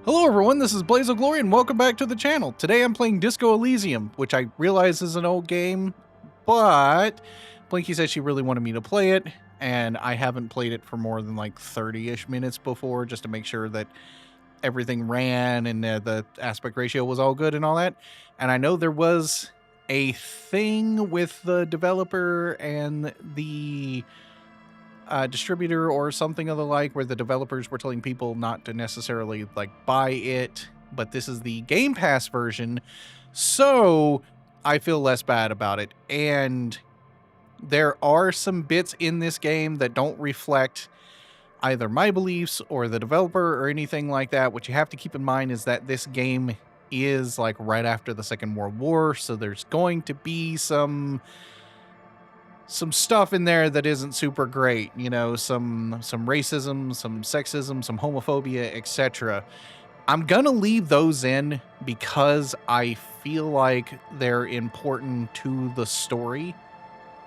Hello everyone, this is Blaze of Glory and welcome back to the channel. Today I'm playing Disco Elysium, which I realize is an old game, but Blinky said she really wanted me to play it, and I haven't played it for more than like 30-ish minutes before, just to make sure that everything ran and the aspect ratio was all good and all that. And I know there was a thing with the developer and the distributor or something of the like, where the developers were telling people not to necessarily like buy it, but this is the Game Pass version, so I feel less bad about it. And there are some bits in this game that don't reflect either my beliefs or the developer or anything like that. What you have to keep in mind is that this game is like right after the Second World War, so there's going to be some stuff in there that isn't super great, you know, some racism, some sexism, some homophobia, etc. I'm gonna leave those in because I feel like they're important to the story,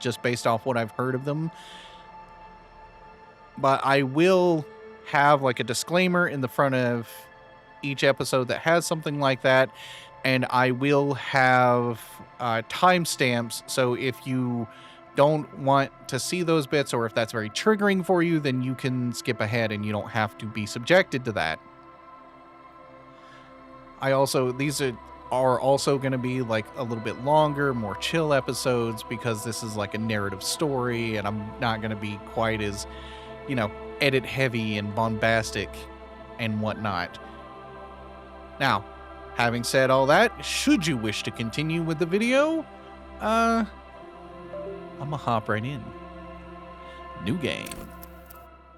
just based off what I've heard of them. But I will have like a disclaimer in the front of each episode that has something like that, and I will have timestamps, so if you don't want to see those bits, or if that's very triggering for you, then you can skip ahead and you don't have to be subjected to that. These are also going to be like a little bit longer, more chill episodes, because this is like a narrative story, and I'm not going to be quite as, you know, edit heavy and bombastic and whatnot. Now, having said all that, should you wish to continue with the video, I'm gonna hop right in. New game.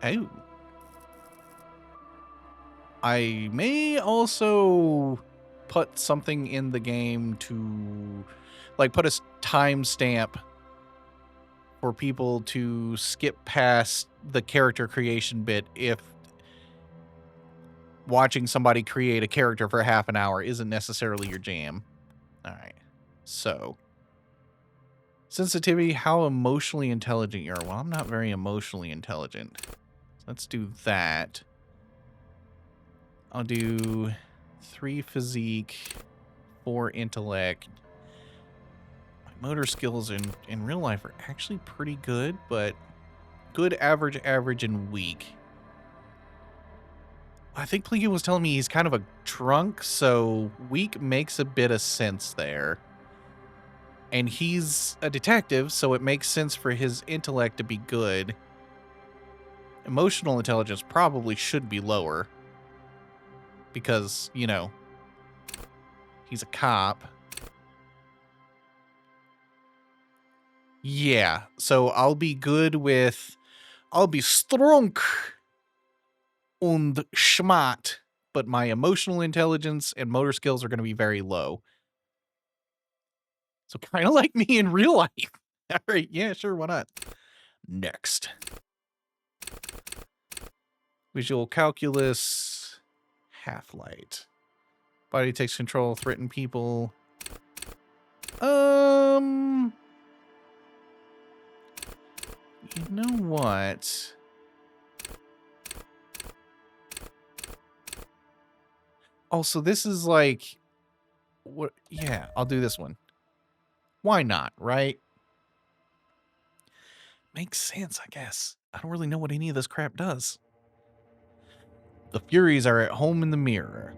Oh. I may also put something in the game to, like, put a timestamp for people to skip past the character creation bit if watching somebody create a character for half an hour isn't necessarily your jam. All right. So, sensitivity, how emotionally intelligent you are. Well, I'm not very emotionally intelligent. Let's do that. I'll do 3 physique, 4 intellect. My motor skills in real life are actually pretty good, but good, average, and weak. I think Plinky was telling me he's kind of a drunk, so weak makes a bit of sense there. And he's a detective, so it makes sense for his intellect to be good. Emotional intelligence probably should be lower, because, you know, he's a cop. Yeah, so I'll be good with... I'll be strong und smart, but my emotional intelligence and motor skills are going to be very low. So kind of like me in real life. All right, yeah, sure, why not? Next. Visual calculus, half-light. Body takes control, threaten people. You know what? Also, this is like, what? Yeah, I'll do this one. Why not, right? Makes sense, I guess. I don't really know what any of this crap does. The Furies are at home in the mirror.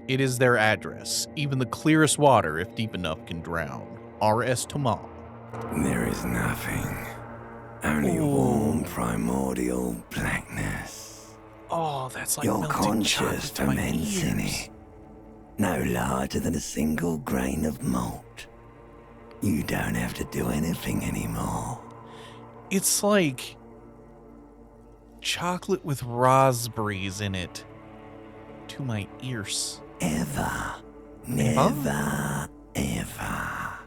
It is their address. Even the clearest water, if deep enough, can drown. R.S. Tamal. There is nothing. Only warm primordial blackness. Oh, that's like your melting conscious chocolate to my ferments in ears. it. No larger than a single grain of malt. You don't have to do anything anymore. It's like chocolate with raspberries in it to my ears. Ever. Never, ever.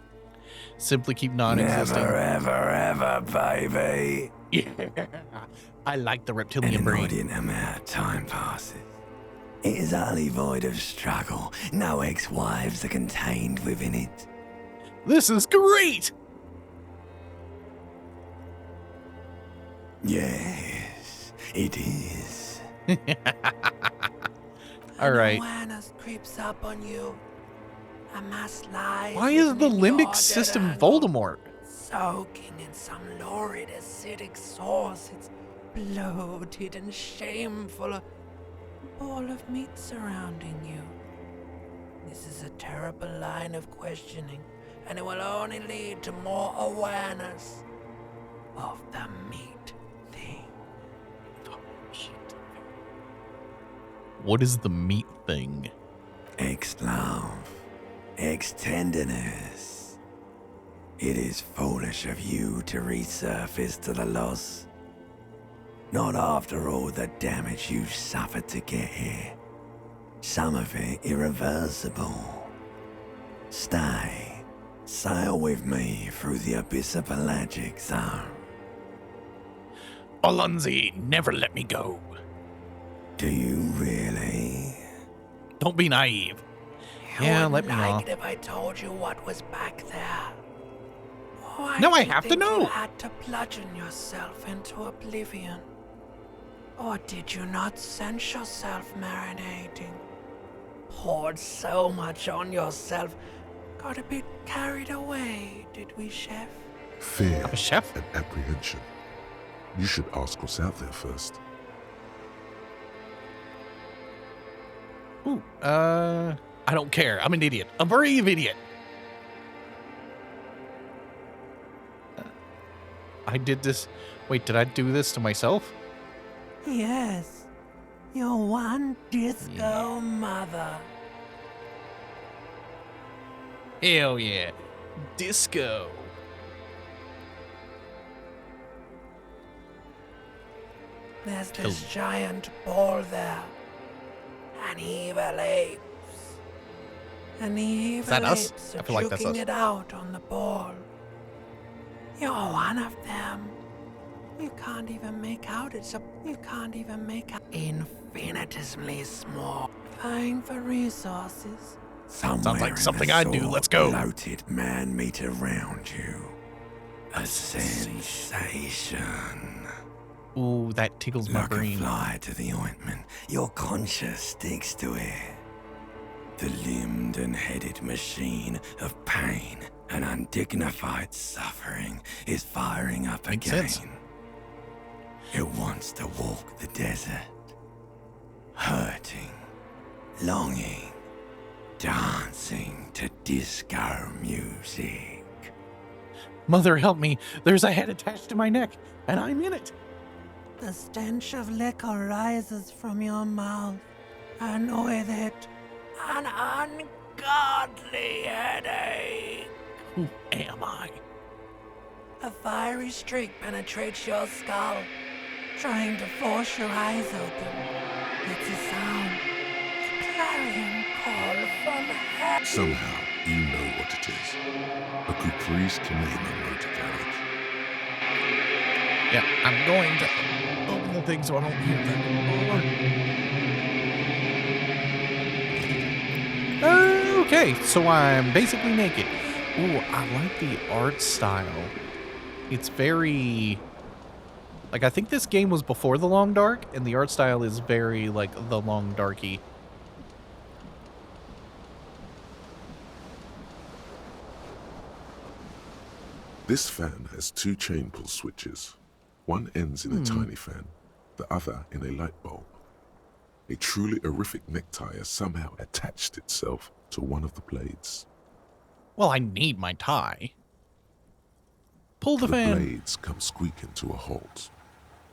Simply keep non-existing. Never, ever, baby. Yeah. I like the reptilian An brain. inordinate amount of time passes. It is utterly void of struggle. No ex-wives are contained within it. This is great! Yes, it is. All right. Awareness creeps up on you. A mass lies. Why is the in your limbic system dead angle, Voldemort? soaking in some lurid acidic sauce. It's bloated and shameful. A ball of meat surrounding you. This is a terrible line of questioning, and it will only lead to more awareness of the meat thing. What is the meat thing? Ex-love, ex-tenderness. It is foolish of you to resurface to the loss. Not after all the damage you've suffered to get here. Some of it irreversible. Stay. Sail with me through the abyss of pelagic zone. Alonzi, never let me go. Do you really? Don't be naive. You Yeah, wouldn't let me like know. it if I told you what was back there. Why No, do I you have to think know. You had to bludgeon yourself into oblivion. Or did you not sense yourself marinating? Poured so much on yourself. Got a bit carried away, did we, Chef? Fear I'm a chef. and apprehension. You should ask what's out there first. Ooh, I don't care. I'm an idiot. A brave idiot. I did this. Wait, did I do this to myself? Yes. Your one disco mother. Hell yeah. Disco. There's Kill this me. giant ball there. An evil apes. And the evil that us? apes I are feel like that's juking us. it out on the ball. You're one of them. You can't even make out you can't even make out infinitesimally small. Vying for resources. Sounds like something I'd do. Let's go. Bloated man meat around you. A sensation. Ooh, that tickles my Like a brain. fly to the ointment, your conscience sticks to it. The limbed and headed machine of pain and undignified suffering is firing up Makes again. sense. It wants to walk the desert, hurting, longing, dancing to disco music. Mother, help me. There's a head attached to my neck, and I'm in it. The stench of liquor rises from your mouth, and with it, an ungodly headache. Who am I? A fiery streak penetrates your skull, trying to force your eyes open. It's a sound, a clarion call from hell. Somehow, you know what it is. A caprice Canadian motor garage. Yeah, I'm going to open the thing so I don't hear that anymore. Okay, so I'm basically naked. Ooh, I like the art style. It's very... Like, I think this game was before The Long Dark, and the art style is very, like, The Long Darky. This fan has two chain pull switches. One ends in a tiny fan, the other in a light bulb. A truly horrific necktie has somehow attached itself to one of the blades. Well, I need my tie. Pull the The fan. blades come squeaking to a halt.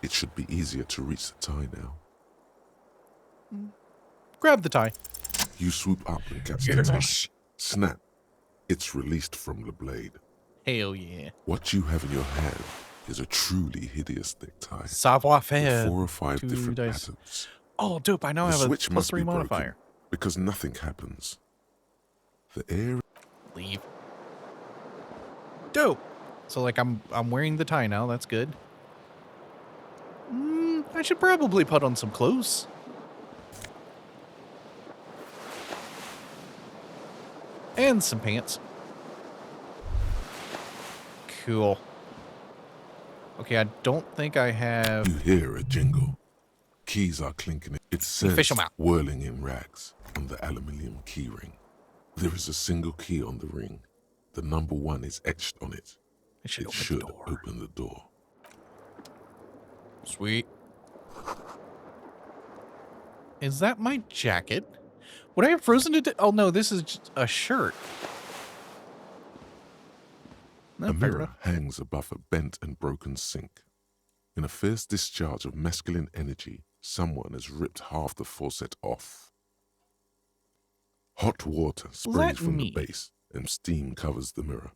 It should be easier to reach the tie now. Grab the tie. You swoop up and catch the tie. Snap. It's released from the blade. Hell yeah. What you have in your hand is a truly hideous necktie. Savoir With faire. 4 or 5 two different dice. patterns. Oh, dope. I now The have a switch must +3 be broken modifier. because nothing happens. The air Leave. Dope. So, like, I'm wearing the tie now. That's good. I should probably put on some clothes. And some pants. Cool. Okay, I don't think I have... you hear a jingle. Keys are clinking. It Fish says 'em out. whirling in rags on the aluminium key ring. There is a single key on the ring. The number 1 is etched on it. It should It open should the door. open the door. Sweet. Is that my jacket? Would I have frozen it? Oh no, this is just a shirt. No, A fair mirror enough. hangs above a bent and broken sink. In a fierce discharge of masculine energy, someone has ripped half the faucet off. Hot water sprays from me? the base and steam covers the mirror.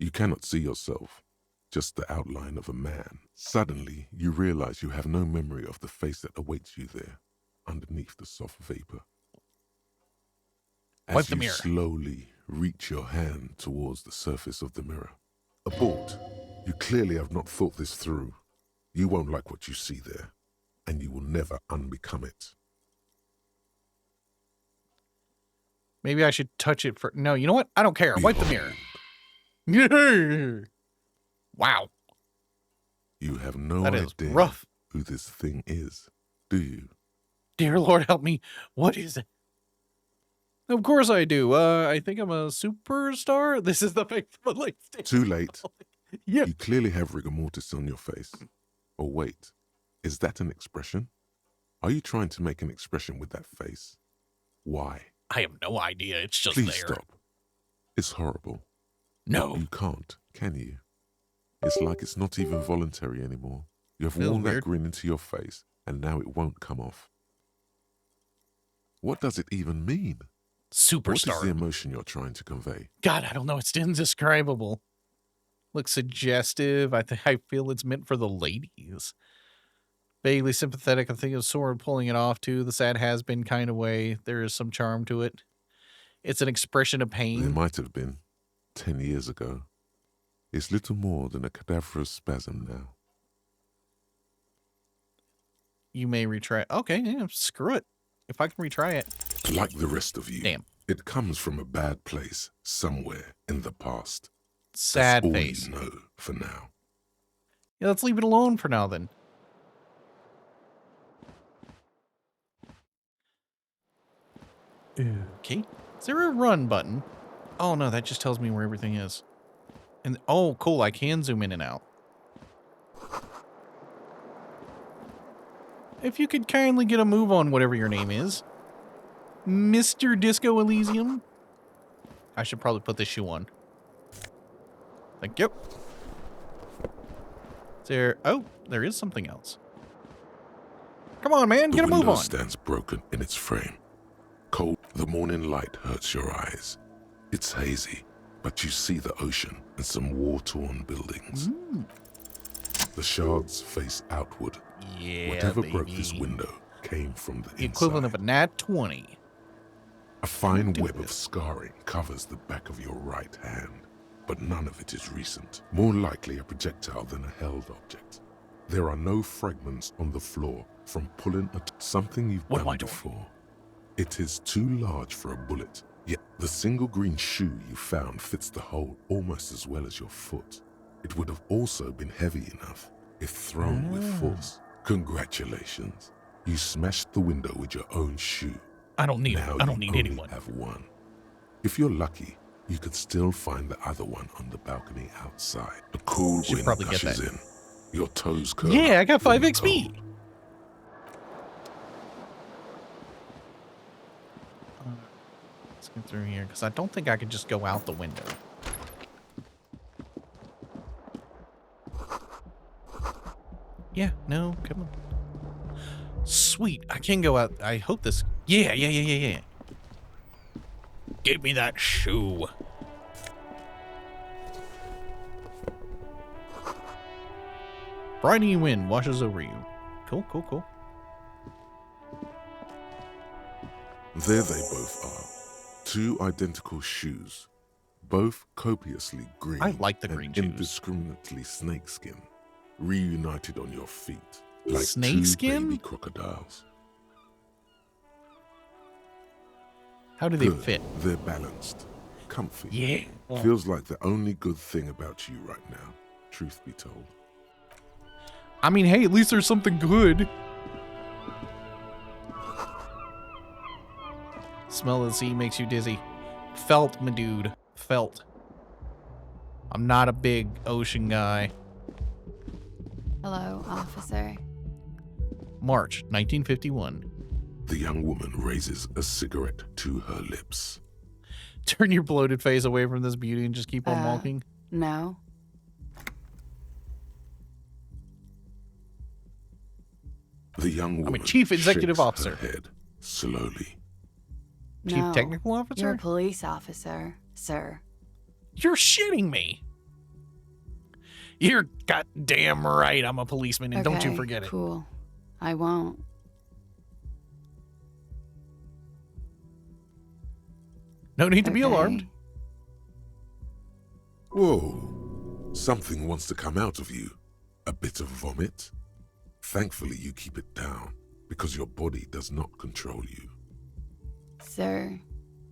You cannot see yourself, just the outline of a man. Suddenly, you realize you have no memory of the face that awaits you there, underneath the soft vapor. Wipe As the you mirror. slowly reach your hand towards the surface of the mirror. Abort. You clearly have not thought this through. You won't like what you see there, and you will never unbecome it. Maybe I should touch it for... No, you know what? I don't care. Wipe the mirror. Wow. You have no That is idea rough. who this thing is, do you? Dear Lord, help me. What is it? Of course I do. I think I'm a superstar. This is the faithful life station. Too late. Yeah. You clearly have rigor mortis on your face. Or wait, is that an expression? Are you trying to make an expression with that face? Why? I have no idea. It's just Please there. stop. It's horrible. No. You can't, can you? It's like it's not even voluntary anymore. You have Feels worn that weird. grin into your face, and now it won't come off. What does it even mean? What is the Superstar. emotion you're trying to convey? God, I don't know. It's indescribable. Looks suggestive. I feel it's meant for the ladies. Vaguely sympathetic. I'm thinking of Sora pulling it off too. The sad has-been kind of way. There is some charm to it. It's an expression of There pain. might have been 10 years ago. It's little more than a cadaverous spasm now. You may retry. Okay, yeah, screw it. If I can retry it. Like the rest of you, Damn. it comes from a bad place somewhere in the past. Sad That's all face. you know for now. Yeah, let's leave it alone for now then. Okay. Is there a run button? Oh no, that just tells me where everything is. And oh, cool, I can zoom in and out. If you could kindly get a move on, whatever your name is. Mr. Disco Elysium. I should probably put this shoe on. Thank you. Is there... Oh, there is something else. Come on, man, The get a move window on. stands broken in its frame. Cold, the morning light hurts your eyes. It's hazy, but you see the ocean and some war-torn buildings. The shards face outward. Yeah, Whatever baby. broke this window came from the The equivalent inside. of a nat 20. A fine do web of this. scarring covers the back of your right hand, but none of it is recent. More likely a projectile than a held object. There are no fragments on the floor from pulling at something you've What am I done doing? before. It is too large for a bullet, yet the single green shoe you found fits the hole almost as well as your foot. It would have also been heavy enough if thrown with force. Congratulations. You smashed the window with your own shoe. I don't need Now I don't you need only anyone. have one. If you're lucky, you could still find the other one on the balcony outside. A cool Should wind probably get gushes that. in. Your toes curl. Yeah, up I got from 5 the XP. cold. Let's get through here, because I don't think I could just go out the window. Yeah, no, come on. Sweet, I can go out. I hope this... Yeah. Give me that shoe. Briny wind washes over you. Cool. There they both are. Two identical shoes. Both copiously green. I like the and green shoes. indiscriminately snakeskin. Reunited on your feet. Like two Snakeskin? baby crocodiles. How do they Good. fit? They're balanced. Comfy. Yeah. Feels like the only good thing about you right now, truth be told. I mean, hey, at least there's something good. Smell of the sea makes you dizzy. Felt, my dude. Felt. I'm not a big ocean guy. Hello, officer. March 1951. The young woman raises a cigarette to her lips. Turn your bloated face away from this beauty and just keep on walking. No. The young woman chief executive shakes officer. her head slowly. Chief No. technical officer? You're a police officer, sir. You're shitting me. You're goddamn right I'm a policeman, and don't you Okay, forget it. Cool. I won't. No need to be alarmed. Whoa. Something wants to come out of you. A bit of vomit. Thankfully, you keep it down because your body does not control you. Sir,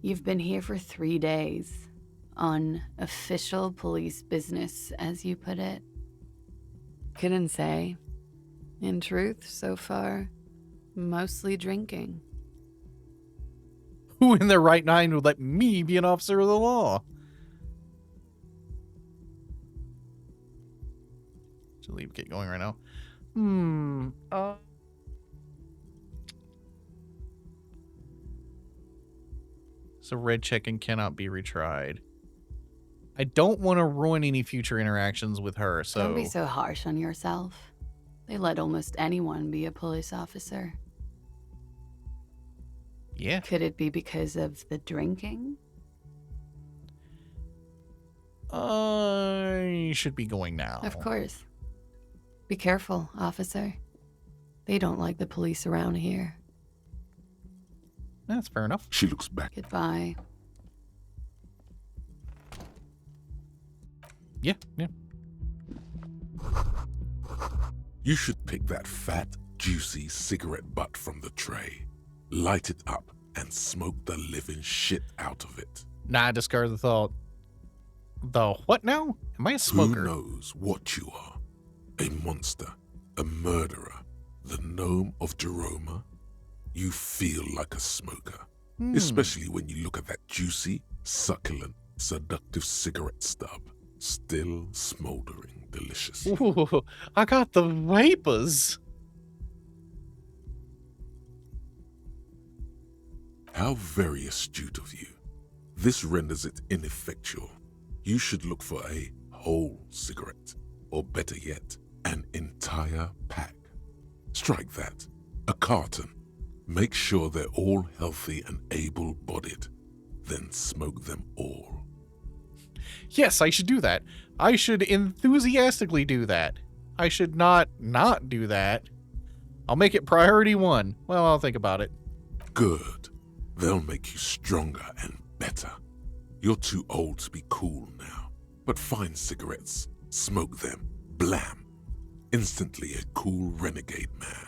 you've been here for 3 days. On official police business, as you put it. Couldn't say. In truth, so far, mostly drinking. Who in their right mind would let me be an officer of the law? Should leave get going right now. So red check and cannot be retried. I don't want to ruin any future interactions with her, so... Don't be so harsh on yourself. They let almost anyone be a police officer. Yeah. Could it be because of the drinking? I should be going now. Of course. Be careful, officer. They don't like the police around here. That's fair enough. She looks back. Goodbye. Yeah. You should pick that fat, juicy cigarette butt from the tray, light it up, and smoke the living shit out of it. Nah, discard the thought. The what now? Am I a smoker? Who knows what you are? A monster, a murderer, the gnome of Jeroma? You feel like a smoker, especially when you look at that juicy, succulent, seductive cigarette stub, still smoldering delicious. Ooh, I got the vapors. How very astute of you. This renders it ineffectual. You should look for a whole cigarette, or better yet, an entire pack. Strike that, a carton. Make sure they're all healthy and able-bodied. Then smoke them all. Yes, I should do that. I should enthusiastically do that. I should not do that. I'll make it priority 1. Well, I'll think about it. Good. They'll make you stronger and better. You're too old to be cool now. But find cigarettes, smoke them, blam. Instantly a cool renegade man.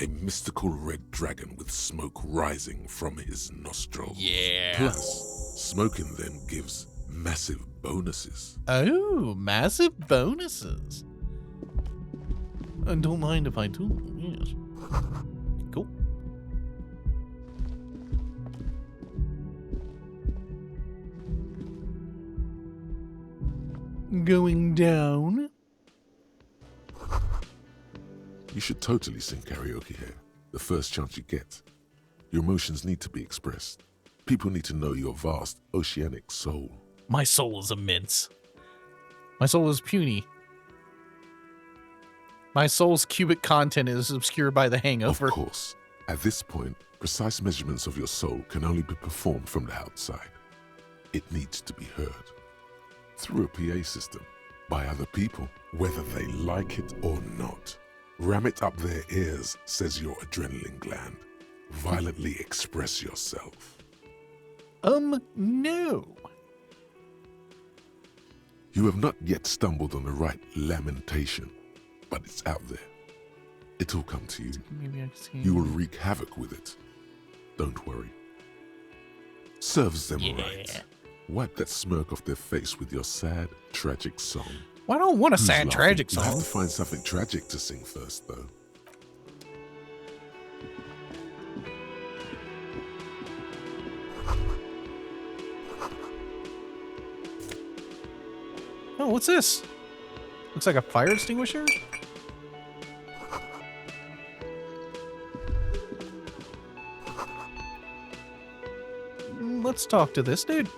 A mystical red dragon with smoke rising from his nostrils. Yeah. Plus, smoking them gives massive bonuses. Oh, massive bonuses. I don't mind if I do. Yes. Cool. Going down. You should totally sing karaoke here, the first chance you get. Your emotions need to be expressed. People need to know your vast, oceanic soul. My soul is immense. My soul is puny. My soul's cubic content is obscured by the hangover. Of course, at this point, precise measurements of your soul can only be performed from the outside. It needs to be heard. Through a PA system, by other people, whether they like it or not. Ram it up their ears, says your adrenaline gland. Violently express yourself. No. You have not yet stumbled on the right lamentation, but it's out there. It'll come to you. Maybe I can see. You will wreak havoc with it. Don't worry. Serves them right. Wipe that smirk off their face with your sad, tragic song. Well, I don't want a Who's sad, laughing? tragic You have song. to find something tragic to sing first, though. Oh, what's this? Looks like a fire extinguisher? Let's talk to this dude.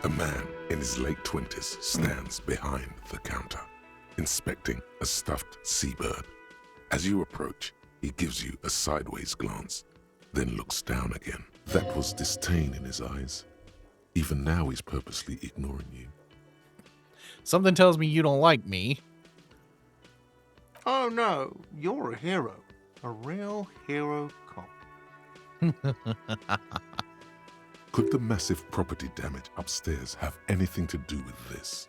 A man in his late 20s stands behind the counter, inspecting a stuffed seabird. As you approach, he gives you a sideways glance, then looks down again. That was disdain in his eyes. Even now he's purposely ignoring you. Something tells me you don't like me. Oh no, you're a hero. A real hero cop. Could the massive property damage upstairs have anything to do with this?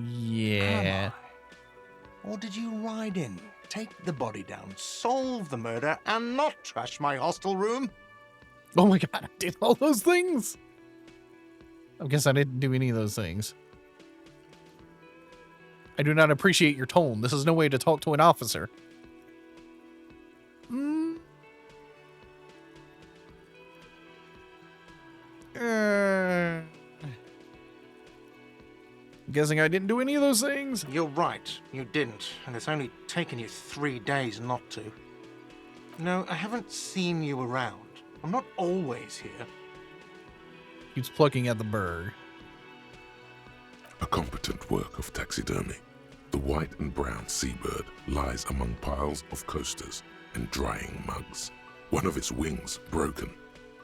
Yeah. Or did you ride in, take the body down, solve the murder, and not trash my hostel room? Oh my god, I did all those things? I guess I didn't do any of those things. I do not appreciate your tone. This is no way to talk to an officer. Guessing I didn't do any of those things? You're right, you didn't, and it's only taken you 3 days not to. No, I haven't seen you around. I'm not always here. He's plucking at the bird. A competent work of taxidermy. The white and brown seabird lies among piles of coasters and drying mugs. One of its wings broken.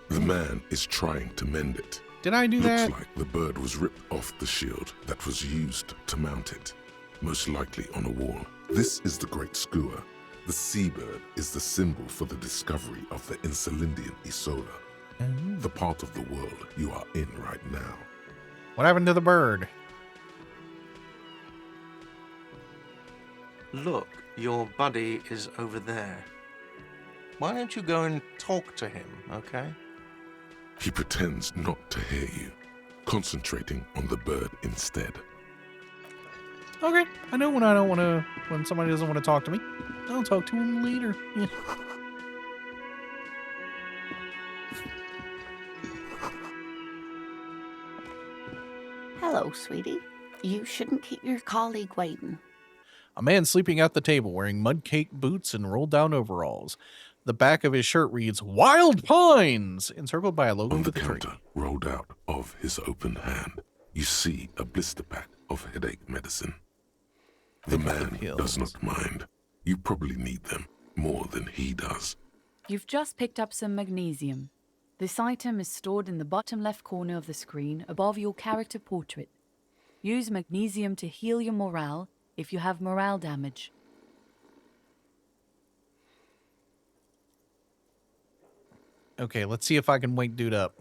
The man is trying to mend it. Did I do that? Looks like the bird was ripped off the shield that was used to mount it, most likely on a wall. This is the Great Skua. The seabird is the symbol for the discovery of the Insulindian Isola, the part of the world you are in right now. What happened to the bird? Look, your buddy is over there. Why don't you go and talk to him, okay? He pretends not to hear you, concentrating on the bird instead. Okay, I know when I don't want to, when somebody doesn't want to talk to me, I'll talk to him later. Yeah. Hello, sweetie. You shouldn't keep your colleague waiting. A man sleeping at the table wearing mud cake boots and rolled down overalls. The back of his shirt reads Wild Pines, encircled by a logo On the with a tree. counter, rolled out of his open hand, you see a blister pack of headache medicine. The man does not mind. You probably need them more than he does. You've just picked up some magnesium. This item is stored in the bottom left corner of the screen above your character portrait. Use magnesium to heal your morale if you have morale damage. Okay, let's see if I can wake dude up.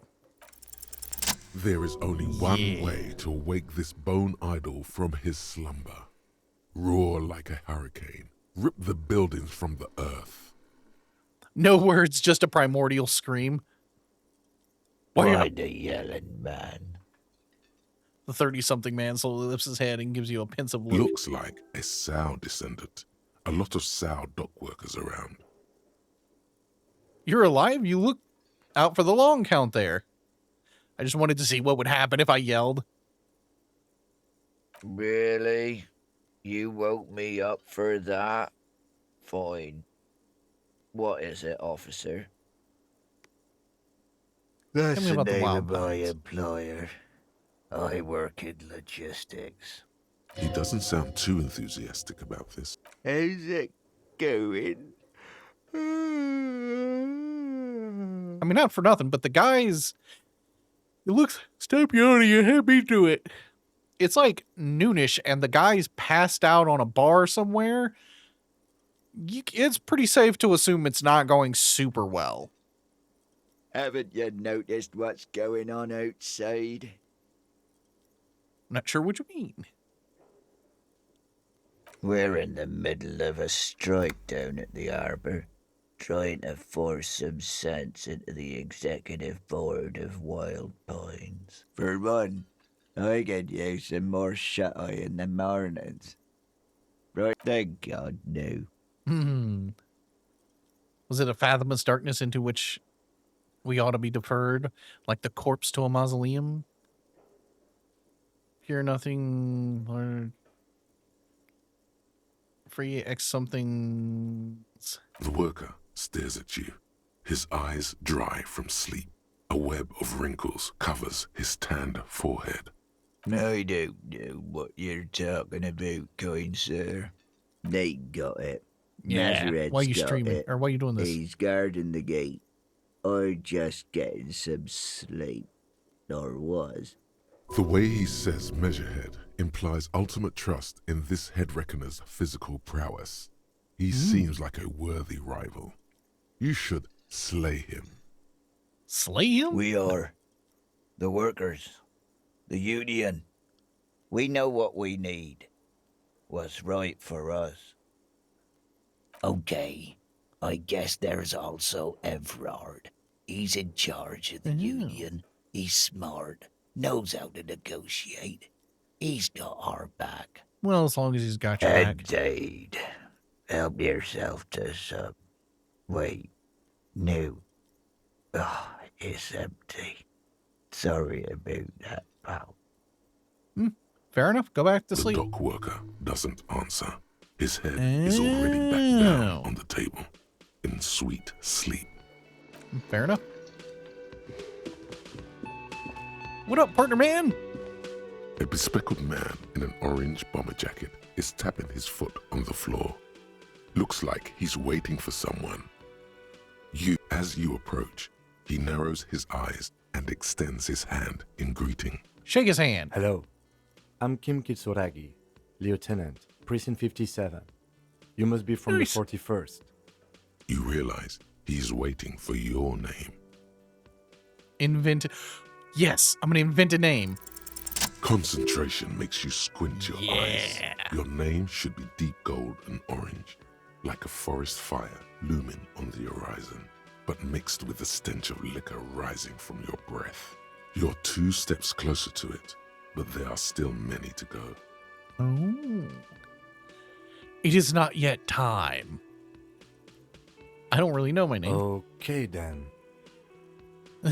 There is only one way to wake this bone idol from his slumber. Roar like a hurricane. Rip the buildings from the earth. No words, just a primordial scream. Why the yelling man? The 30-something man slowly lifts his head and gives you a pensive look. Looks like a sow descendant. A lot of sow dock workers around. You're alive? You look out for the long count there. I just wanted to see what would happen if I yelled. Really? You woke me up for that? Fine. What is it, officer? That's Tell me the about the name Wild of my Pines. employer. I work in logistics. He doesn't sound too enthusiastic about this. How's it going? I mean, not for nothing, but the guy's... It looks... Step you out of your head, beat to it. It's like noonish, and the guy's passed out on a bar somewhere. It's pretty safe to assume it's not going super well. Haven't you noticed what's going on outside? I'm not sure what you mean. We're in the middle of a strike down at the harbour, trying to force some sense into the executive board of Wild Pines. For one, I could use some more shut-eye in the mornings. Right, thank God, no. Was it a fathomless darkness into which we ought to be deferred, like the corpse to a mausoleum. Hear nothing, or free X something. The worker stares at you, his eyes dry from sleep. A web of wrinkles covers his tanned forehead. I don't know what you're talking about, kind sir. Nate got it. Mazaret's Why are you got streaming? it. Or why are you doing this? He's guarding the gate. Or just getting some sleep. Or was. The way he says Measurehead implies ultimate trust in this head reckoner's physical prowess. He seems like a worthy rival. You should slay him. Slay him? We are. The workers. The union. We know what we need. What's right for us. Okay. I guess there's also Everard. He's in charge of the union. He's smart. Knows how to negotiate. He's got our back. Well, as long as he's got your back. Indeed. Help yourself to some. Wait. No. Oh, it's empty. Sorry about that, pal. Fair enough. Go back to The sleep. dock worker doesn't answer. His head is already back down Oh. on the table, in sweet sleep. Fair enough. What up, partner man? A bespectacled man in an orange bomber jacket is tapping his foot on the floor. Looks like he's waiting for someone. As you approach, he narrows his eyes and extends his hand in greeting. Shake his hand. Hello. I'm Kim Kitsuragi, Lieutenant, Precinct 57. You must be from Nice. the 41st. You realize he's waiting for your name. Invent. Yes, I'm gonna invent a name. Concentration makes you squint your eyes. Yeah. Your name should be deep gold and orange, like a forest fire looming on the horizon, but mixed with the stench of liquor rising from your breath. You're 2 steps closer to it, but there are still many to go. Oh. It is not yet time. I don't really know my name. Okay then.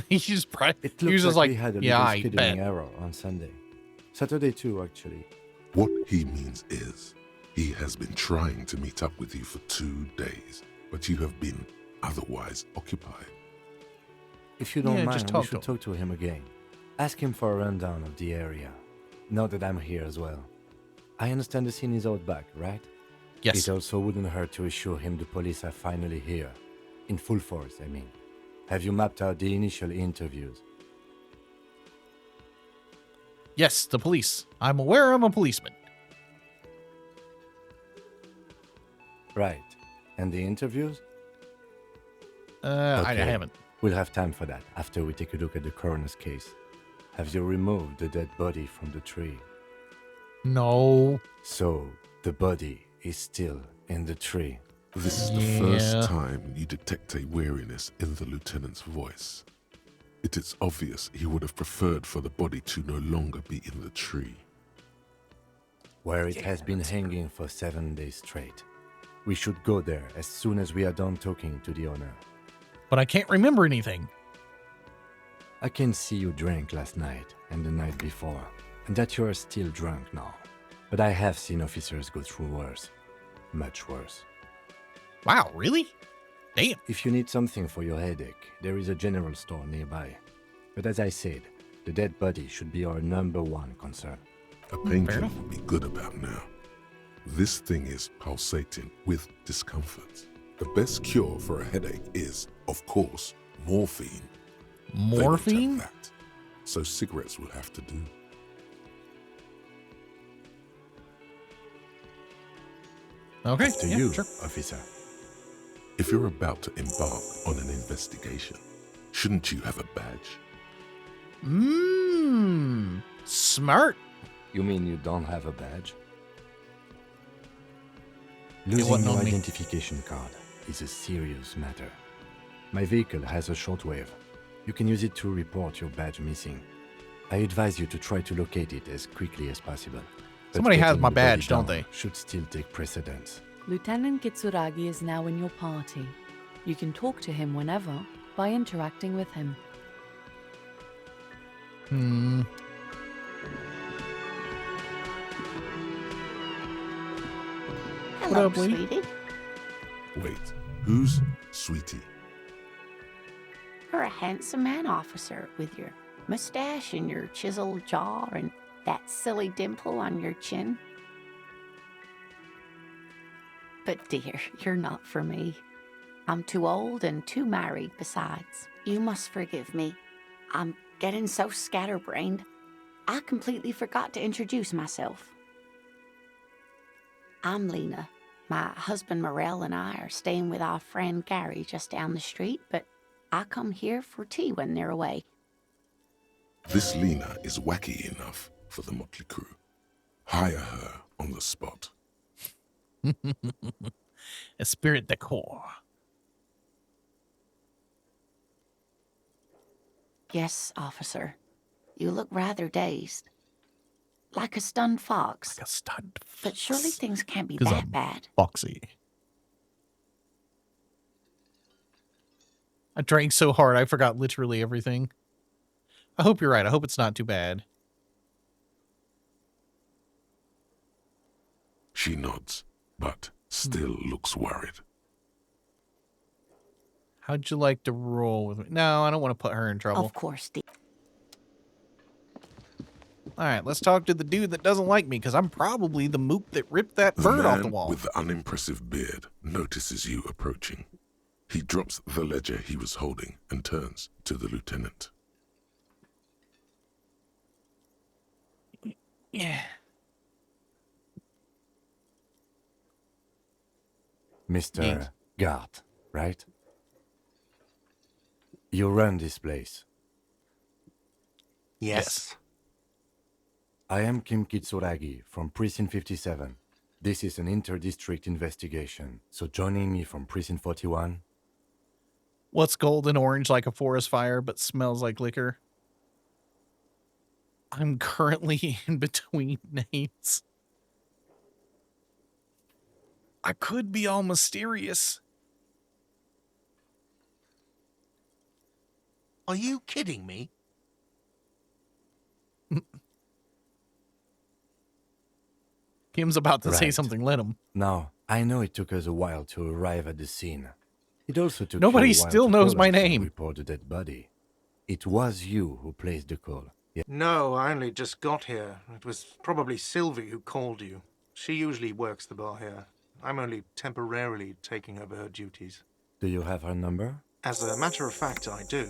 He just It he was looks just like like, we had a yeah, I little bet. scheduling error on Sunday. Saturday too, actually. What he means is, he has been trying to meet up with you for 2 days, but you have been otherwise occupied. If you don't Yeah, mind, just we talk to should talk to him again. Ask him for a rundown of the area. Now that I'm here as well. I understand the scene is out back, right? Yes. It also wouldn't hurt to assure him the police are finally here. In full force, I mean. Have you mapped out the initial interviews? Yes, the police. I'm aware I'm a policeman. Right. And the interviews? I Okay. haven't. We'll have time for that after we take a look at the coroner's case. Have you removed the dead body from the tree? No. So, the body is still in the tree. This is the Yeah. first time you detect a weariness in the lieutenant's voice. It is obvious he would have preferred for the body to no longer be in the tree. Where it has been hanging for 7 days straight. We should go there as soon as we are done talking to the owner. But I can't remember anything. I can see you drank last night and the night before, and that you are still drunk now. But I have seen officers go through worse. Much worse. Wow, really? Damn. If you need something for your headache, there is a general store nearby. But as I said, the dead body should be our #1 concern. A painkiller enough. would be good about now. This thing is pulsating with discomfort. The best cure for a headache is, of course, morphine. They don't have Morphine? that, so cigarettes will have to do. Okay. To yeah, you, sure. officer. If you're about to embark on an investigation, shouldn't you have a badge? Smart. You mean you don't have a badge? It Losing wasn't your on me. identification card is a serious matter. My vehicle has a shortwave. You can use it to report your badge missing. I advise you to try to locate it as quickly as possible. But Somebody has getting my the body badge, don't down they? Should still take precedence. Lieutenant Kitsuragi is now in your party. You can talk to him whenever, by interacting with him. Hello, up, lady? sweetie. Wait, who's Sweetie? You're a handsome man, officer, with your mustache and your chiseled jaw and that silly dimple on your chin. But dear, you're not for me. I'm too old and too married besides. You must forgive me. I'm getting so scatterbrained. I completely forgot to introduce myself. I'm Lena. My husband Morel and I are staying with our friend Gary just down the street, but I come here for tea when they're away. This Lena is wacky enough for the motley crew. Hire her on the spot. Esprit de corps. Yes, officer. You look rather dazed. Like a stunned fox. Like a stunned But surely things can't be 'Cause that I'm bad. foxy. I drank so hard I forgot literally everything. I hope you're right. I hope it's not too bad. She nods, but still looks worried. How'd you like to roll with me? No, I don't want to put her in trouble. Of course, dear. All right, let's talk to the dude that doesn't like me, because I'm probably the mook that ripped that The bird off the man wall. with the unimpressive beard notices you approaching. He drops the ledger he was holding and turns to the lieutenant. Yeah. Mr. Yes. Gart, right? You run this place. Yes. I am Kim Kitsuragi from Precinct 57. This is an inter-district investigation, so joining me from Precinct 41. What's golden orange like a forest fire but smells like liquor? I'm currently in between names. I could be all mysterious. Are you kidding me? Kim's about to say Right. something. Let him. Now, I know it took us a while to arrive at the scene. It also took Nobody you a while still to knows call my us and name. report the dead body. It was you who placed the call. Yeah. No, I only just got here. It was probably Sylvie who called you. She usually works the bar here. I'm only temporarily taking over her duties. Do you have her number? As a matter of fact, I do.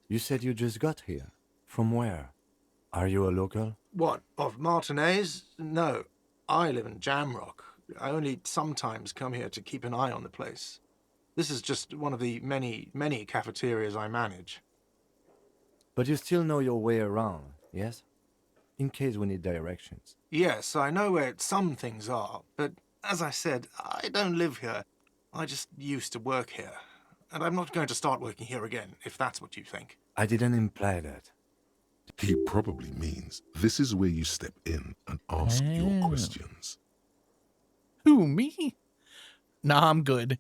You said you just got here. From where? Are you a local? What, of Martinez? No, I live in Jamrock. I only sometimes come here to keep an eye on the place. This is just one of the many, many cafeterias I manage. But you still know your way around, yes? In case we need directions. Yes, I know where some things are, but as I said, I don't live here. I just used to work here. And I'm not going to start working here again, if that's what you think. I didn't imply that. He probably means this is where you step in and ask your Oh. questions. Who, me? Nah, I'm good.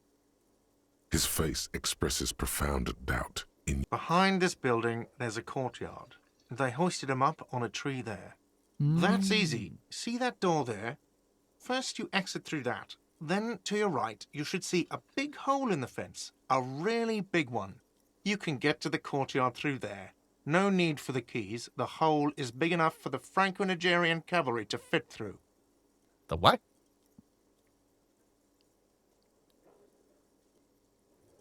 His face expresses profound doubt in Behind this building, there's a courtyard. They hoisted him up on a tree there. That's easy. See that door there? First you exit through that. Then to your right, you should see a big hole in the fence. A really big one. You can get to the courtyard through there. No need for the keys. The hole is big enough for the Franco-Nigerian cavalry to fit through. The what?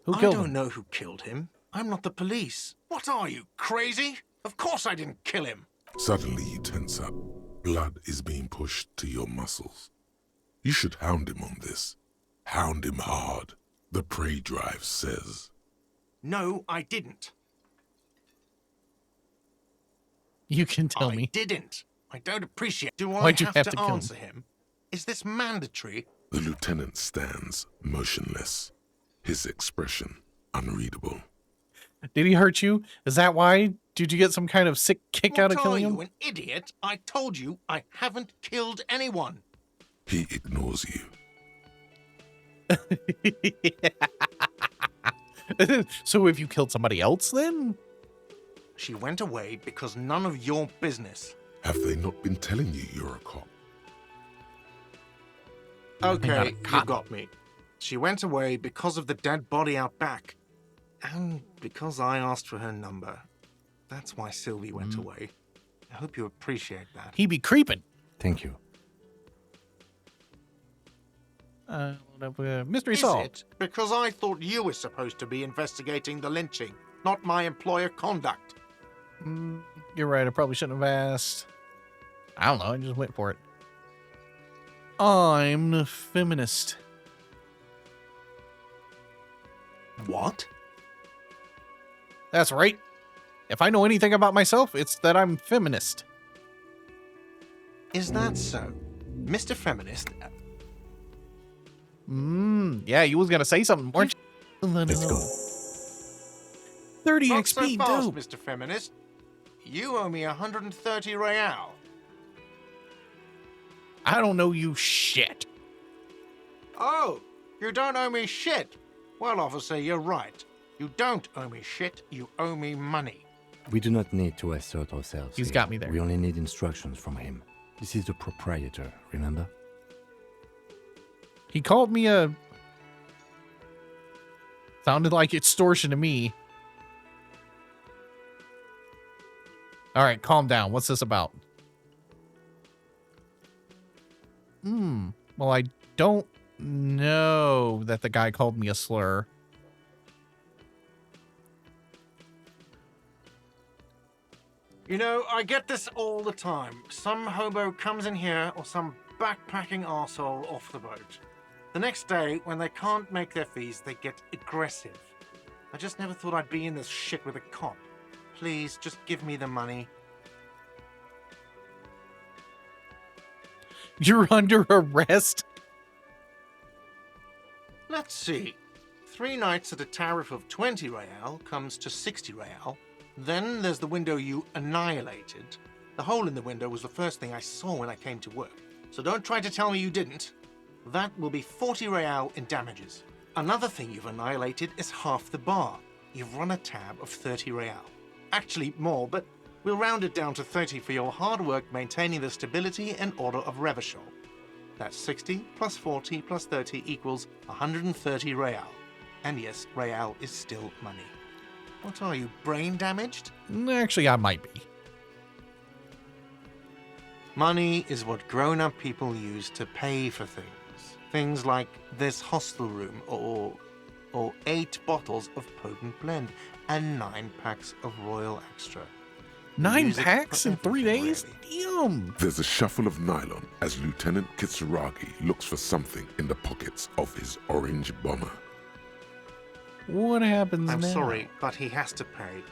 Who I killed don't him? know who killed him. I'm not the police. What are you, crazy? Of course I didn't kill him. Suddenly you tense up. Blood is being pushed to your muscles. You should hound him on this. Hound him hard, the prey drive says. No, I didn't. You can tell I me. didn't. I don't appreciate. Do Why'd I you have, have to to kill him? answer him? Is this mandatory? The lieutenant stands motionless, his expression unreadable. Did he hurt you? Is that why? Did you get some kind of sick kick out of What are killing you, him? an idiot? I told you I haven't killed anyone. He ignores you. So have you killed somebody else then? She went away because none of your business. Have they not been telling you you're a cop? Okay, you cop. got me. She went away because of the dead body out back. And because I asked for her number. That's why Sylvie went away. I hope you appreciate that. He be creeping. Thank you. Mystery Is solved. it? Because I thought you were supposed to be investigating the lynching, not my employer conduct. You're right. I probably shouldn't have asked. I don't know. I just went for it. I'm a feminist. What? That's right. If I know anything about myself, it's that I'm feminist. Is that so? Mr. Feminist, Yeah, you was gonna say something, weren't you? Let's go. 30 not XP, so fast, dope. Mr. Feminist. You owe me 130 real. I don't know you shit. Oh, you don't owe me shit. Well, officer, you're right. You don't owe me shit, you owe me money. We do not need to assert ourselves. He's here. got me there. We only need instructions from him. This is the proprietor, remember? He called me a... Sounded like extortion to me. All right, calm down. What's this about? Well, I don't know that the guy called me a slur. You know, I get this all the time. Some hobo comes in here or some backpacking arsehole off the boat. The next day, when they can't make their fees, they get aggressive. I just never thought I'd be in this shit with a cop. Please, just give me the money. You're under arrest? Let's see. 3 nights at a tariff of 20 real comes to 60 real. Then there's the window you annihilated. The hole in the window was the first thing I saw when I came to work. So don't try to tell me you didn't. That will be 40 real in damages. Another thing you've annihilated is half the bar. You've run a tab of 30 real. Actually more, but we'll round it down to 30 for your hard work maintaining the stability and order of Revachol. That's 60 plus 40 plus 30 equals 130 real. And yes, real is still money. What are you, brain damaged? Actually, I might be. Money is what grown-up people use to pay for things. Things like this hostel room or 8 bottles of potent blend and 9 packs of Royal Extra. 9 Use it packs for in 3 everything, days? really. Damn. There's a shuffle of nylon as Lieutenant Kitsuragi looks for something in the pockets of his orange bomber. What happens I'm now? sorry, but he has to pay.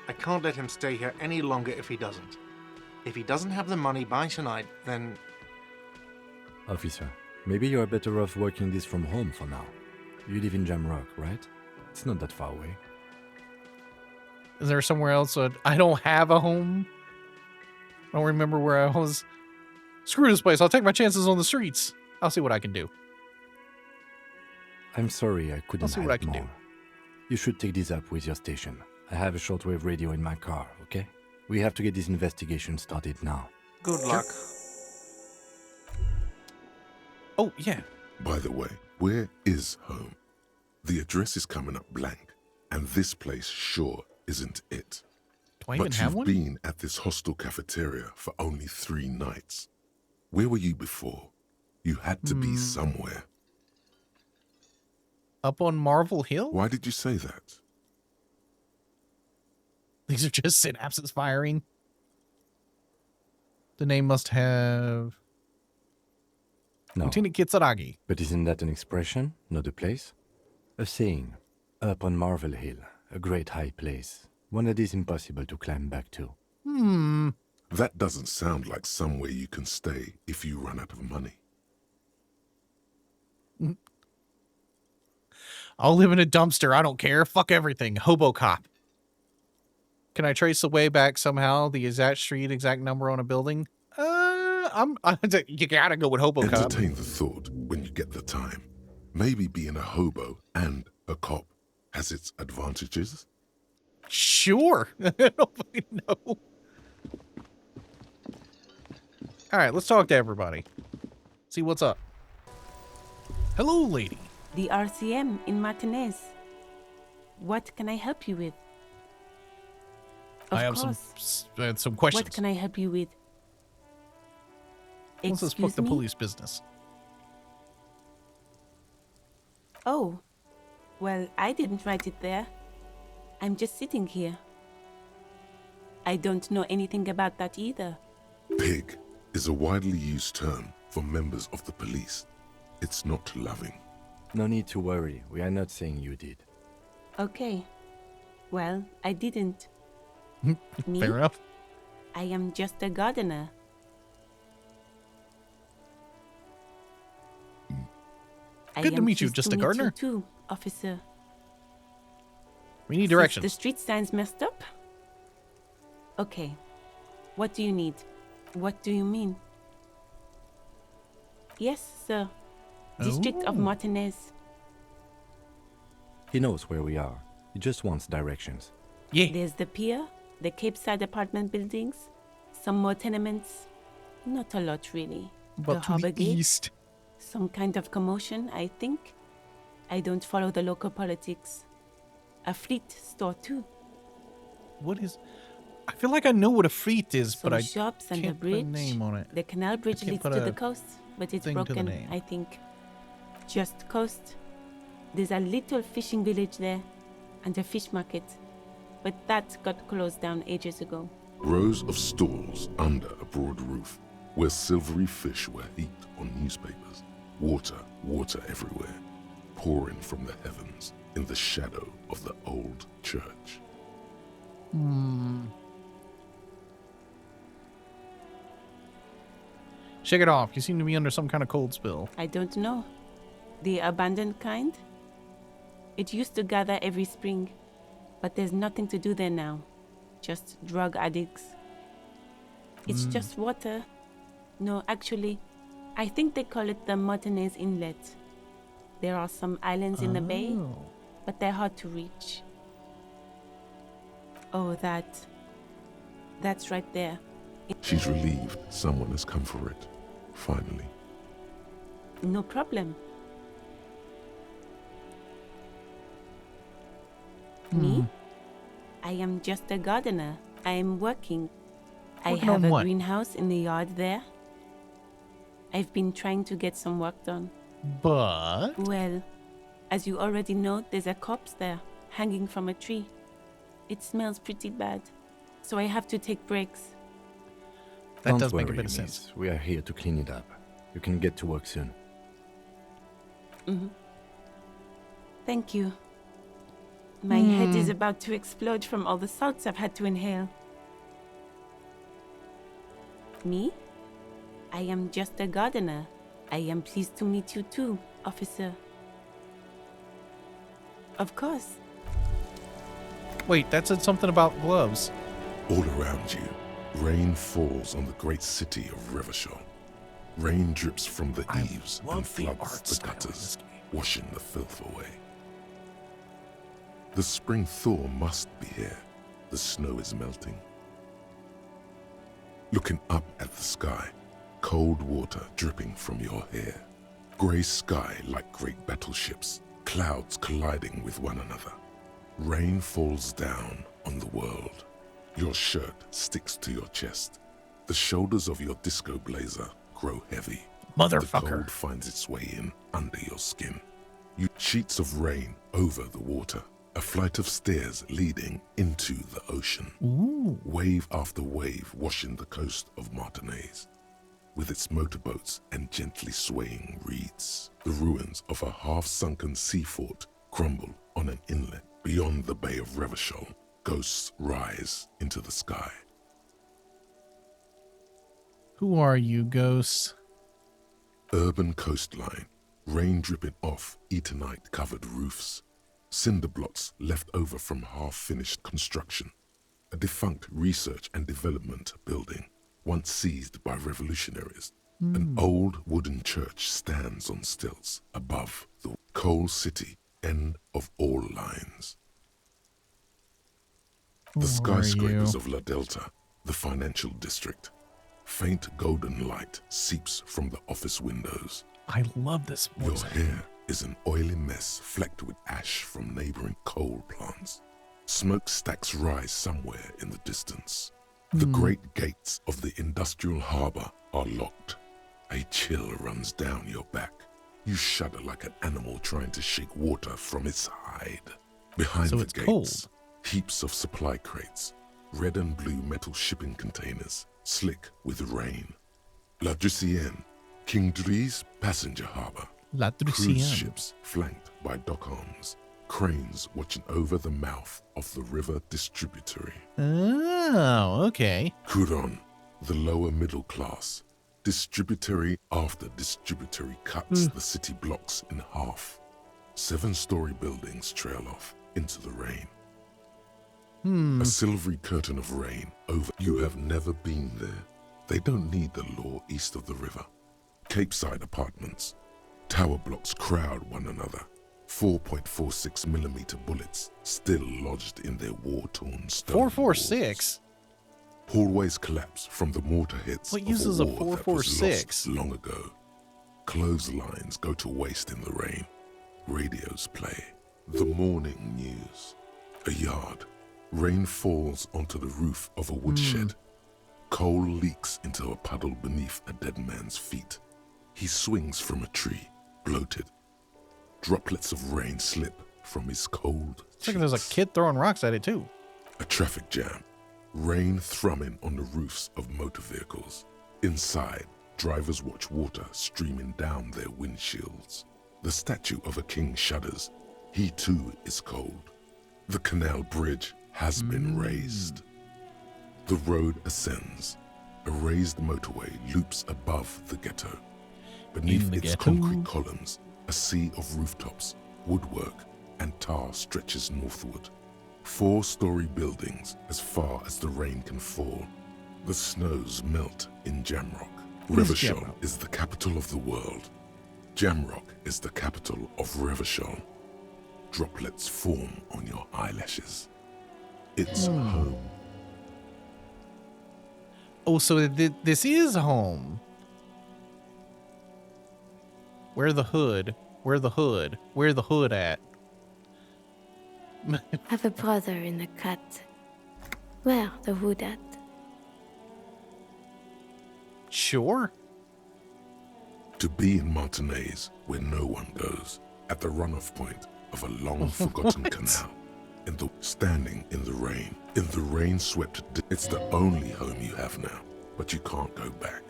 I can't let him stay here any longer if he doesn't. If he doesn't have the money by tonight, then... Officer, maybe you are better off working this from home for now. You live in Jamrock, right? It's not that far away. Is there somewhere else that I don't have a home? I don't remember where I was. Screw this place. I'll take my chances on the streets. I'll see what I can do. I'm sorry I couldn't see what I help can do. more. You should take this up with your station. I have a shortwave radio in my car, okay? We have to get this investigation started now. Good luck. Oh, yeah. By the way, where is home? The address is coming up blank, and this place sure isn't it. Do I even But have you've one? been at this hostel cafeteria for only 3 nights. Where were you before? You had to be somewhere. Up on Marvel Hill? Why did you say that? These are just synapses firing. The name must have... No, Lieutenant Kitsuragi. but isn't that an expression, not a place? A saying, up on Marvel Hill, a great high place, one that is impossible to climb back to. That doesn't sound like somewhere you can stay if you run out of money. I'll live in a dumpster. I don't care. Fuck everything. Hobo cop. Can I trace the way back somehow? The exact street, exact number on a building? You gotta go with Hobo cop. Entertain the thought when you get the time. Maybe being a hobo and a cop has its advantages. Sure. I don't fucking know. All right, let's talk to everybody. See what's up. Hello, lady. The RCM in Martinez. What can I help you with? Of I have course. some questions. What can I help you with? What's this fuck Excuse the me? police business? Oh, well, I didn't write it there. I'm just sitting here. I don't know anything about that either. Pig is a widely used term for members of the police. It's not loving. No need to worry. We are not saying you did. Okay. Well, I didn't. Me? Fair enough. I am just a gardener. I Good to am meet you, pleased just to a meet gardener? You too, officer. We need Since directions. the street sign's messed up? Okay. What do you need? What do you mean? Yes, sir. District of Oh. Martinez. He knows where we are. He just wants directions. Yeah. There's the pier, the Cape Side apartment buildings, some more tenements. Not a lot, really. But the to harbor the gate. east. Some kind of commotion, I think. I don't follow the local politics. A fleet store, too. What is... I feel like I know what a fleet is, Some but I shops and a can't bridge. put a name on it. The canal bridge can't leads put to a the coast, but it's thing to the broken, name. I think. Just coast. There's a little fishing village there, and a fish market. But that got closed down ages ago. Rows of stalls under a broad roof, where silvery fish were heaped on newspapers. Water everywhere, pouring from the heavens in the shadow of the old church. Shake it off. You seem to be under some kind of cold spill. I don't know. The abandoned kind? It used to gather every spring, but there's nothing to do there now. Just drug addicts. It's just water. No, actually, I think they call it the Martinez Inlet. There are some islands in the bay, Oh. but they're hard to reach. Oh, that's right there. She's relieved someone has come for it, finally. No problem. Me? I am just a gardener. I am working. I Working have on a what? greenhouse in the yard there. I've been trying to get some work done. But... Well, as you already know, there's a corpse there, hanging from a tree. It smells pretty bad, so I have to take breaks. That Don't does make a worry, bit of miss. sense. We are here to clean it up. You can get to work soon. Thank you. My head is about to explode from all the salts I've had to inhale. Me? I am just a gardener. I am pleased to meet you too, officer. Of course. Wait, that said something about gloves. All around you, rain falls on the great city of Revachol. Rain drips from the eaves and love the floods art the style in gutters, this game. washing the filth away. The spring thaw must be here. The snow is melting. Looking up at the sky, cold water dripping from your hair. Grey sky like great battleships, clouds colliding with one another. Rain falls down on the world. Your shirt sticks to your chest. The shoulders of your disco blazer grow heavy. The Motherfucker. cold finds its way in under your skin. You sheets of rain over the water. A flight of stairs leading into the ocean. Ooh. Wave after wave washing the coast of Martinez. With its motorboats and gently swaying reeds. The ruins of a half-sunken sea fort crumble on an inlet. Beyond the Bay of Revachol, ghosts rise into the sky. Who are you, ghosts? Urban coastline, rain dripping off Eternite-covered roofs. Cinder blocks left over from half-finished construction. A defunct research and development building, once seized by revolutionaries. An old wooden church stands on stilts above the coal city end of all lines. The Who are skyscrapers you? of La Delta, the financial district. Faint golden light seeps from the office windows. I love this Your voice. hair is an oily mess flecked with ash from neighboring coal plants. Smokestacks rise somewhere in the distance. The great gates of the industrial harbor are locked. A chill runs down your back. You shudder like an animal trying to shake water from its hide. Behind So the it's gates, cold. heaps of supply crates, red and blue metal shipping containers, slick with rain. La Drusienne, King Dries passenger harbor. La Cruise Drusienne. ships flanked by dock arms. Cranes watching over the mouth of the river distributary. Oh, okay. Couron, the lower middle class. Distributary after distributary cuts the city blocks in half. 7-story buildings trail off into the rain. A silvery curtain of rain over. You have never been there. They don't need the law east of the river. Capeside apartments. Tower blocks crowd one another. 4.46mm bullets still lodged in their war-torn stone 446. walls. Hallways collapse from the mortar hits What of uses a a war that was 446? lost long ago. Clotheslines go to waste in the rain. Radios play. The morning news. A yard. Rain falls onto the roof of a woodshed. Coal leaks into a puddle beneath a dead man's feet. He swings from a tree, bloated. Droplets of rain slip from his cold It's like there's a cheeks. kid throwing rocks at it too. A traffic jam. Rain thrumming on the roofs of motor vehicles. Inside, drivers watch water streaming down their windshields. The statue of a king shudders. He too is cold. The canal bridge has been raised. The road ascends. A raised motorway loops above the ghetto. Beneath the its ghetto. concrete columns, a sea of rooftops, woodwork, and tar stretches northward. 4-story buildings as far as the rain can fall. The snows melt in Jamrock. What is Revachol Jamrock? is the capital of the world. Jamrock is the capital of Revachol. Droplets form on your eyelashes. It's home. Oh, so this is home. Where the hood? Where the hood? Where the hood at? Have a brother in the cut. Where the hood at? Sure. To be in Martinez, where no one goes, at the runoff point of a long-forgotten canal, standing in the rain-swept. It's the only home you have now, but you can't go back.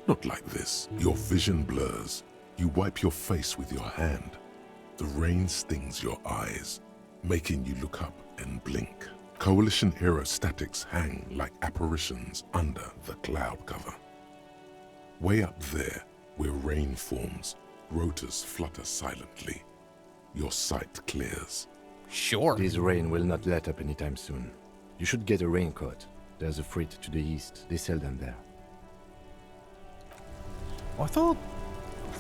Not like this. Your vision blurs. You wipe your face with your hand. The rain stings your eyes, making you look up and blink. Coalition-era statics hang like apparitions under the cloud cover. Way up there, where rain forms, rotors flutter silently. Your sight clears. Sure. This rain will not let up anytime soon. You should get a raincoat. There's a freight to the east. They sell them there. I thought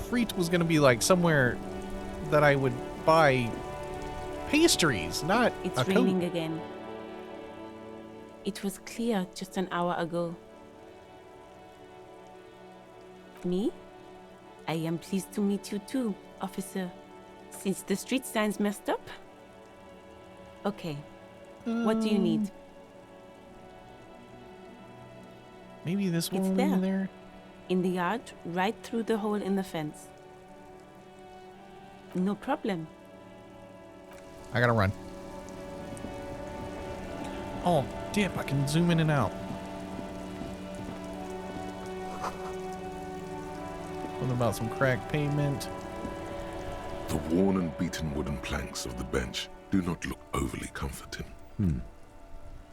Freet was going to be like somewhere that I would buy pastries, not It's a raining coat. again. It was clear just an hour ago. Me? I am pleased to meet you too, officer. Since the street signs messed up? Okay. What do you need? Maybe this one It's over there. there. In the yard, right through the hole in the fence. No problem. I gotta run. Oh, dip, I can zoom in and out. What about some cracked pavement? The worn and beaten wooden planks of the bench do not look overly comforting.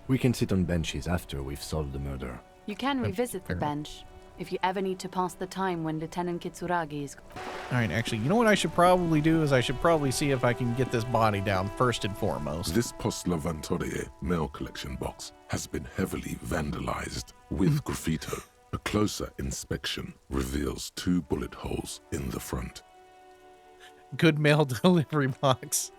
We can sit on benches after we've solved the murder. You can revisit the fair enough. bench if you ever need to pass the time when Lieutenant Kitsuragi is. All right, actually, you know what I should probably do is I should probably see if I can get this body down first and foremost. This Post Lavantorie mail collection box has been heavily vandalized with graffito. A closer inspection reveals 2 bullet holes in the front. Good mail delivery box.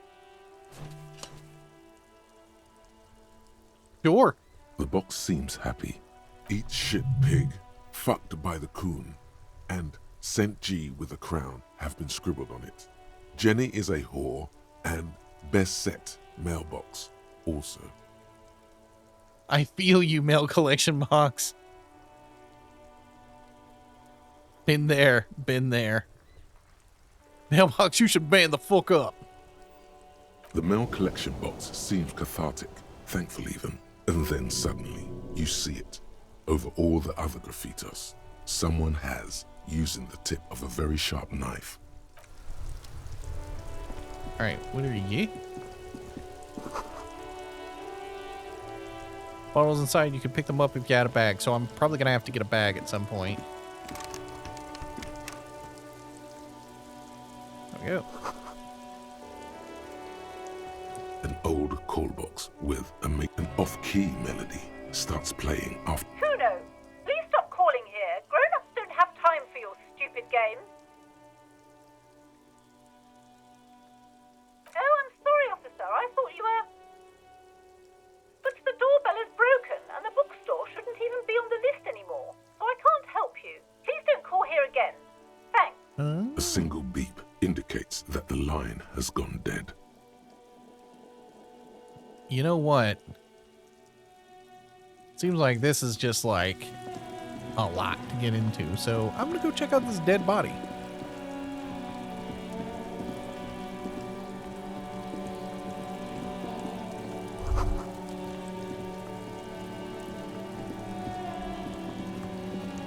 Sure. The box seems happy. Eat shit pig, fucked by the coon, and St. G with a crown have been scribbled on it. Jenny is a whore, and best set mailbox also. I feel you, mail collection box. Been there, been there. Mailbox, you should man the fuck up. The mail collection box seems cathartic, thankful even, and then suddenly you see it. Over all the other graffitos, someone has, using the tip of a very sharp knife. Alright, what are you? Bottles inside, you can pick them up if you had a bag, so I'm probably gonna have to get a bag at some point. There we go. An old call box with an off-key melody starts playing after. Kuno, please stop calling here. Grown-ups don't have time for your stupid games. Oh, I'm sorry, officer. I thought you were... But the doorbell is broken, and the bookstore shouldn't even be on the list anymore. So I can't help you. Please don't call here again. Thanks. A single beep indicates that the line has gone dead. You know what? Seems like this is just like a lot to get into, so I'm gonna go check out this dead body.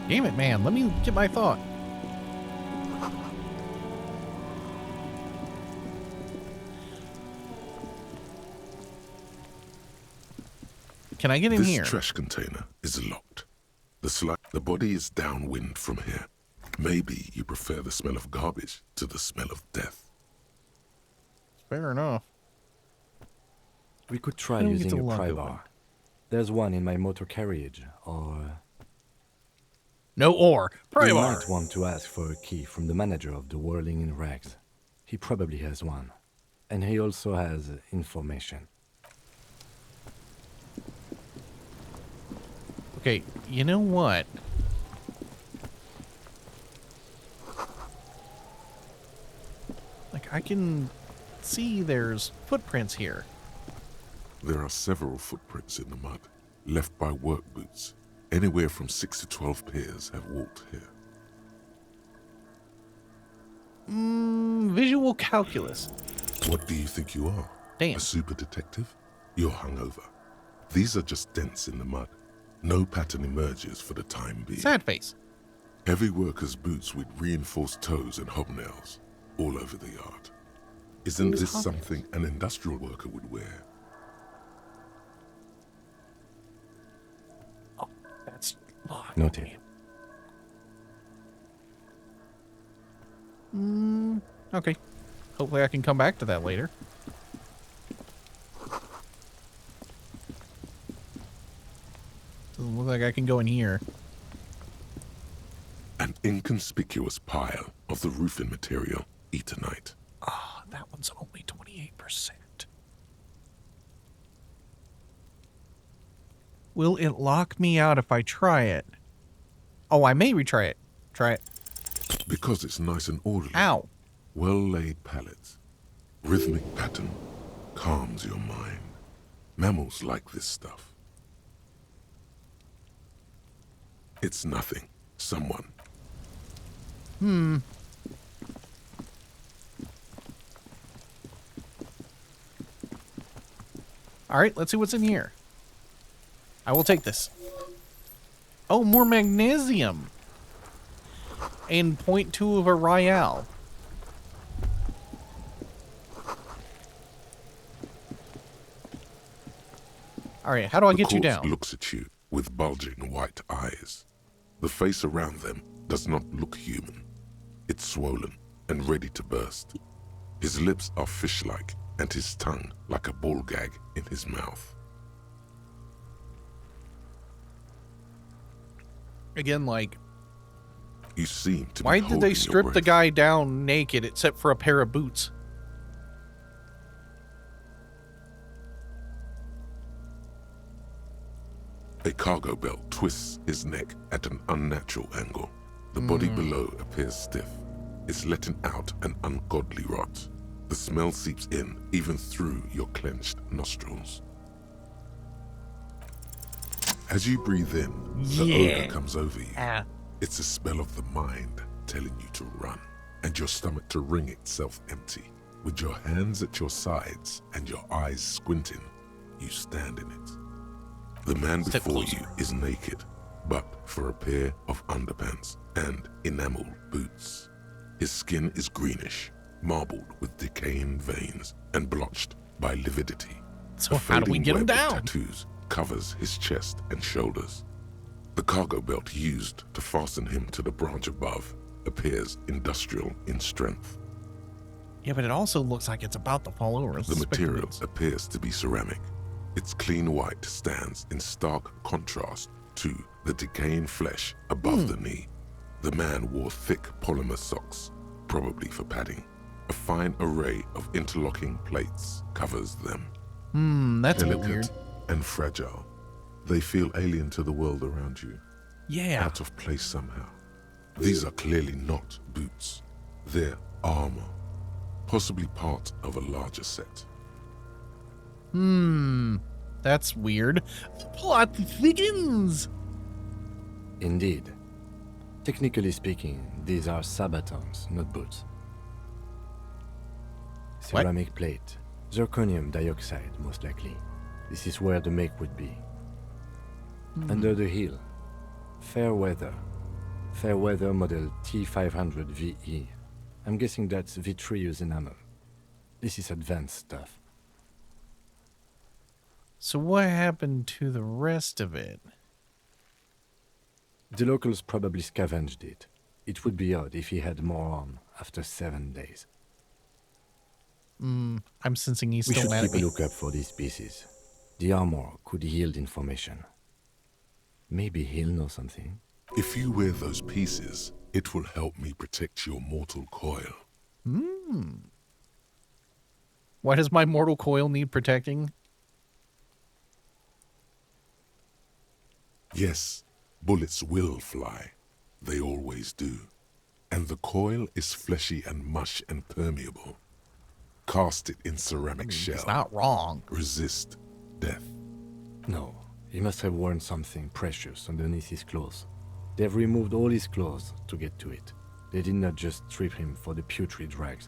Damn it, man. Let me get my thought. Can I get in here? This trash container is locked. The body is downwind from here. Maybe you prefer the smell of garbage to the smell of death. Fair enough. We could try I don't get using to a lock pry open. bar. There's one in my motor carriage, or... No or. Pry You bar. might want to ask for a key from the manager of the Whirling in Rags. He probably has one. And he also has information. Okay, you know what? Like, I can see there's footprints here. There are several footprints in the mud, left by work boots. Anywhere from 6 to 12 pairs have walked here. Visual calculus. What do you think you are? Damn. A super detective? You're hungover. These are just dents in the mud. No pattern emerges for the time being. Sad face. Heavy workers' boots with reinforced toes and hobnails all over the yard. Isn't this something an industrial worker would wear? Oh, that's locked. Noted. Okay. Hopefully I can come back to that later. Doesn't look like I can go in here. An inconspicuous pile of the roofing material, Eternite. Ah, that one's only 28%. Will it lock me out if I try it? Oh, I may retry it. Try it. Because it's nice and orderly. Ow. Well-laid pallets. Rhythmic pattern calms your mind. Mammals like this stuff. It's nothing. Someone. Alright, let's see what's in here. I will take this. Oh, more magnesium. And 0.2 of a Royale. Alright, how do I The get you corpse down? looks at you with bulging white eyes. The face around them does not look human. It's swollen and ready to burst. His lips are fish-like and his tongue like a ball gag in his mouth. Again, like, You seem to Why be did holding they your strip the breath. guy down naked except for a pair of boots? A cargo belt twists his neck at an unnatural angle. The body below appears stiff. It's letting out an ungodly rot. The smell seeps in, even through your clenched nostrils. As you breathe in, the odor comes over you. It's a smell of the mind telling you to run, and your stomach to wring itself empty. With your hands at your sides and your eyes squinting, you stand in it. The man Step before closer. you is naked, but for a pair of underpants and enamel boots. His skin is greenish, marbled with decaying veins and blotched by lividity. So A how do we fading get him web of down? tattoos covers his chest and shoulders. The cargo belt used to fasten him to the branch above appears industrial in strength. Yeah, but it also looks like it's about to fall over. The material appears to be ceramic. Its clean white stands in stark contrast to the decaying flesh above the knee. The man wore thick polymer socks, probably for padding. A fine array of interlocking plates covers them. That's a bit Delicate weird. and fragile. They feel alien to the world around you, Yeah. out of place somehow. These are clearly not boots. They're armor, possibly part of a larger set. That's weird. The plot thickens. Indeed. Technically speaking, these are sabatons, not boots. What? Ceramic plate. Zirconium dioxide, most likely. This is where the make would be. Under the heel. Fair weather. Fair weather model T500 VE. I'm guessing that's vitreous enamel. This is advanced stuff. So what happened to the rest of it? The locals probably scavenged it. It would be odd if he had more on after 7 days. I'm sensing he's We still should mad keep at a me. lookout for these pieces. The armor could yield information. Maybe he'll know something. If you wear those pieces, it will help me protect your mortal coil. Why does my mortal coil need protecting? Yes, bullets will fly. They always do. And the coil is fleshy and mush and permeable. Cast it in ceramic shell. It's not wrong. Resist death. No, he must have worn something precious underneath his clothes. They've removed all his clothes to get to it. They did not just strip him for the putrid rags.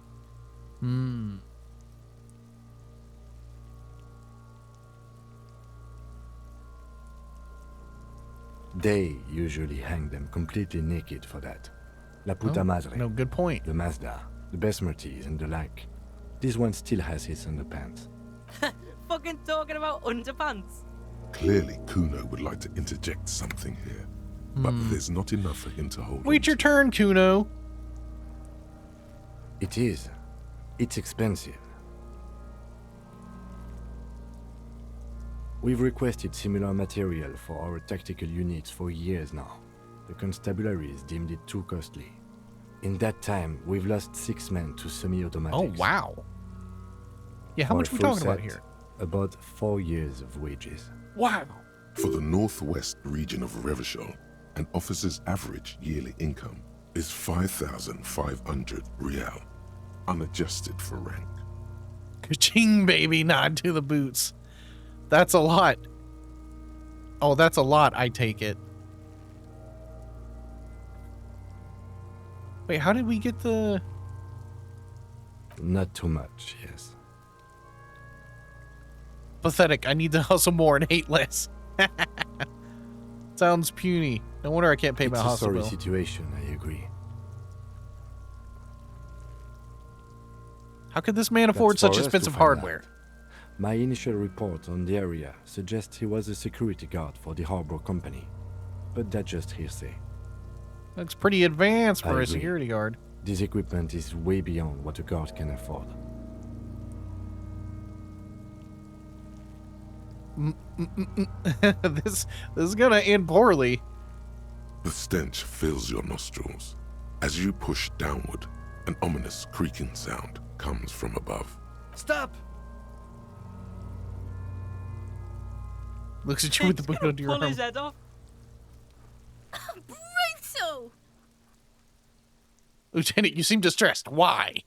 They usually hang them completely naked for that. La puta Oh, madre, no, good point. the Mazda, the Besmerties, and the like. This one still has his underpants. Fucking talking about underpants. Clearly, Kuno would like to interject something here. But there's not enough for him to hold Wait on your to. turn, Kuno. It is. It's expensive. We've requested similar material for our tactical units for years now. The constabularies deemed it too costly. In that time, we've lost 6 men to semi-automatics. Oh, wow. Yeah, how For much a we full talking about set, here? About 4 years of wages. Wow. For the northwest region of Revachol, an officer's average yearly income is 5,500 real, unadjusted for rank. Ka-ching, baby. Nod to the boots. That's a lot. Oh, that's a lot, I take it. Wait, how did we get the... Not too much, yes. Pathetic. I need to hustle more and hate less. Sounds puny. No wonder I can't pay It's my a hustle sorry bill. situation, I agree. How could this man afford That's such for us to expensive find hardware? out. My initial report on the area suggests he was a security guard for the harbor company. But that's just hearsay. Looks pretty advanced I for a agree. security guard. This equipment is way beyond what a guard can afford. This is gonna end poorly. The stench fills your nostrils. As you push downward, an ominous creaking sound comes from above. Stop! Looks at you with the boot under your Pull arm. his head off. Brutal! Lieutenant, you seem distressed. Why?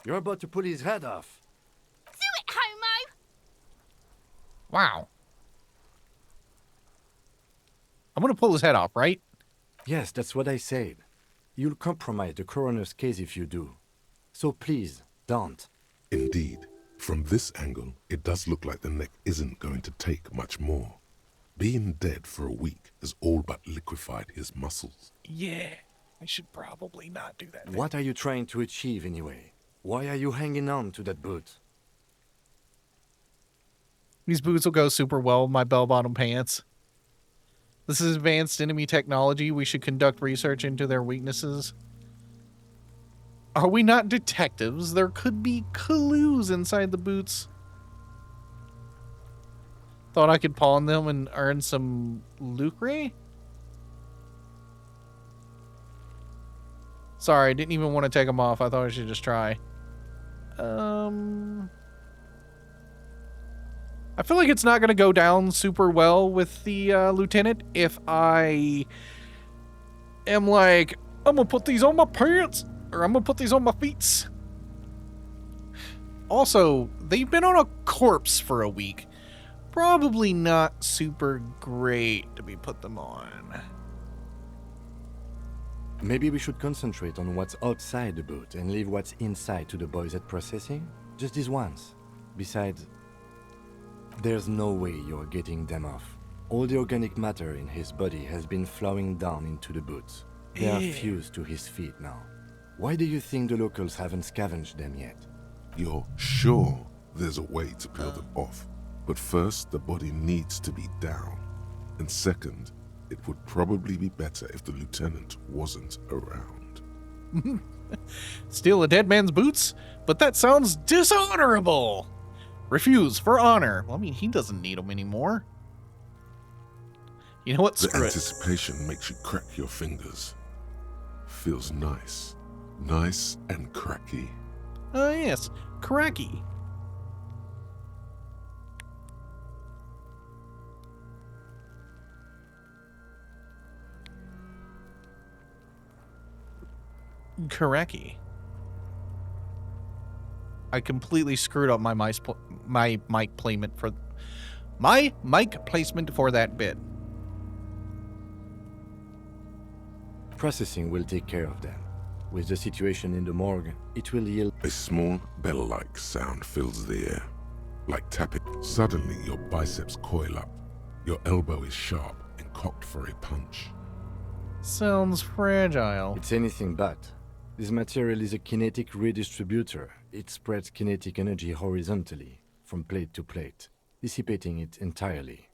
You're about to pull his head off. Do it, Homo! Wow. I'm gonna pull his head off, right? Yes, that's what I said. You'll compromise the coroner's case if you do. So please, don't. Indeed, from this angle, it does look like the neck isn't going to take much more. Being dead for a week has all but liquefied his muscles. Yeah. I should probably not do that. What are you trying to achieve anyway? Why are you hanging on to that boot? These boots will go super well with my bell-bottom pants. This is advanced enemy technology. We should conduct research into their weaknesses. Are we not detectives? There could be clues inside the boots. Thought I could pawn them and earn some lucre? Sorry, I didn't even want to take them off. I thought I should just try. I feel like it's not going to go down super well with the lieutenant if I am like, I'm going to put these on my pants, or I'm going to put these on my feet. Also, they've been on a corpse for a week. Probably not super great to be put them on. Maybe we should concentrate on what's outside the boot and leave what's inside to the boys at processing? Just this once. Besides, there's no way you're getting them off. All the organic matter in his body has been flowing down into the boots. They are fused to his feet now. Why do you think the locals haven't scavenged them yet? You're sure there's a way to peel them off, but first the body needs to be down. And second, it would probably be better if the lieutenant wasn't around. Steal a dead man's boots? But that sounds dishonorable! Refuse for honor. Well, I mean, he doesn't need them anymore. You know what? The Screw it. anticipation makes you crack your fingers. Feels nice. Nice and cracky. Oh, yes. Cracky. Cracky. I completely screwed up my mic placement for that bit. Processing will take care of them. With the situation in the morgue, it will yield. A small bell-like sound fills the air, like tapping. Suddenly, your biceps coil up. Your elbow is sharp and cocked for a punch. Sounds fragile. It's anything but. This material is a kinetic redistributor. It spreads kinetic energy horizontally, from plate to plate, dissipating it entirely.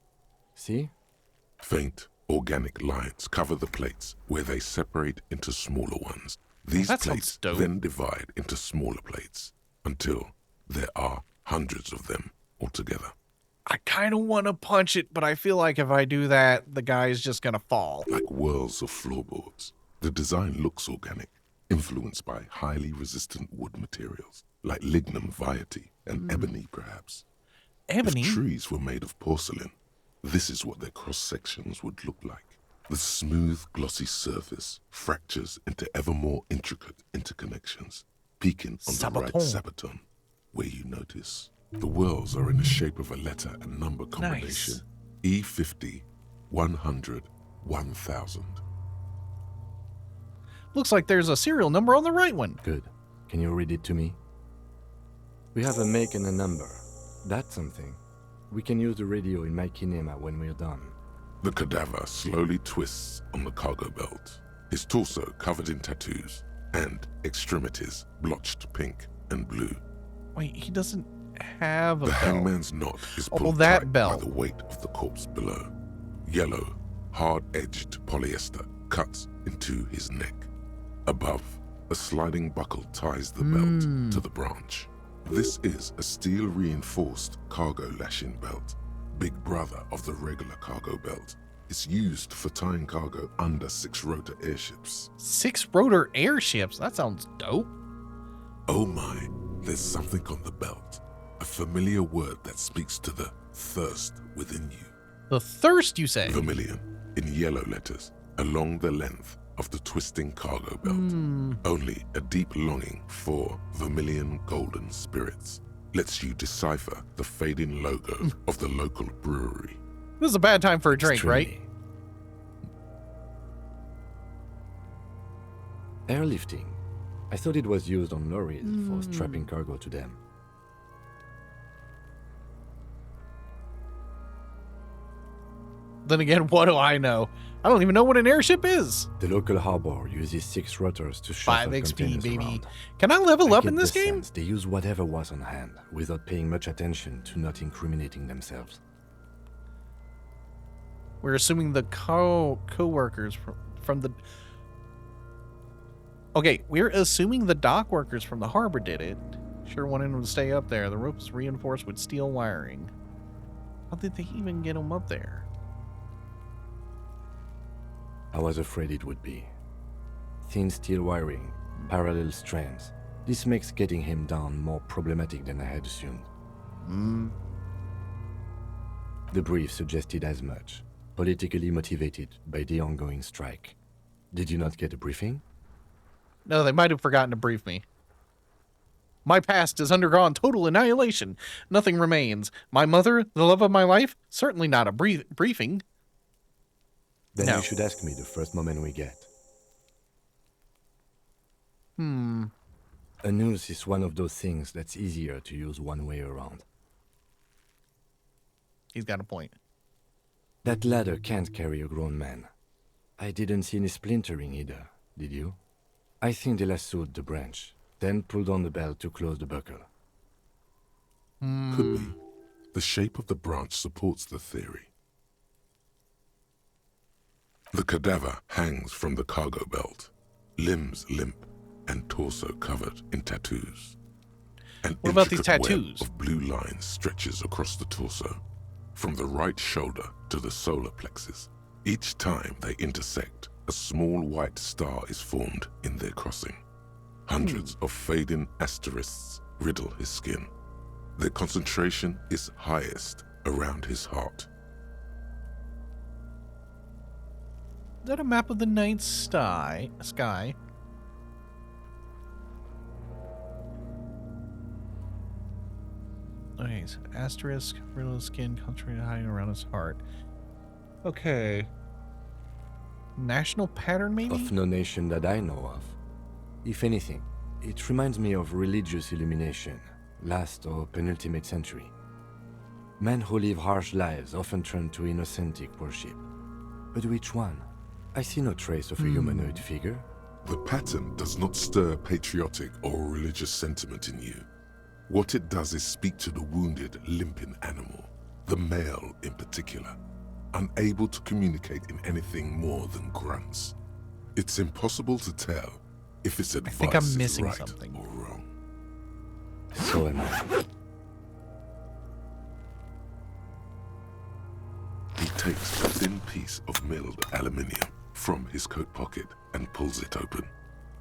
See? Faint, organic lines cover the plates, where they separate into smaller ones. These that sounds plates dope. then divide into smaller plates, until there are hundreds of them altogether. I kind of want to punch it, but I feel like if I do that, the guy's just going to fall. Like whirls of floorboards. The design looks organic, influenced by highly resistant wood materials, like lignum vitae and ebony, perhaps. Ebony? If trees were made of porcelain, this is what their cross-sections would look like. The smooth, glossy surface fractures into ever more intricate interconnections, peaking on the right sabaton, where you notice. The whirls are in the shape of a letter and number combination. Nice. E50, 100, 1000. Looks like there's a serial number on the right one. Good. Can you read it to me? We have a make and a number. That's something. We can use the radio in my kinema when we're done. The cadaver slowly twists on the cargo belt, his torso covered in tattoos, and extremities blotched pink and blue. Wait, he doesn't have a The belt. hangman's knot is pulled that tight belt. by the weight of the corpse below. Yellow, hard-edged polyester cuts into his neck. Above, a sliding buckle ties the belt to the branch. This is a steel-reinforced cargo lashing belt, big brother of the regular cargo belt. It's used for tying cargo under 6-rotor airships. 6-rotor airships? That sounds dope. Oh my, there's something on the belt. A familiar word that speaks to the thirst within you. The thirst, you say? Vermilion, in yellow letters, along the length of the twisting cargo belt. Only a deep longing for vermilion golden spirits lets you decipher the fading logo of the local brewery. This is a bad time for a drink, right? Airlifting. I thought it was used on lorries for strapping cargo to them. Then again, what do I know? I don't even know what an airship is. The local harbor uses 6 rotors to shuttle 5 XP, containers baby. around. Can I level I up get in this the game? sense they use whatever was on hand without paying much attention to not incriminating themselves. We're assuming the co-workers from the... Okay, we're assuming the dock workers from the harbor did it. Sure wanted them to stay up there. The rope is reinforced with steel wiring. How did they even get them up there? I was afraid it would be. Thin steel wiring, parallel strands. This makes getting him down more problematic than I had assumed. The brief suggested as much, politically motivated by the ongoing strike. Did you not get a briefing? No, they might have forgotten to brief me. My past has undergone total annihilation. Nothing remains. My mother, the love of my life, certainly not a briefing. Then No. you should ask me the first moment we get. A noose is one of those things that's easier to use one way around. He's got a point. That ladder can't carry a grown man. I didn't see any splintering either, did you? I think they lassoed the branch, then pulled on the belt to close the buckle. Could be. The shape of the branch supports the theory. The cadaver hangs from the cargo belt, limbs limp and torso covered in tattoos. An What about these intricate web tattoos? of blue lines stretches across the torso, from the right shoulder to the solar plexus. Each time they intersect, a small white star is formed in their crossing. Hundreds of fading asterisks riddle his skin. Their concentration is highest around his heart. Is that a map of the night sky? Okay, so asterisk, riddle skin, concentrated hiding around his heart. Okay. National pattern, maybe? Of no nation that I know of. If anything, it reminds me of religious illumination, last or penultimate century. Men who live harsh lives often turn to innocentic worship. But which one? I see no trace of a humanoid figure. The pattern does not stir patriotic or religious sentiment in you. What it does is speak to the wounded, limping animal, the male in particular, unable to communicate in anything more than grunts. It's impossible to tell if its advice think I'm is missing right something. or wrong. So am I. He takes a thin piece of milled aluminium from his coat pocket and pulls it open.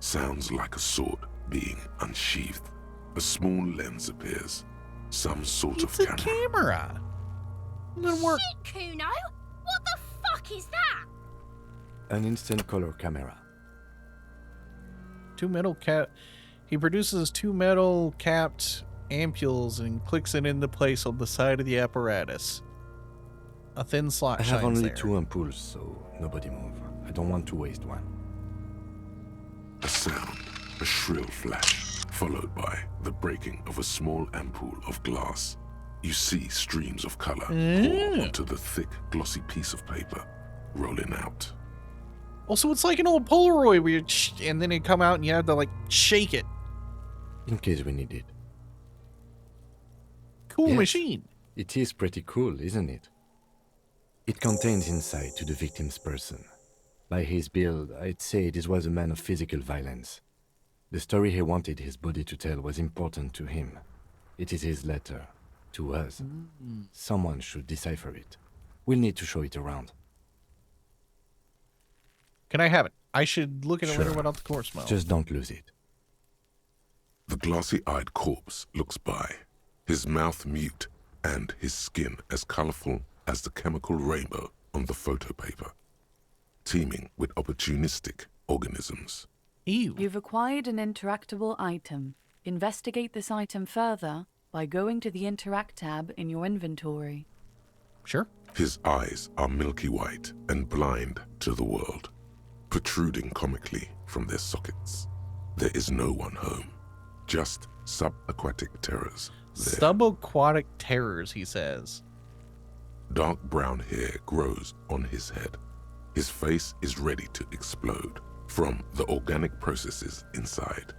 Sounds like a sword being unsheathed. A small lens appears. Some sort It's of a camera. camera. It doesn't work. Shit, Kuno! What the fuck is that? An instant color camera. He produces 2 metal capped ampules and clicks it into place on the side of the apparatus. A thin slot I have shines only there. 2 ampoules, so nobody move. I don't want to waste one. A sound, a shrill flash, followed by the breaking of a small ampoule of glass. You see streams of color pour onto the thick, glossy piece of paper, rolling out. Also, it's like an old Polaroid where and then it come out and you have to like shake it. In case we need it. Cool Yes. machine. It is pretty cool, isn't it? It contains insight to the victim's person. By his build, I'd say this was a man of physical violence. The story he wanted his body to tell was important to him. It is his letter. To us. Someone should decipher it. We'll need to show it around. Can I have it? I should look at it later Sure. without the core smell. Just don't lose it. The glassy-eyed corpse looks by, his mouth mute and his skin as colorful as the chemical rainbow on the photo paper, teeming with opportunistic organisms. Ew. You've acquired an interactable item. Investigate this item further by going to the Interact tab in your inventory. Sure. His eyes are milky white and blind to the world, protruding comically from their sockets. There is no one home, just subaquatic terrors there. Subaquatic terrors, he says. Dark brown hair grows on his head. His face is ready to explode from the organic processes inside.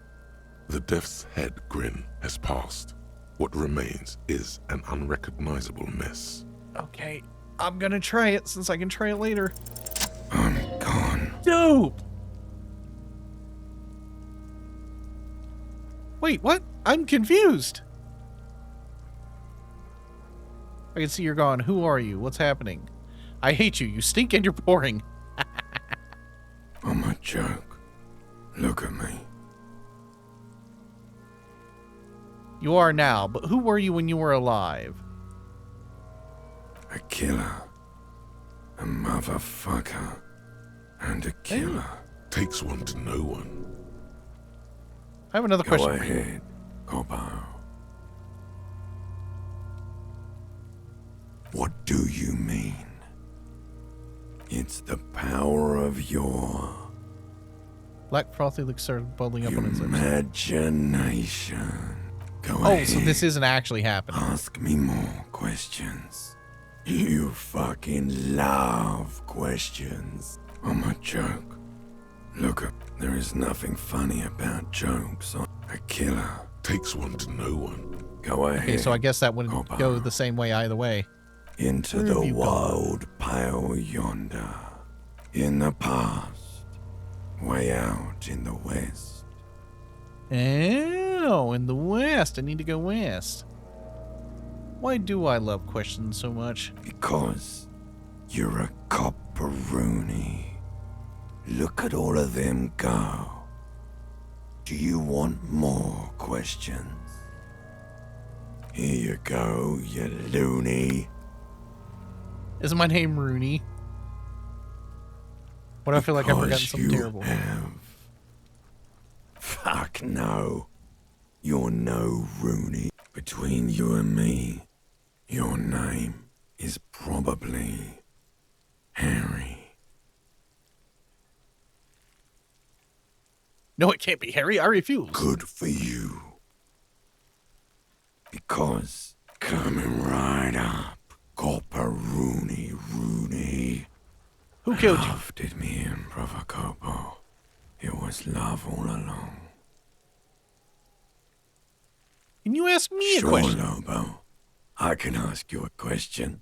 The death's head grin has passed. What remains is an unrecognizable mess. Okay, I'm gonna try it since I can try it later. I'm gone. Dope! Wait, what? I'm confused. I can see you're gone. Who are you? What's happening? I hate you. You stink and you're boring. I'm a joke. Look at me. You are now, but who were you when you were alive? A killer. A motherfucker. And a killer. Takes one to know one. I have another Go question for you. ahead, Cobbo. What do you mean? It's the power of your Black frothy liquid started bubbling up on his lips. imagination. Go Oh, ahead. so this isn't actually happening. Ask me more questions. You fucking love questions. I'm a joke. Look, there is nothing funny about jokes. A killer. Takes one to know one. Go ahead. Okay, so I guess that wouldn't Cobbo. go the same way either way. Into Where the have you gone? wild pale yonder. In the past. Way out in the west. Oh, in the west. I need to go west. Why do I love questions so much? Because you're a copperoonie. Look at all of them go. Do you want more questions? Here you go, you loony. Is my name Rooney? What do I feel like I've forgotten Because something you terrible? have. Fuck no. You're no Rooney. Between you and me, your name is probably Harry. No, it can't be Harry. I refuse. Good for you. Because coming right up, Copperoonie Rooney. Who killed you? Love did me in, Brother Copo. It was love all along. Can you ask me a Sure, question? Lobo. I can ask you a question.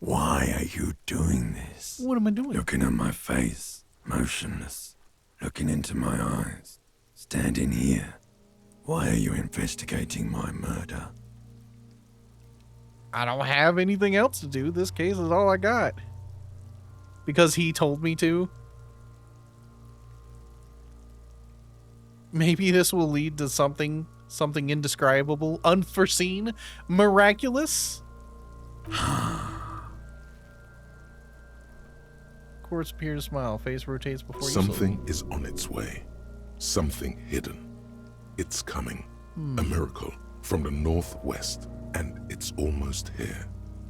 Why are you doing this? What am I doing? Looking at my face, motionless. Looking into my eyes. Standing here. Why are you investigating my murder? I don't have anything else to do. This case is all I got. Because he told me to. Maybe this will lead to something indescribable, unforeseen, miraculous. Corpse appears to smile. Face rotates before you Something is on its way. Something hidden. It's coming. A miracle from the northwest, and it's almost here.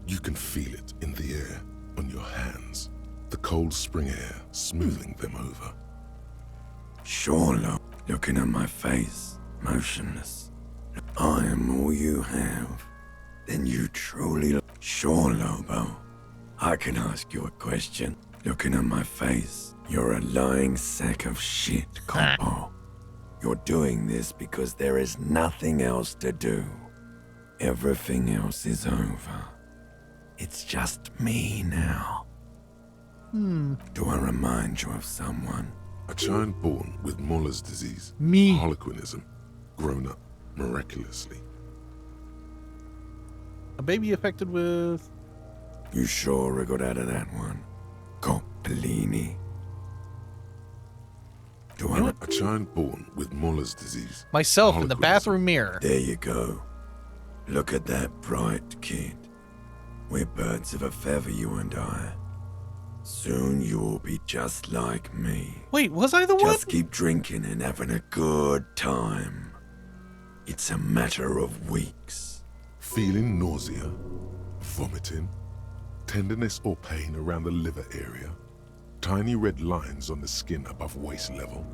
You can feel it in the air, on your hands. The cold spring air smoothing them over. Sure, looking at my face, motionless. I am all you have. Then you truly... Sure, Lobo. I can ask you a question. Looking at my face, you're a lying sack of shit, Compo. You're doing this because there is nothing else to do. Everything else is over. It's just me now. Do I remind you of someone? A child born with Muller's disease. Me. Harlequinism. Grown up miraculously. A baby affected with... You sure I got out of that one? Coppellini. Do I... A child born with Muller's disease. Myself in the Harlequin's- bathroom mirror. There you go. Look at that bright kid. We're birds of a feather, you and I. Soon you'll be just like me. Wait, was I the one? Just keep drinking and having a good time. It's a matter of weeks. Feeling nausea, vomiting, tenderness or pain around the liver area, tiny red lines on the skin above waist level,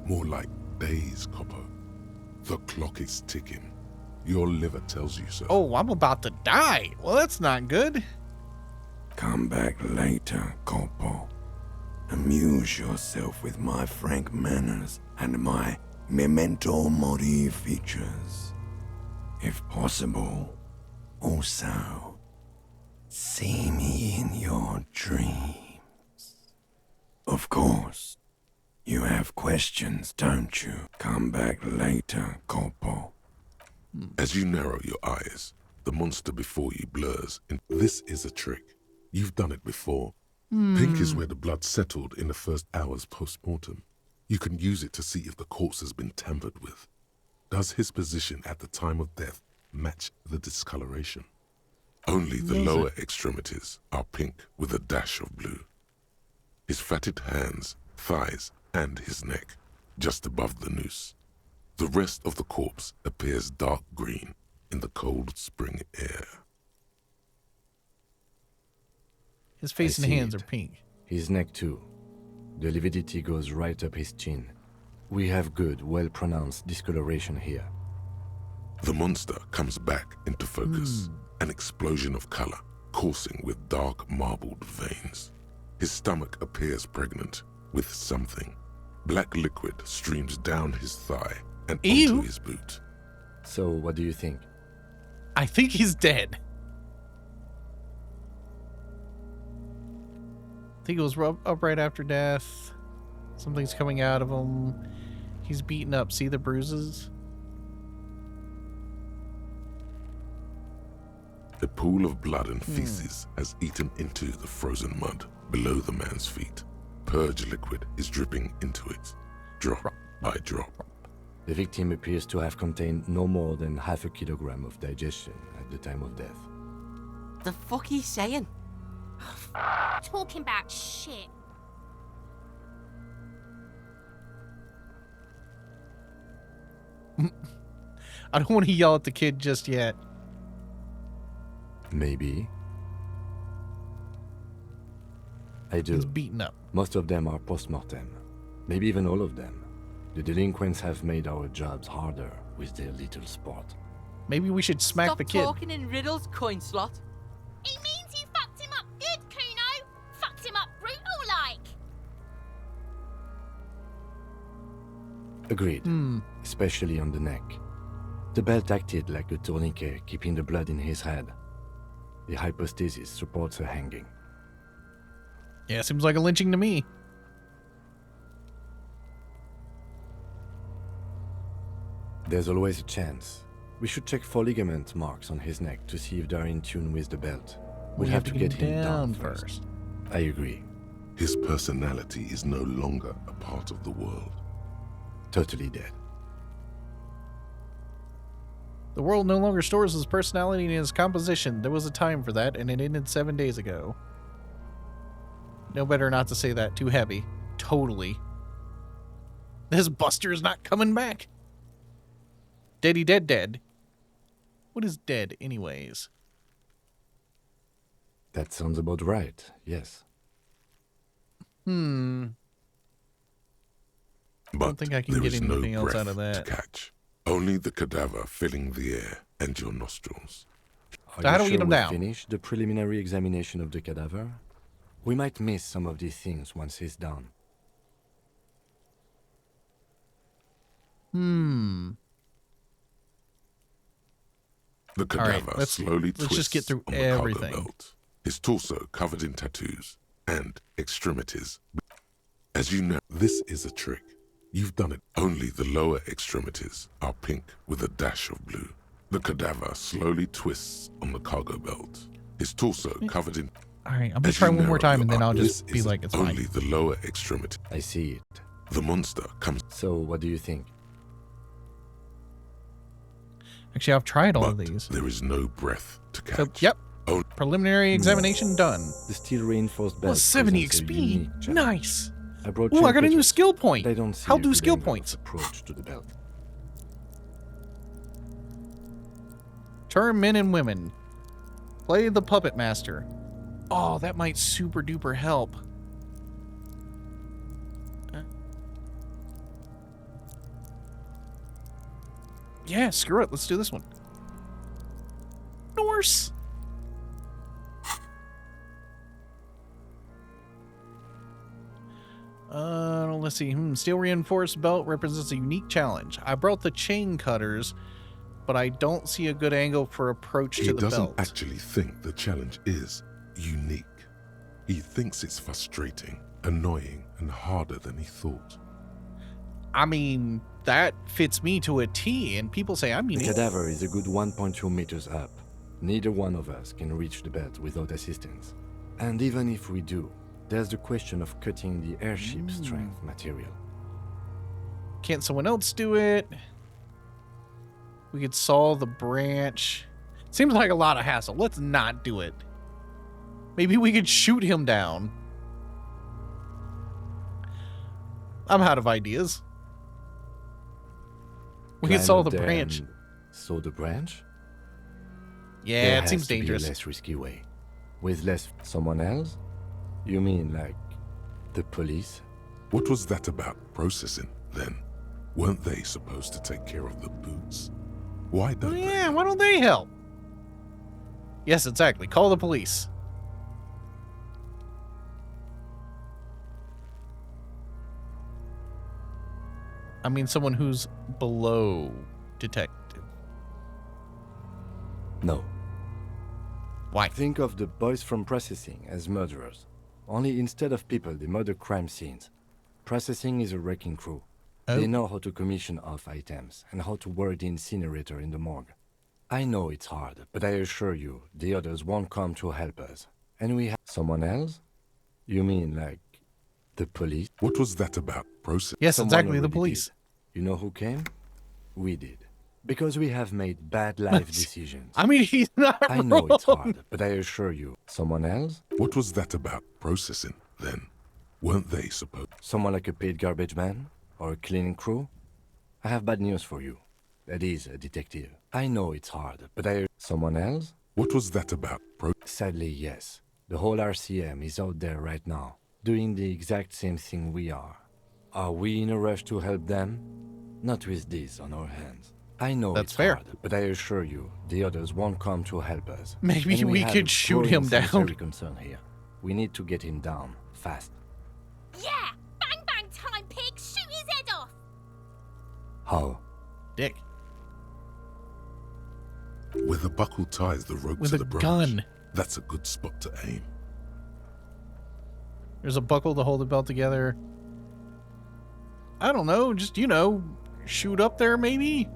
more like days, Coppo. The clock is ticking. Your liver tells you so. Oh, I'm about to die. Well, that's not good. Come back later, Corpo. Amuse yourself with my frank manners and my memento mori features. If possible, also, see me in your dreams. Of course, you have questions, don't you? Come back later, Corpo. As you narrow your eyes, the monster before you blurs. And this is a trick. You've done it before. Pink is where the blood settled in the first hours post-mortem. You can use it to see if the corpse has been tampered with. Does his position at the time of death match the discoloration? Only the lower extremities are pink with a dash of blue. His fatted hands, thighs, and his neck, just above the noose. The rest of the corpse appears dark green in the cold spring air. His face I and see hands it. are pink. His neck too. The lividity goes right up his chin. We have good, well-pronounced discoloration here. The monster comes back into focus, an explosion of color, coursing with dark marbled veins. His stomach appears pregnant with something. Black liquid streams down his thigh and Ew. onto his boot. So, what do you think? I think he's dead. I think it was up right after death. Something's coming out of him. He's beaten up. See the bruises? A pool of blood and feces has eaten into the frozen mud below the man's feet. Purge liquid is dripping into it, drop by drop. The victim appears to have contained no more than half a kilogram of digestion at the time of death. The fuck he's saying? Talking about shit. I don't want to yell at the kid just yet. Maybe. I do. He's beaten up. Most of them are post-mortem. Maybe even all of them. The delinquents have made our jobs harder with their little sport. Maybe we should smack Stop the kid. talking in riddles, coin slot. He means you fucked him up good, Kuno. Fucked him up brutal like. Agreed. Especially on the neck. The belt acted like a tourniquet, keeping the blood in his head. The hypostasis supports a hanging. Yeah, seems like a lynching to me. There's always a chance. We should check for ligament marks on his neck to see if they're in tune with the belt. We'll have to get him down first. I agree. His personality is no longer a part of the world. Totally dead. The world no longer stores his personality and his composition. There was a time for that, and it ended 7 days ago. No better not to say that. Too heavy. Totally. This Buster's not coming back. Deady dead dead. What is dead, anyways? That sounds about right, yes. But don't think I can there get is no anything else breath out of that. to catch. Only the cadaver filling the air and your nostrils. Are So how you do we sure get him we'll down? finish the preliminary examination of the cadaver? We might miss some of these things once he's done. The All right, cadaver let's slowly twists just get through on the everything. cargo belt. His torso covered in tattoos and extremities. As you know, this is a trick. You've done it. Only the lower extremities are pink with a dash of blue. The cadaver slowly twists on the cargo belt, his torso covered in... All right, I'm gonna As try you one more narrow time, your and then I'll eye, just this be is like, it's only fine. the lower extremity. I see it. The monster comes... So, what do you think? Actually, I've tried all of but these. there is no breath to catch. So, yep. Oh, Preliminary examination done. The steel reinforced belt. Plus 70 presents a XP. unique challenge. Nice. I brought Ooh, I got a new pictures. skill point. They don't see How a do good skill angle of points? approach to the belt. Turn men and women. Play the puppet master. Oh, that might super duper help. Yeah, screw it. Let's do this one. Norse. Let's see. Steel reinforced belt represents a unique challenge. I brought the chain cutters, but I don't see a good angle for approach he to the doesn't belt. actually think the challenge is unique. He thinks it's frustrating, annoying, and harder than he thought. I mean, that fits me to a T, and people say I'm The unique. cadaver is a good 1.2 meters up. Neither one of us can reach the belt without assistance. And even if we do, there's the question of cutting the airship strength material. Can't someone else do it? We could saw the branch. Seems like a lot of hassle. Let's not do it. Maybe we could shoot him down. I'm out of ideas. We could Climb saw up the there branch. and saw the branch? Yeah, There it seems has to be a dangerous. less risky way. With less... Someone else? You mean like the police? What was that about processing, then? Weren't they supposed to take care of the boots? Why Oh, don't they? yeah, why don't they help? Yes, exactly. Call the police. I mean, someone who's below detective. No. Why? Think of the boys from processing as murderers. Only instead of people, they murder crime scenes. Processing is a wrecking crew. Oh. They know how to commission off items and how to work the incinerator in the morgue. I know it's hard, but I assure you, the others won't come to help us. And we have... Someone else? You mean like the police? What was that about process? Yes, Someone exactly, the already police. did. You know who came? We did. Because we have made bad life decisions. I mean, he's not I know it's wrong. hard, but I assure you, someone else? What was that about processing, then? Weren't they supposed... Someone like a paid garbage man? Or a cleaning crew? I have bad news for you. That is a detective. I know it's hard, but Someone else? What was that about Sadly, yes. The whole RCM is out there right now, doing the exact same thing we are. Are we in a rush to help them? Not with this on our hands. I know That's it's fair. hard, but I assure you, the others won't come to help us. Maybe And we have could a shoot growing him down. sanitary concern here. We need to get him down, fast. Yeah! Bang bang time, pig! Shoot his head off! How? Dick. where the buckle ties the rope With to a the branch? gun. That's a good spot to aim. There's a buckle to hold the belt together. I don't know, just, you know, shoot up there maybe?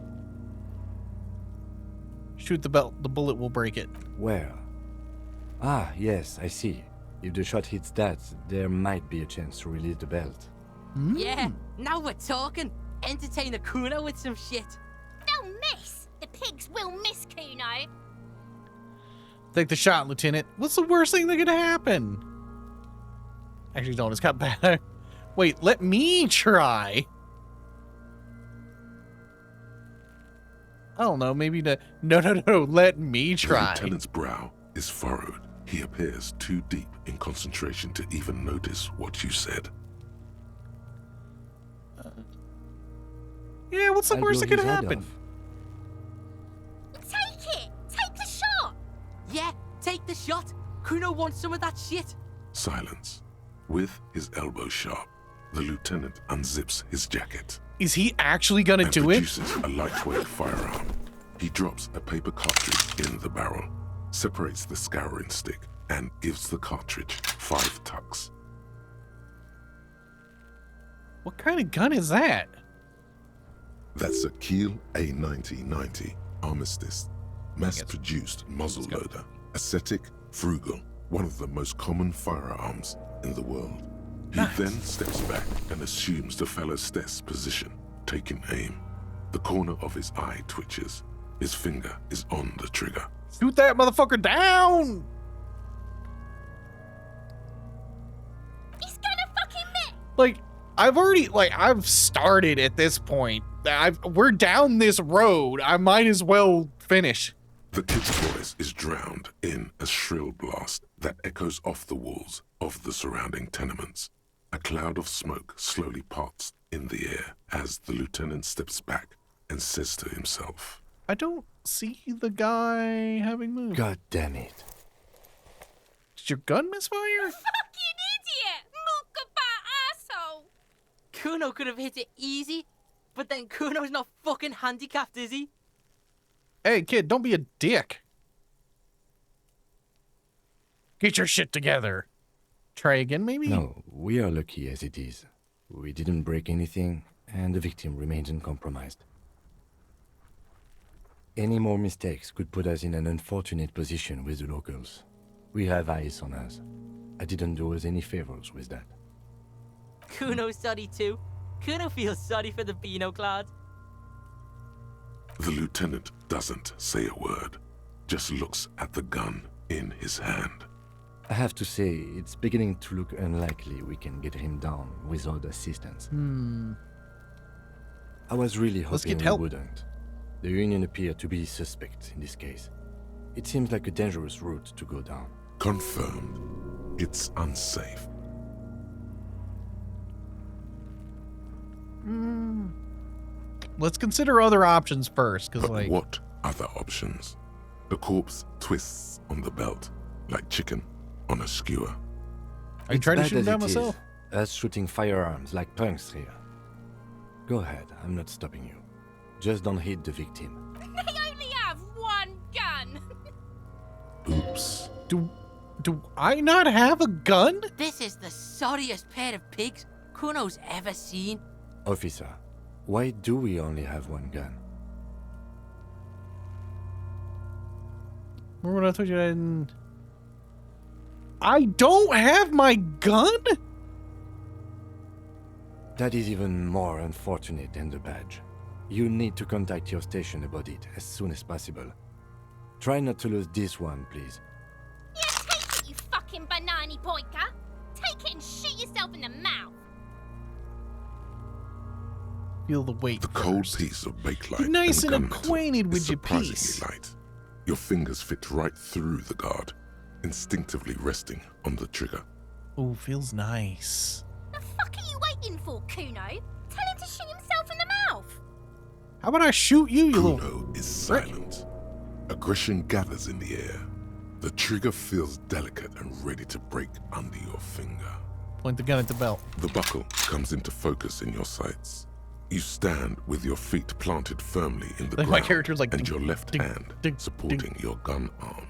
Shoot the belt, the bullet will break it. Where? Ah, yes, I see. If the shot hits that, there might be a chance to release the belt. Yeah, now we're talking. Entertain the Kuno with some shit. They'll miss! The pigs will miss Kuno! Take the shot, Lieutenant. What's the worst thing that could happen? Actually, don't. It's got bad. Wait, let me try. I don't know. Maybe the... No. Let me The try. lieutenant's brow is furrowed. He appears too deep in concentration to even notice what you said. Yeah, what's the I'll worst blow that could his head happen? off. Take it! Take the shot! Yeah, take the shot. Kuno wants some of that shit. Silence. With his elbow sharp, the lieutenant unzips his jacket Is he actually gonna and do it? produces a lightweight firearm. He drops a paper cartridge in the barrel, separates the scouring stick, and gives the cartridge 5 tucks. What kind of gun is that? That's a Kiel A9090, armistice, mass-produced muzzleloader, ascetic, frugal, one of the most common firearms in the world. He then steps back and assumes the fellow's desk position, taking aim. The corner of his eye twitches. His finger is on the trigger. Shoot that motherfucker down! He's gonna fucking miss! Like, I've started at this point. We're down this road. I might as well finish. The kid's voice is drowned in a shrill blast that echoes off the walls of the surrounding tenements. A cloud of smoke slowly parts in the air as the lieutenant steps back and says to himself, I don't see the guy having moved. God damn it. Did your gun misfire? Fucking idiot! Muckabah asshole! Kuno could have hit it easy, but then Kuno's not fucking handicapped, is he? Hey, kid, don't be a dick. Get your shit together. Try again, maybe? No, we are lucky as it is. We didn't break anything, and the victim remains uncompromised. Any more mistakes could put us in an unfortunate position with the locals. We have eyes on us. I didn't do us any favors with that. Kuno's sorry too. Kuno feels sorry for the Beano Cloud. The lieutenant doesn't say a word, just looks at the gun in his hand. I have to say, it's beginning to look unlikely we can get him down without assistance. I was really hoping we wouldn't. The Union appeared to be suspect in this case. It seems like a dangerous route to go down. Confirmed. It's unsafe. Let's consider other options first, because But what other options? The corpse twists on the belt, like chicken on a skewer. Are you trying to Bad shoot him as down it is, myself? us shooting firearms like punks here. Go ahead, I'm not stopping you. Just don't hit the victim. They only have one gun! Oops. Do I not have a gun? This is the sorriest pair of pigs Kuno's ever seen. Officer, why do we only have one gun? Remember when I told you I didn't... I don't have my gun? That is even more unfortunate than the badge. You need to contact your station about it as soon as possible. Try not to lose this one, please. Yeah, take it, you fucking banani boyka! Take it and shoot yourself in the mouth! Feel the weight The cold piece of bakelite Be nice and gun metal acquainted with is your surprisingly piece. light. Your fingers fit right through the guard, instinctively resting on the trigger. Oh, feels nice. The fuck are you waiting for, Kuno? Tell him to shoot himself in the mouth! How about I shoot you, you little... Kuno is silent. Aggression gathers in the air. The trigger feels delicate and ready to break under your finger. Point the gun at the belt. The buckle comes into focus in your sights. You stand with your feet planted firmly in the Like ground my character's like, and ding, your left ding, hand ding, supporting your gun arm.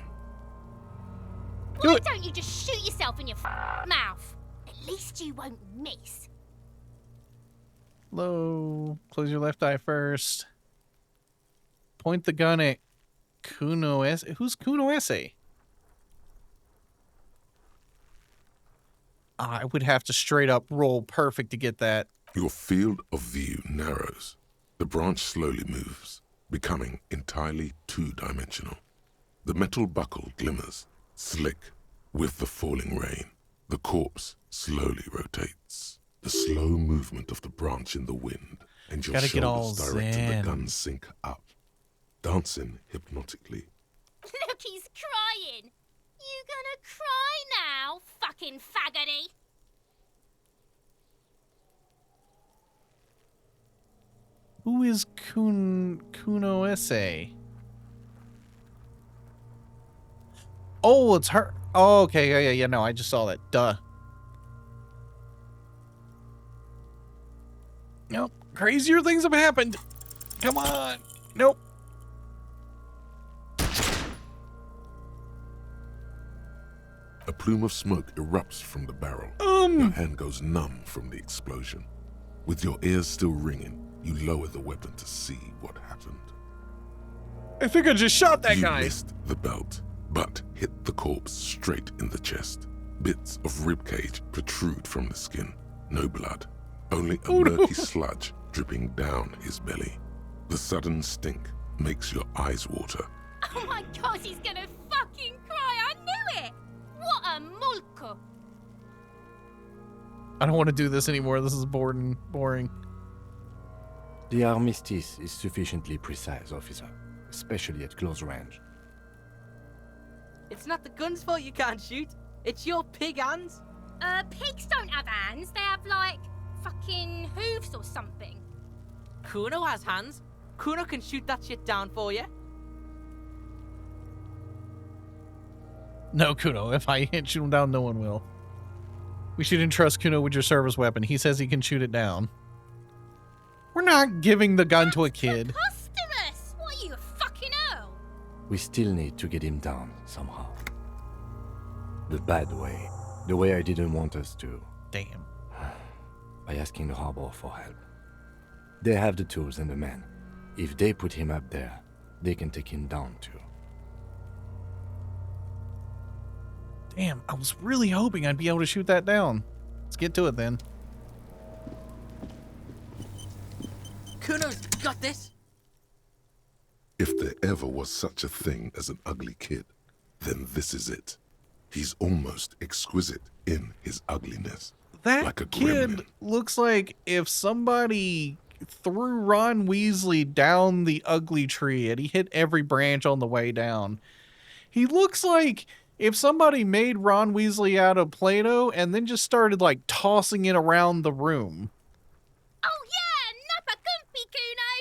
Why don't you just shoot yourself in your mouth? At least you won't miss. Low. Close your left eye first. Point the gun at Kuno S. Who's Kuno S.A.? I would have to straight up roll perfect to get that. Your field of view narrows. The branch slowly moves, becoming entirely two-dimensional. The metal buckle glimmers, slick, with the falling rain. The corpse slowly rotates. The slow movement of the branch in the wind, and your Gotta get all shoulders direct to the zen. gun sink up, dancing hypnotically. Look, he's crying! You gonna cry now, fucking faggoty? Who is Kuno S.A.? Oh, it's her. Oh, okay. Yeah. No, I just saw that. Duh. Nope. Crazier things have happened. Come on. Nope. A plume of smoke erupts from the barrel. Your hand goes numb from the explosion. With your ears still ringing, you lower the weapon to see what happened. I think I just shot that You guy. missed the belt, but hit the corpse straight in the chest. Bits of ribcage protrude from the skin. No blood, only a murky sludge dripping down his belly. The sudden stink makes your eyes water. Oh my god, he's gonna fucking cry. I knew it. What a mulko. I don't want to do this anymore. This is boring. The armistice is sufficiently precise, officer, especially at close range. It's not the gun's fault you can't shoot. It's your pig hands. Pigs don't have hands. They have, like, fucking hooves or something. Kuno has hands. Kuno can shoot that shit down for you. No, Kuno. If I hit shoot him down, no one will. We should entrust Kuno with your service weapon. He says he can shoot it down. We're not giving the gun to a kid. Preposterous! What are you, a fucking earl? We still need to get him down somehow. The bad way. The way I didn't want us to. Damn. By asking the harbor for help. They have the tools and the men. If they put him up there, they can take him down too. Damn, I was really hoping I'd be able to shoot that down. Let's get to it then. Kuno's got this. If there ever was such a thing as an ugly kid, then this is it. He's almost exquisite in his ugliness. That like a kid gremlin. looks like if somebody threw Ron Weasley down the ugly tree and he hit every branch on the way down. He looks like if somebody made Ron Weasley out of Play-Doh and then just started like tossing it around the room. Oh yeah, nappa gumpy, Kuno.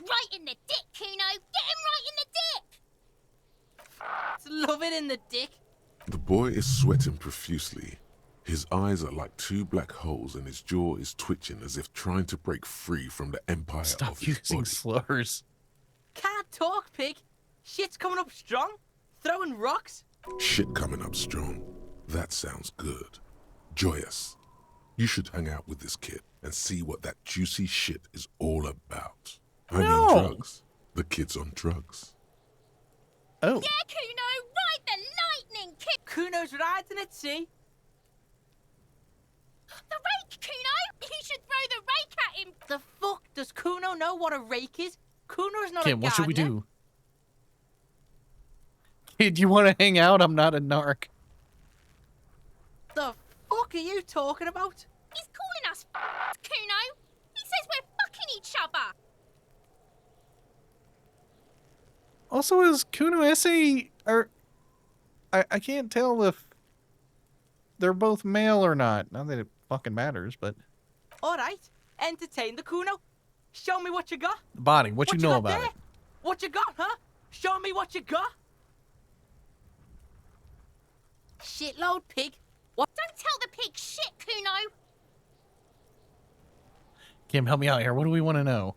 Right in the dick, Kuno. Get him right in the dick. It's love it in the dick. The boy is sweating profusely. His eyes are like two black holes and his jaw is twitching as if trying to break free from the empire Stop of his using body. slurs. Can't talk, pig. Shit's coming up strong. Throwing rocks. Shit coming up strong. That sounds good. Joyous. You should hang out with this kid and see what that juicy shit is all about. I No. mean drugs. The kid's on drugs. Oh. Yeah, Kuno, ride the lightning, kid. Kuno's riding it, see? The rake, Kuno. You should throw the rake at him. The fuck does Kuno know what a rake is? Kuno's not a Kim, what should we gardener. do? Kid, you want to hang out? I'm not a narc. The fuck are you talking about? He's calling us Kuno. He says we're fucking each other. Also, is Kuno Esse or I can't tell if they're both male or not. Not that it fucking matters, but Alright, entertain the Kuno. Show me what you got. Bonnie, what you know got about there? it? What you got, huh? Show me what you got. Shitload, pig. What? Don't tell the pig shit, Kuno. Kim, help me out here. What do we want to know?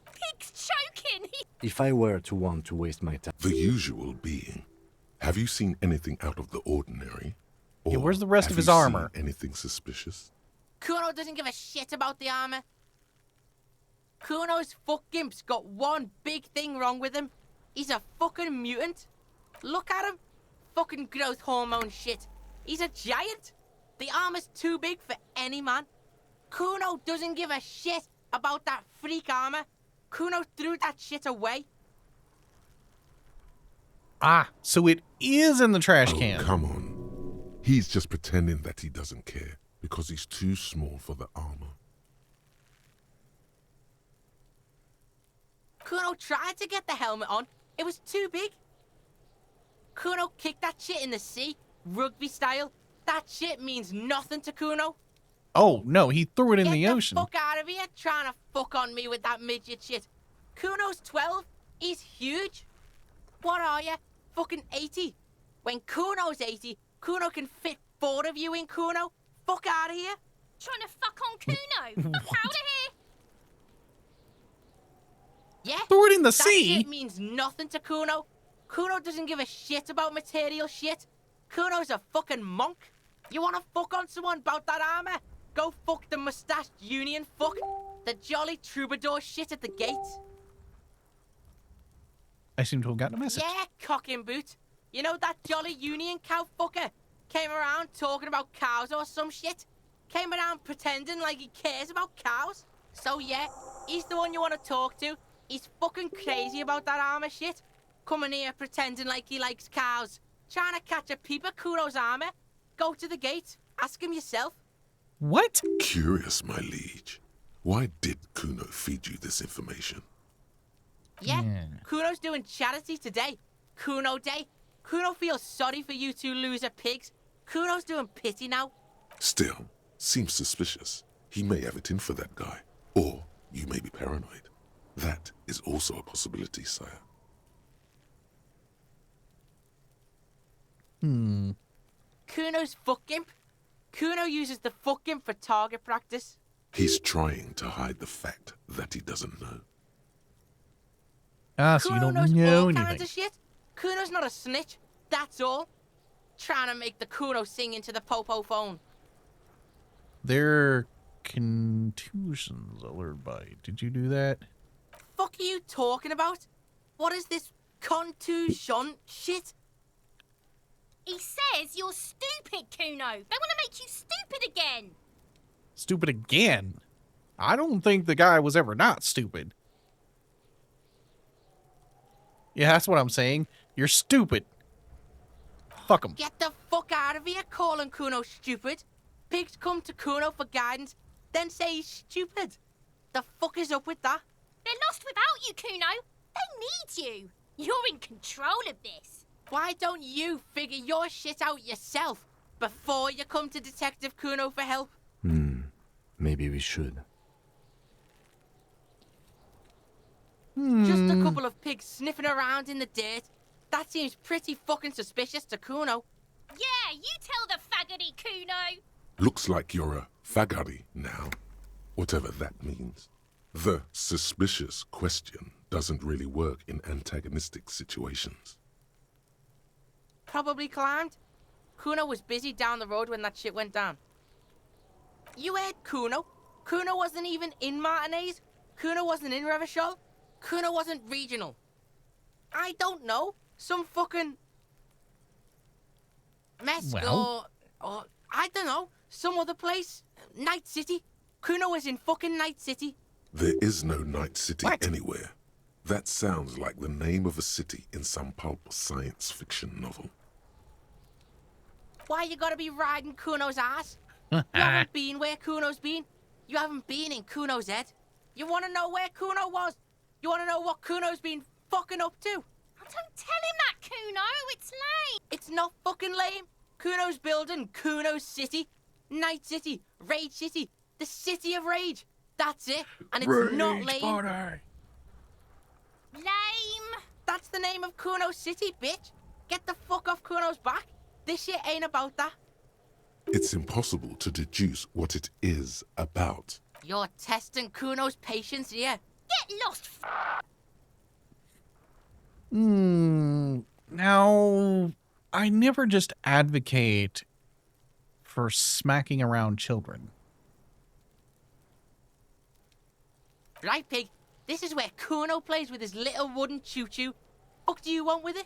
Pig's choking. If I were to want to waste my time... The usual being. Have you seen anything out of the ordinary? Or Yeah, where's the rest have of his you seen armor? Anything suspicious? Kuno doesn't give a shit about the armor. Kuno's fuck-gimp's got one big thing wrong with him. He's a fucking mutant. Look at him. Fucking growth hormone shit. He's a giant. The armor's too big for any man. Kuno doesn't give a shit about that freak armor. Kuno threw that shit away. Ah, so it is in the trash Oh, can. come on. He's just pretending that he doesn't care because he's too small for the armor. Kuno tried to get the helmet on. It was too big. Kuno kicked that shit in the sea, rugby style. That shit means nothing to Kuno. Oh, no, he threw it in Get the ocean. Fuck out of here trying to fuck on me with that midget shit. Kuno's 12. He's huge. What are you? Fucking 80. When Kuno's 80, Kuno can fit 4 of you in Kuno. Fuck out of here. Trying to fuck on Kuno. Fuck out of here. Yeah? Threw it in the that sea. shit means nothing to Kuno. Kuno doesn't give a shit about material shit. Kuno's a fucking monk. You wanna fuck on someone about that armor? Go fuck the mustached union fuck. The jolly troubadour shit at the gate. I seem to have gotten a message. Yeah, cocking boot. You know that jolly union cow fucker? Came around talking about cows or some shit? Came around pretending like he cares about cows? So yeah, he's the one you want to talk to. He's fucking crazy about that armor shit. Coming here pretending like he likes cows. Trying to catch a peep of Kuno's armor. Go to the gate. Ask him yourself. What? Curious, my liege. Why did Kuno feed you this information? Yeah, Kuno's doing charity today. Kuno Day. Kuno feels sorry for you two loser pigs. Kuno's doing pity now. Still, seems suspicious. He may have it in for that guy. Or you may be paranoid. That is also a possibility, sire. Kuno's fuck gimp. Kuno uses the fuck gimp for target practice. He's trying to hide the fact that he doesn't know. Ah, so you Kuno don't knows know all kinds anything. of shit. Kuno's not a snitch. That's all. Trying to make the Kuno sing into the popo phone. Their contusions alerted by. Did you do that? Fuck are you talking about? What is this contusion shit? He says you're stupid, Kuno. They want to make you stupid again. Stupid again? I don't think the guy was ever not stupid. Yeah, that's what I'm saying. You're stupid. Fuck him. Get the fuck out of here calling Kuno stupid. Pigs come to Kuno for guidance, then say he's stupid. The fuck is up with that? They're lost without you, Kuno. They need you. You're in control of this. Why don't you figure your shit out yourself before you come to Detective Kuno for help? Maybe we should. Just a couple of pigs sniffing around in the dirt. That seems pretty fucking suspicious to Kuno. Yeah, you tell the faggoty, Kuno. Looks like you're a fagari now, whatever that means. The suspicious question doesn't really work in antagonistic situations. Probably climbed. Kuno was busy down the road when that shit went down. You heard Kuno. Kuno wasn't even in Martinez. Kuno wasn't in Revachol. Kuno wasn't regional. I don't know. Some fucking mess or I don't know. Some other place. Night City. Kuno was in fucking Night City. There is no Night City anywhere. That sounds like the name of a city in some pulp science fiction novel. Why you gotta be riding Kuno's ass? You haven't been where Kuno's been. You haven't been in Kuno's head. You wanna know where Kuno was? You wanna know what Kuno's been fucking up to? Oh, don't tell him that, Kuno. It's lame. It's not fucking lame. Kuno's building Kuno's City. Night City. Rage City. The City of Rage. That's it. And it's not lame. Lame. That's the name of Kuno's City, bitch. Get the fuck off Kuno's back. This shit ain't about that. It's impossible to deduce what it is about. You're testing Kuno's patience here. Get lost. Now, I never just advocate for smacking around children. Right, pig. This is where Kuno plays with his little wooden choo-choo. Fuck do you want with it?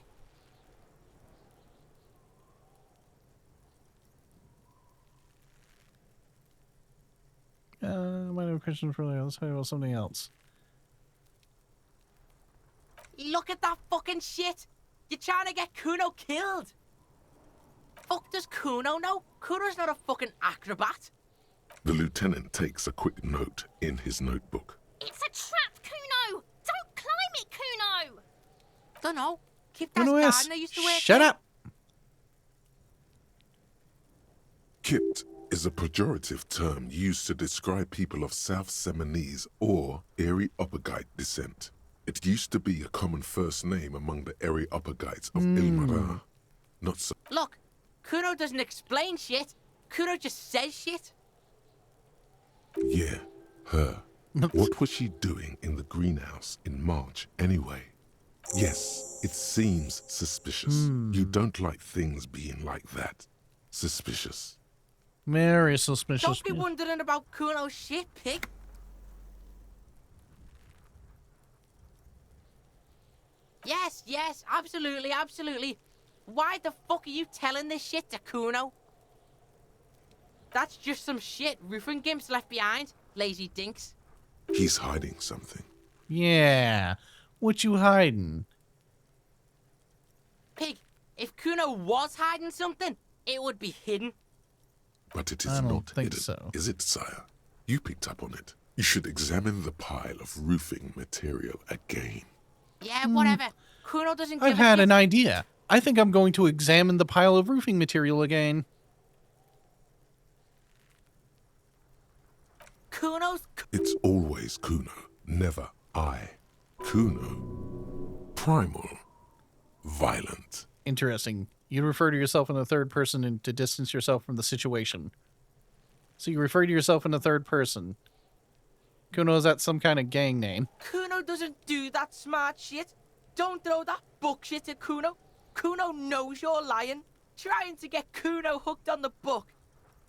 I might have a question for you. Let's talk about something else. Look at that fucking shit. You're trying to get Kuno killed. Fuck does Kuno know? Kuno's not a fucking acrobat. The lieutenant takes a quick note in his notebook. It's a trap, Kuno. Don't climb it, Kuno. Dunno. Keep that Kuno is. garden I used to work Shut in. up. Kipt is a pejorative term used to describe people of South Seminese or Erie-Uppergite descent. It used to be a common first name among the Erie-Uppergites of Ilmara. Not so. Look, Kuno doesn't explain shit. Kuno just says shit. Yeah, her. What was she doing in the greenhouse in March anyway? Yes, it seems suspicious. You don't like things being like that. Suspicious. Very suspicious. Don't be wondering about Kuno's shit, pig. Yes, absolutely, absolutely. Why the fuck are you telling this shit to Kuno? That's just some shit roofing gimps left behind, lazy dinks. He's hiding something. Yeah. What you hiding? Pig, if Kuno was hiding something, it would be hidden. But it is I don't not think hidden, so. is it, sire? You picked up on it. You should examine the pile of roofing material again. Yeah, whatever. Kuno doesn't give I've a had shit. an idea. I think I'm going to examine the pile of roofing material again. Kuno's... It's always Kuno, never I. Kuno. Primal. Violent. Interesting. You refer to yourself in the third person and to distance yourself from the situation. So you refer to yourself in the third person. Kuno, is that some kind of gang name? Kuno doesn't do that smart shit. Don't throw that book shit at Kuno. Kuno knows you're lying. Trying to get Kuno hooked on the book.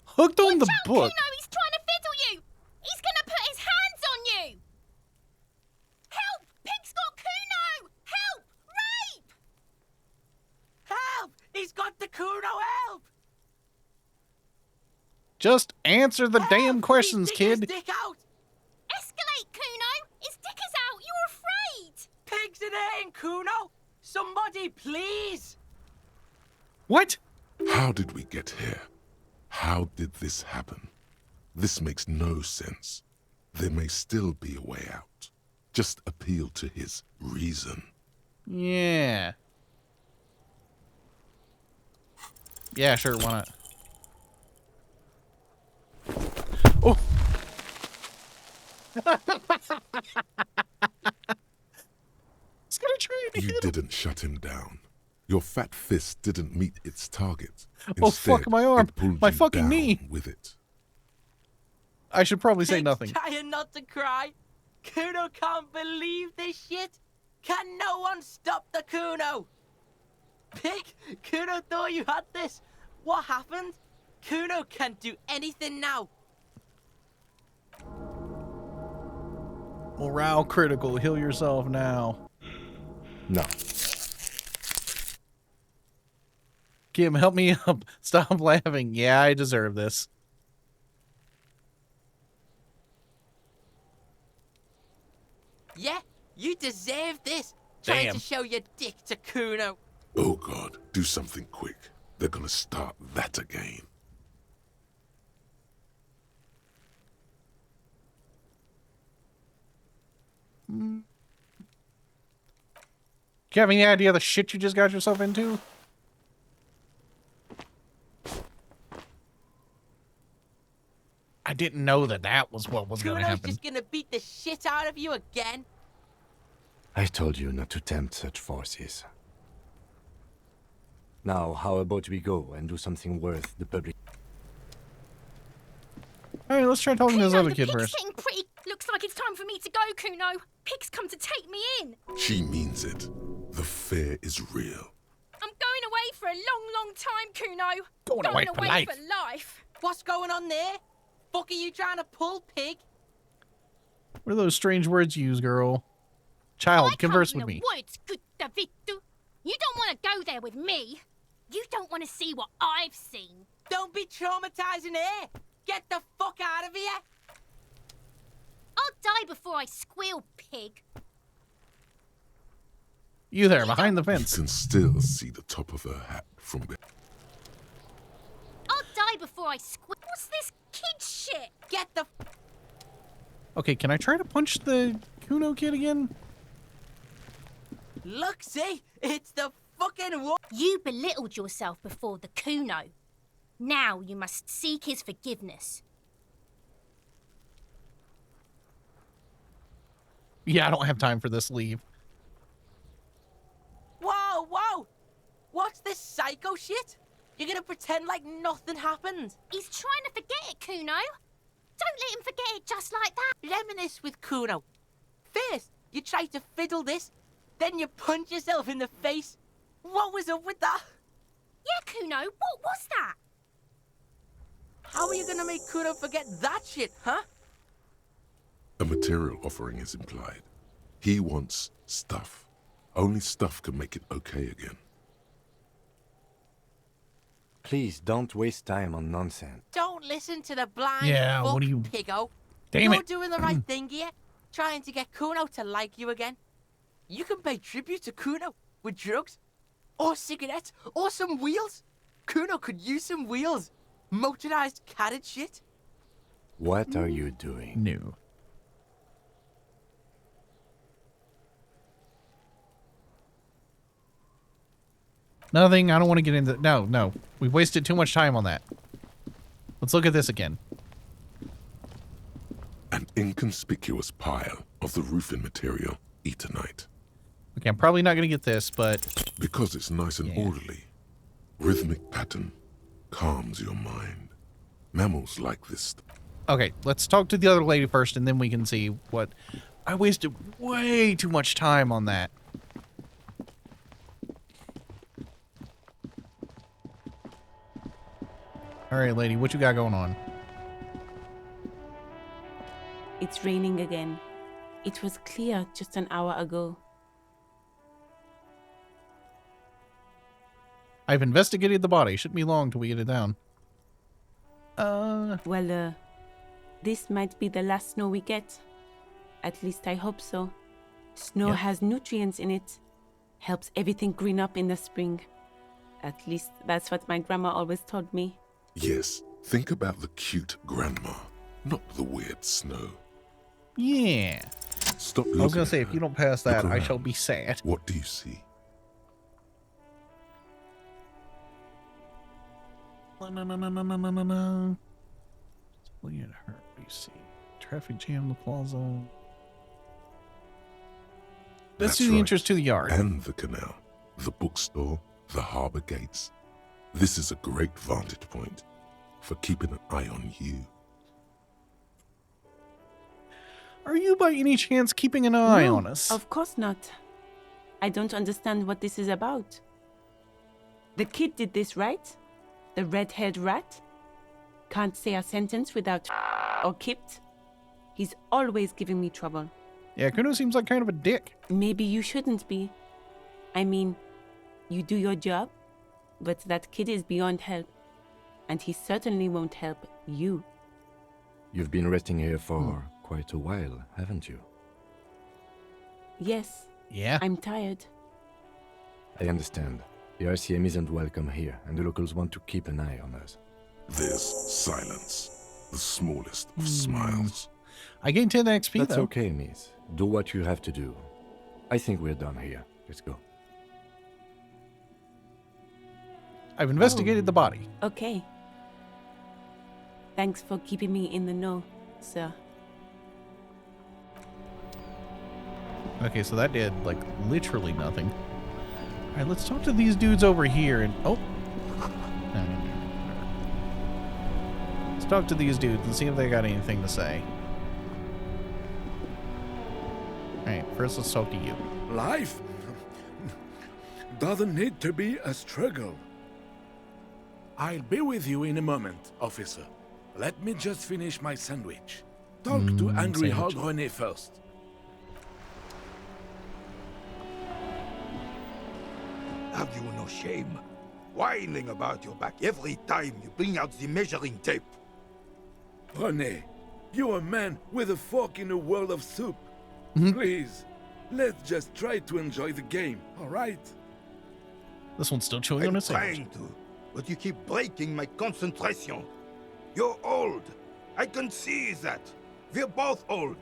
Hooked on the Watch out, book? Kuno, he's trying to fiddle you! He's gonna put his hands on you! Help! Pig's got Kuno! Help! Rape! Help! He's got the Kuno, help! Just answer the Help! damn questions, He's sticking kid. his dick out! Escalate, Kuno! His dick is out! You're afraid! Pigs in here, Kuno! Somebody, please! What? How did we get here? How did this happen? This makes no sense. There may still be a way out. Just appeal to his reason. Yeah. Yeah, sure, why not? Oh! It's gonna try to You hit him. didn't shut him down. Your fat fist didn't meet its target. Oh, fuck, my arm. It pulled My you fucking down knee. with it. I should probably say Pig's nothing. trying not to cry. Kuno can't believe this shit. Can no one stop the Kuno? Pig, Kuno thought you had this. What happened? Kuno can't do anything now. Morale critical. Heal yourself now. No. Kim, help me up. Stop laughing. Yeah, I deserve this. Yeah, you deserve this. Trying Damn. to show your dick to Kuno. Oh God, do something quick. They're gonna start that again. Do you have any idea of the shit you just got yourself into? I didn't know that that was what was going to Kuno's happen. just gonna beat the shit out of you again. I told you not to tempt such forces. Now, how about we go and do something worth the public? All right, let's try talking to this Kuno, other the kid pig's first. getting pretty... Looks like it's time for me to go, Kuno. Pig's come to take me in. She means it. The fear is real. I'm going away for a long, long time, Kuno. Going away for life. for life. What's going on there? Fuck are you trying to pull, Pig? What are those strange words you use, girl? Child, I converse come with from me. the woods, good Davidu. You don't want to go there with me. You don't want to see what I've seen. Don't be traumatizing here. Get the fuck out of here. I'll die before I squeal, pig. You there, behind the You fence. can still see the top of her hat from behind. I'll die before I squeal. What's this kid shit? Get the... Okay, can I try to punch the Kuno kid again? Look, see? It's the fucking one. You belittled yourself before the Kuno. Now you must seek his forgiveness. Yeah, I don't have time for this. Leave. Whoa, whoa. What's this psycho shit? You're gonna pretend like nothing happened. He's trying to forget it, Kuno. Don't let him forget it just like that. Reminisce with Kuno. First, you try to fiddle this, then you punch yourself in the face. What was up with that? Yeah, Kuno, what was that? How are you gonna make Kuno forget that shit, huh? A material offering is implied. He wants stuff. Only stuff can make it okay again. Please don't waste time on nonsense. Don't listen to the blind Yeah, fuck what do you- piggo. Damn You're it. doing the right thing here, trying to get Kuno to like you again. You can pay tribute to Kuno with drugs, or cigarettes, or some wheels. Kuno could use some wheels. Motorized carriage shit. What are you doing? No. Nothing. I don't want to get into... No. We wasted too much time on that. Let's look at this again. An inconspicuous pile of the roofing material, Eternite. Okay, I'm probably not going to get this, but... Because it's nice and orderly. Rhythmic pattern calms your mind. Mammals like this. Okay, let's talk to the other lady first, and then we can see what... I wasted way too much time on that. Alright, lady, what you got going on? It's raining again. It was clear just an hour ago. I've investigated the body. Shouldn't be long till we get it down. Well, this might be the last snow we get. At least I hope so. Snow has nutrients in it. Helps everything green up in the spring. At least that's what my grandma always told me. Yes, think about the cute grandma, not the weird snow. Yeah. Stop I was looking gonna at say, if her. you don't pass that, Look I around. shall be sad. What do you see? No. Look at her. What do you see? Traffic jam in the plaza. Let's That's do the right. entrance to the yard. And the canal, the bookstore, the harbor gates. This is a great vantage point for keeping an eye on you. Are you by any chance keeping an eye No, on us? Of course not. I don't understand what this is about. The kid did this, right? The red-haired rat? Can't say a sentence without or kipped. He's always giving me trouble. Yeah, Kuno seems like kind of a dick. Maybe you shouldn't be. I mean, you do your job, but that kid is beyond help. And he certainly won't help you. You've been resting here for quite a while, haven't you? Yes, Yeah. I'm tired. I understand. The RCM isn't welcome here, and the locals want to keep an eye on us. There's silence, the smallest of smiles. I gained 10 XP, That's though. okay, miss. Do what you have to do. I think we're done here. Let's go. I've investigated the body. Okay. Thanks for keeping me in the know, sir. Okay, so that did, like, literally nothing. Alright, let's talk to these dudes over here and... Oh! No. Let's talk to these dudes and see if they got anything to say. Alright, first let's talk to you. Life doesn't need to be a struggle. I'll be with you in a moment, officer. Let me just finish my sandwich. Talk to Angry Hog René first. Have you no shame? Whining about your back every time you bring out the measuring tape. René, you're a man with a fork in a world of soup. Please, let's just try to enjoy the game, alright? This one's still chewing on I'm his sandwich. trying to, but you keep breaking my concentration. You're old. I can see that. We're both old.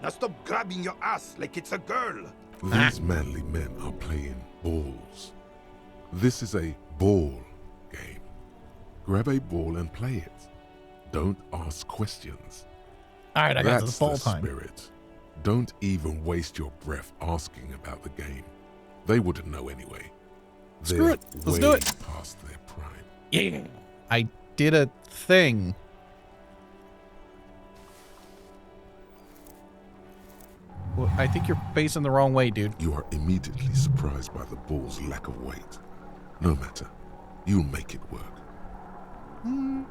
Now stop grabbing your ass like it's a girl. These manly men are playing balls. This is a ball game. Grab a ball and play it. Don't ask questions. Alright, I got That's this ball the time. spirit. Don't even waste your breath asking about the game. They wouldn't know anyway. Screw They're it. Let's way do it. past their prime. Yeah. I did a thing. Well, I think you're facing the wrong way, dude. You are immediately surprised by the ball's lack of weight. No matter. You'll make it work.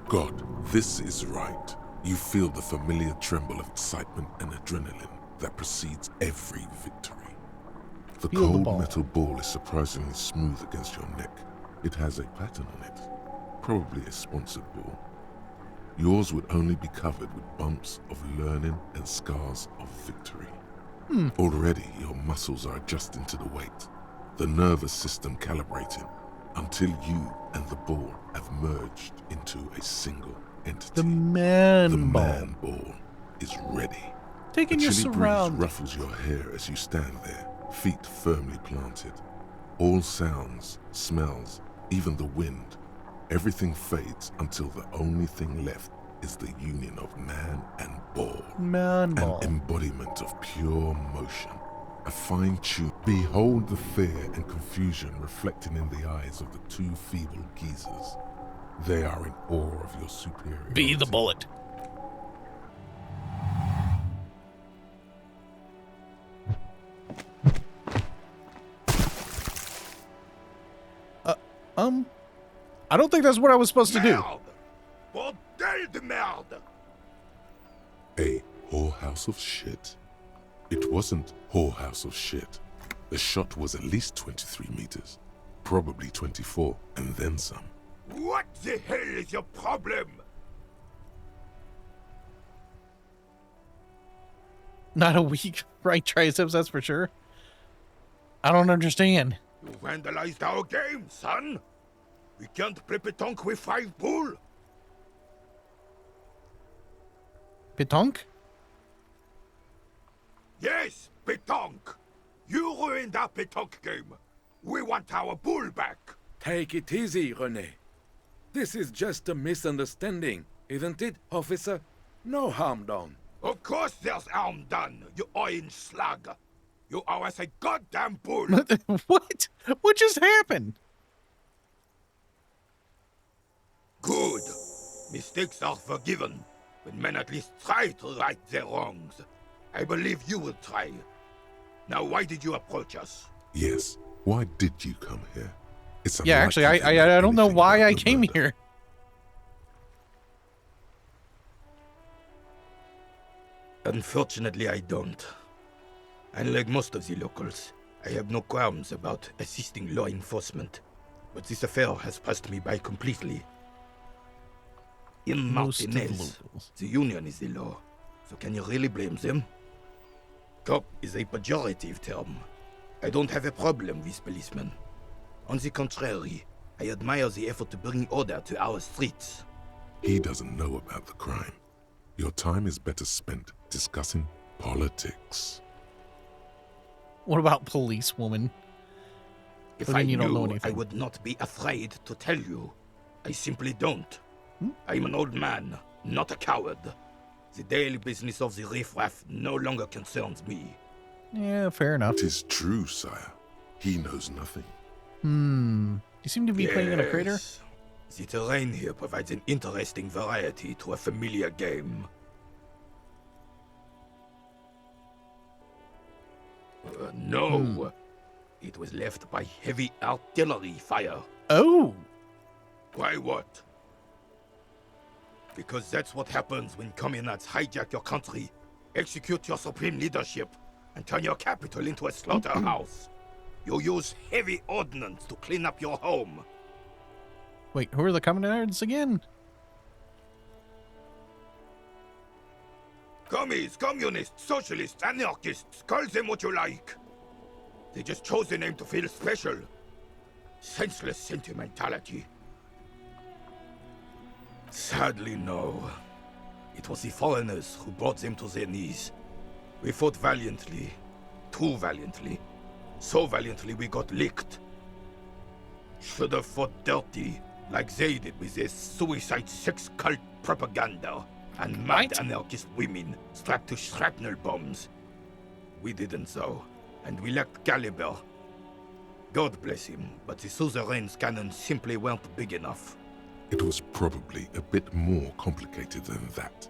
God, this is right. You feel the familiar tremble of excitement and adrenaline that precedes every victory. The Feel the cold ball. metal ball is surprisingly smooth against your neck. It has a pattern on it, probably a sponsored ball. Yours would only be covered with bumps of learning and scars of victory. Already your muscles are adjusting to the weight, the nervous system calibrating, until you and the ball have merged into a single entity. The man ball. The man ball is ready. Taking A your chilly breeze surroundings. ruffles your hair as you stand there, feet firmly planted. All sounds, smells, even the wind, everything fades until the only thing left is the union of man and ball. Man An ball. embodiment of pure motion. A fine tune. Behold the fear and confusion reflecting in the eyes of the two feeble geezers. They are in awe of your superiority. Be the bullet. I don't think that's what I was supposed to do. Bordel de merde! A whorehouse of shit? It wasn't whorehouse of shit. The shot was at least 23 meters. Probably 24, and then some. What the hell is your problem? Not a weak right triceps, that's for sure. I don't understand. You vandalized our game, son! We can't play pétanque with 5 bull! Pétanque? Yes, pétanque! You ruined our pétanque game! We want our bull back! Take it easy, René. This is just a misunderstanding, isn't it, officer? No harm done. Of course there's harm done, you orange slug! You owe us a goddamn bull! What? What just happened? Good. Mistakes are forgiven when men at least try to right their wrongs. I believe you will try. Now, why did you approach us? Yes, why did you come here? It's Yeah, actually, I don't know why I came here. Unfortunately, I don't. Unlike most of the locals, I have no qualms about assisting law enforcement. But this affair has passed me by completely. In Most of the Martinez, locals. the union is the law. So can you really blame them? Cop is a pejorative term. I don't have a problem with policemen. On the contrary, I admire the effort to bring order to our streets. He doesn't know about the crime. Your time is better spent discussing politics. What about policewoman? If But I then you don't know knew, I anything. would not be afraid to tell you. I simply don't. I'm an old man, not a coward. The daily business of the riffraff no longer concerns me. Yeah, fair enough. It is true, sire. He knows nothing. You seem to be playing in a crater? Yes. The terrain here provides an interesting variety to a familiar game. No. It was left by heavy artillery fire. Oh! Why what? Because that's what happens when communards hijack your country, execute your supreme leadership, and turn your capital into a slaughterhouse. You use heavy ordnance to clean up your home. Wait, who are the communards again? Commies, communists, socialists, anarchists, call them what you like. They just chose the name to feel special. Senseless sentimentality. Sadly, no. It was the foreigners who brought them to their knees. We fought valiantly. Too valiantly. So valiantly we got licked. Should have fought dirty, like they did with their suicide sex cult propaganda and mad anarchist women strapped to shrapnel bombs. We didn't so, and we lacked caliber. God bless him, but the suzerain's cannons simply weren't big enough. It was probably a bit more complicated than that.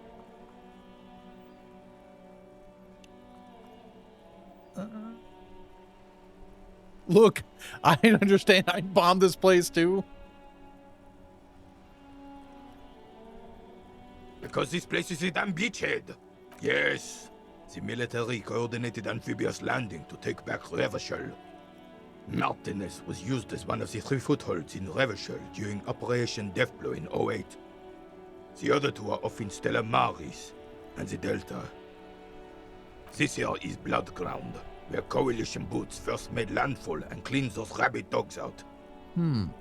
Look, I understand. I'd bomb this place too. Because this place is a damn beachhead. Yes, The military coordinated amphibious landing to take back Revachol. Martinez was used as one of the 3 footholds in Revachol during Operation Deathblow in 08. The other 2 are off in Stella Maris and the Delta. This here is Blood Ground, where Coalition boots first made landfall and cleaned those rabid dogs out.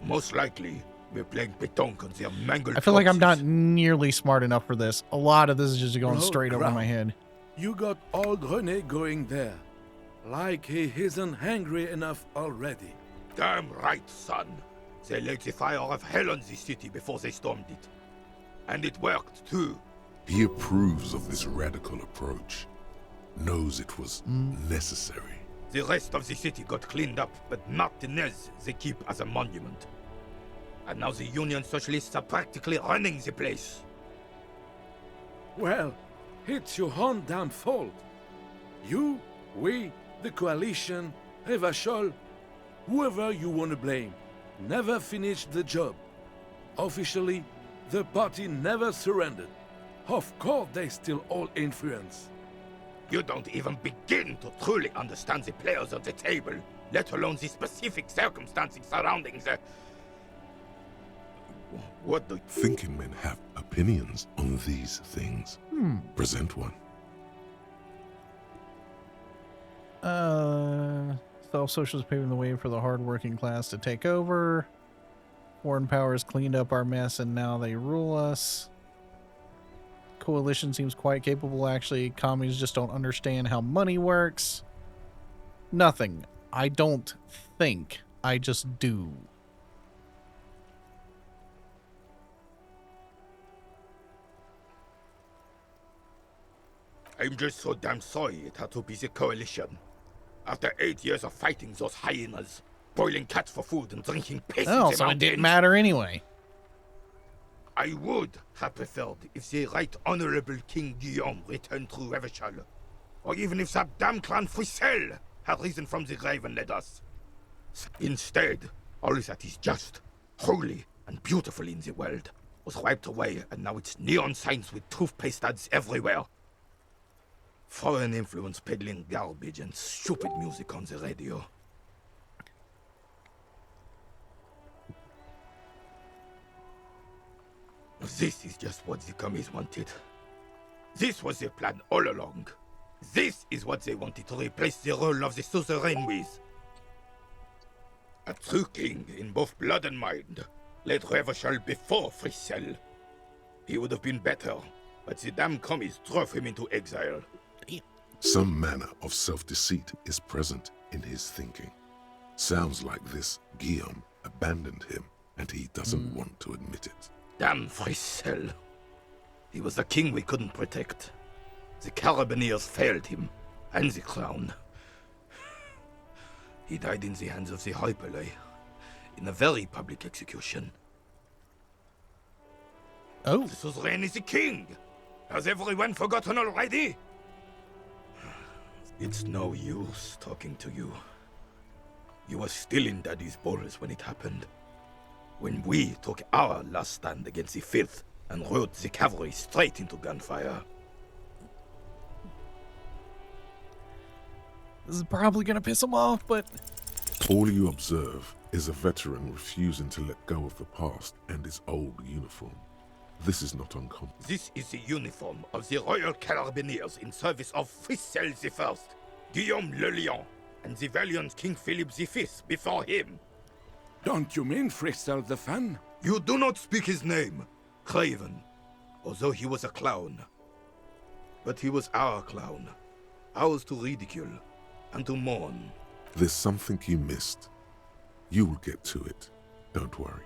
Most likely, we're playing pétanque on their mangled I feel like I'm not corpses. nearly smart enough for this. A lot of this is just going Blood straight over my ground. head. You got old René going there. Like he isn't hungry enough already. Damn right, son. They laid the fire of hell on the city before they stormed it. And it worked, too. He approves of this radical approach, knows it was necessary. The rest of the city got cleaned up, but Martinez they keep as a monument. And now the Union Socialists are practically running the place. Well, it's your own damn fault. You, we, the coalition, Revachol, whoever you want to blame, never finished the job. Officially, the party never surrendered. Of course they still hold influence. You don't even begin to truly understand the players on the table, let alone the specific circumstances surrounding the... What do... Thinking men have opinions on these things. Present one. Self-socialists paving the way for the hard-working class to take over. Foreign powers cleaned up our mess and now they rule us. Coalition seems quite capable, actually. Commies just don't understand how money works. Nothing. I don't think. I just do. I'm just so damn sorry it had to be the coalition. After 8 years of fighting those hyenas, boiling cats for food and drinking piss in Oh, the so it didn't mountains, matter anyway. I would have preferred if the Right Honorable King Guillaume returned to Revachol, or even if that damn clan Frisel had risen from the grave and led us. Instead, all that is just, holy, and beautiful in the world was wiped away, and now it's neon signs with toothpaste ads everywhere. Foreign influence peddling garbage and stupid music on the radio. This is just what the commies wanted. This was their plan all along. This is what they wanted to replace the role of the suzerain with. A true king in both blood and mind led Revachol before Frisel. He would have been better, but the damn commies drove him into exile. Some manner of self-deceit is present in his thinking. Sounds like this Guillaume abandoned him, and he doesn't want to admit it. Damn Frisel. He was the king we couldn't protect. The Carabineers failed him, and the crown. He died in the hands of the Hyperlay, in a very public execution. Oh. The suzerain is the king! Has everyone forgotten already? It's no use talking to you. You were still in Daddy's balls when it happened. When we took our last stand against the filth and rode the cavalry straight into gunfire. This is probably going to piss him off, but... All you observe is a veteran refusing to let go of the past and his old uniform. This is not uncommon. This is the uniform of the Royal Carabineers in service of Frisel I, Guillaume Le Lion, and the valiant King Philip V before him. Don't you mean Frisel the Fan? You do not speak his name, Craven, although he was a clown. But he was our clown, ours to ridicule and to mourn. There's something you missed. You will get to it. Don't worry.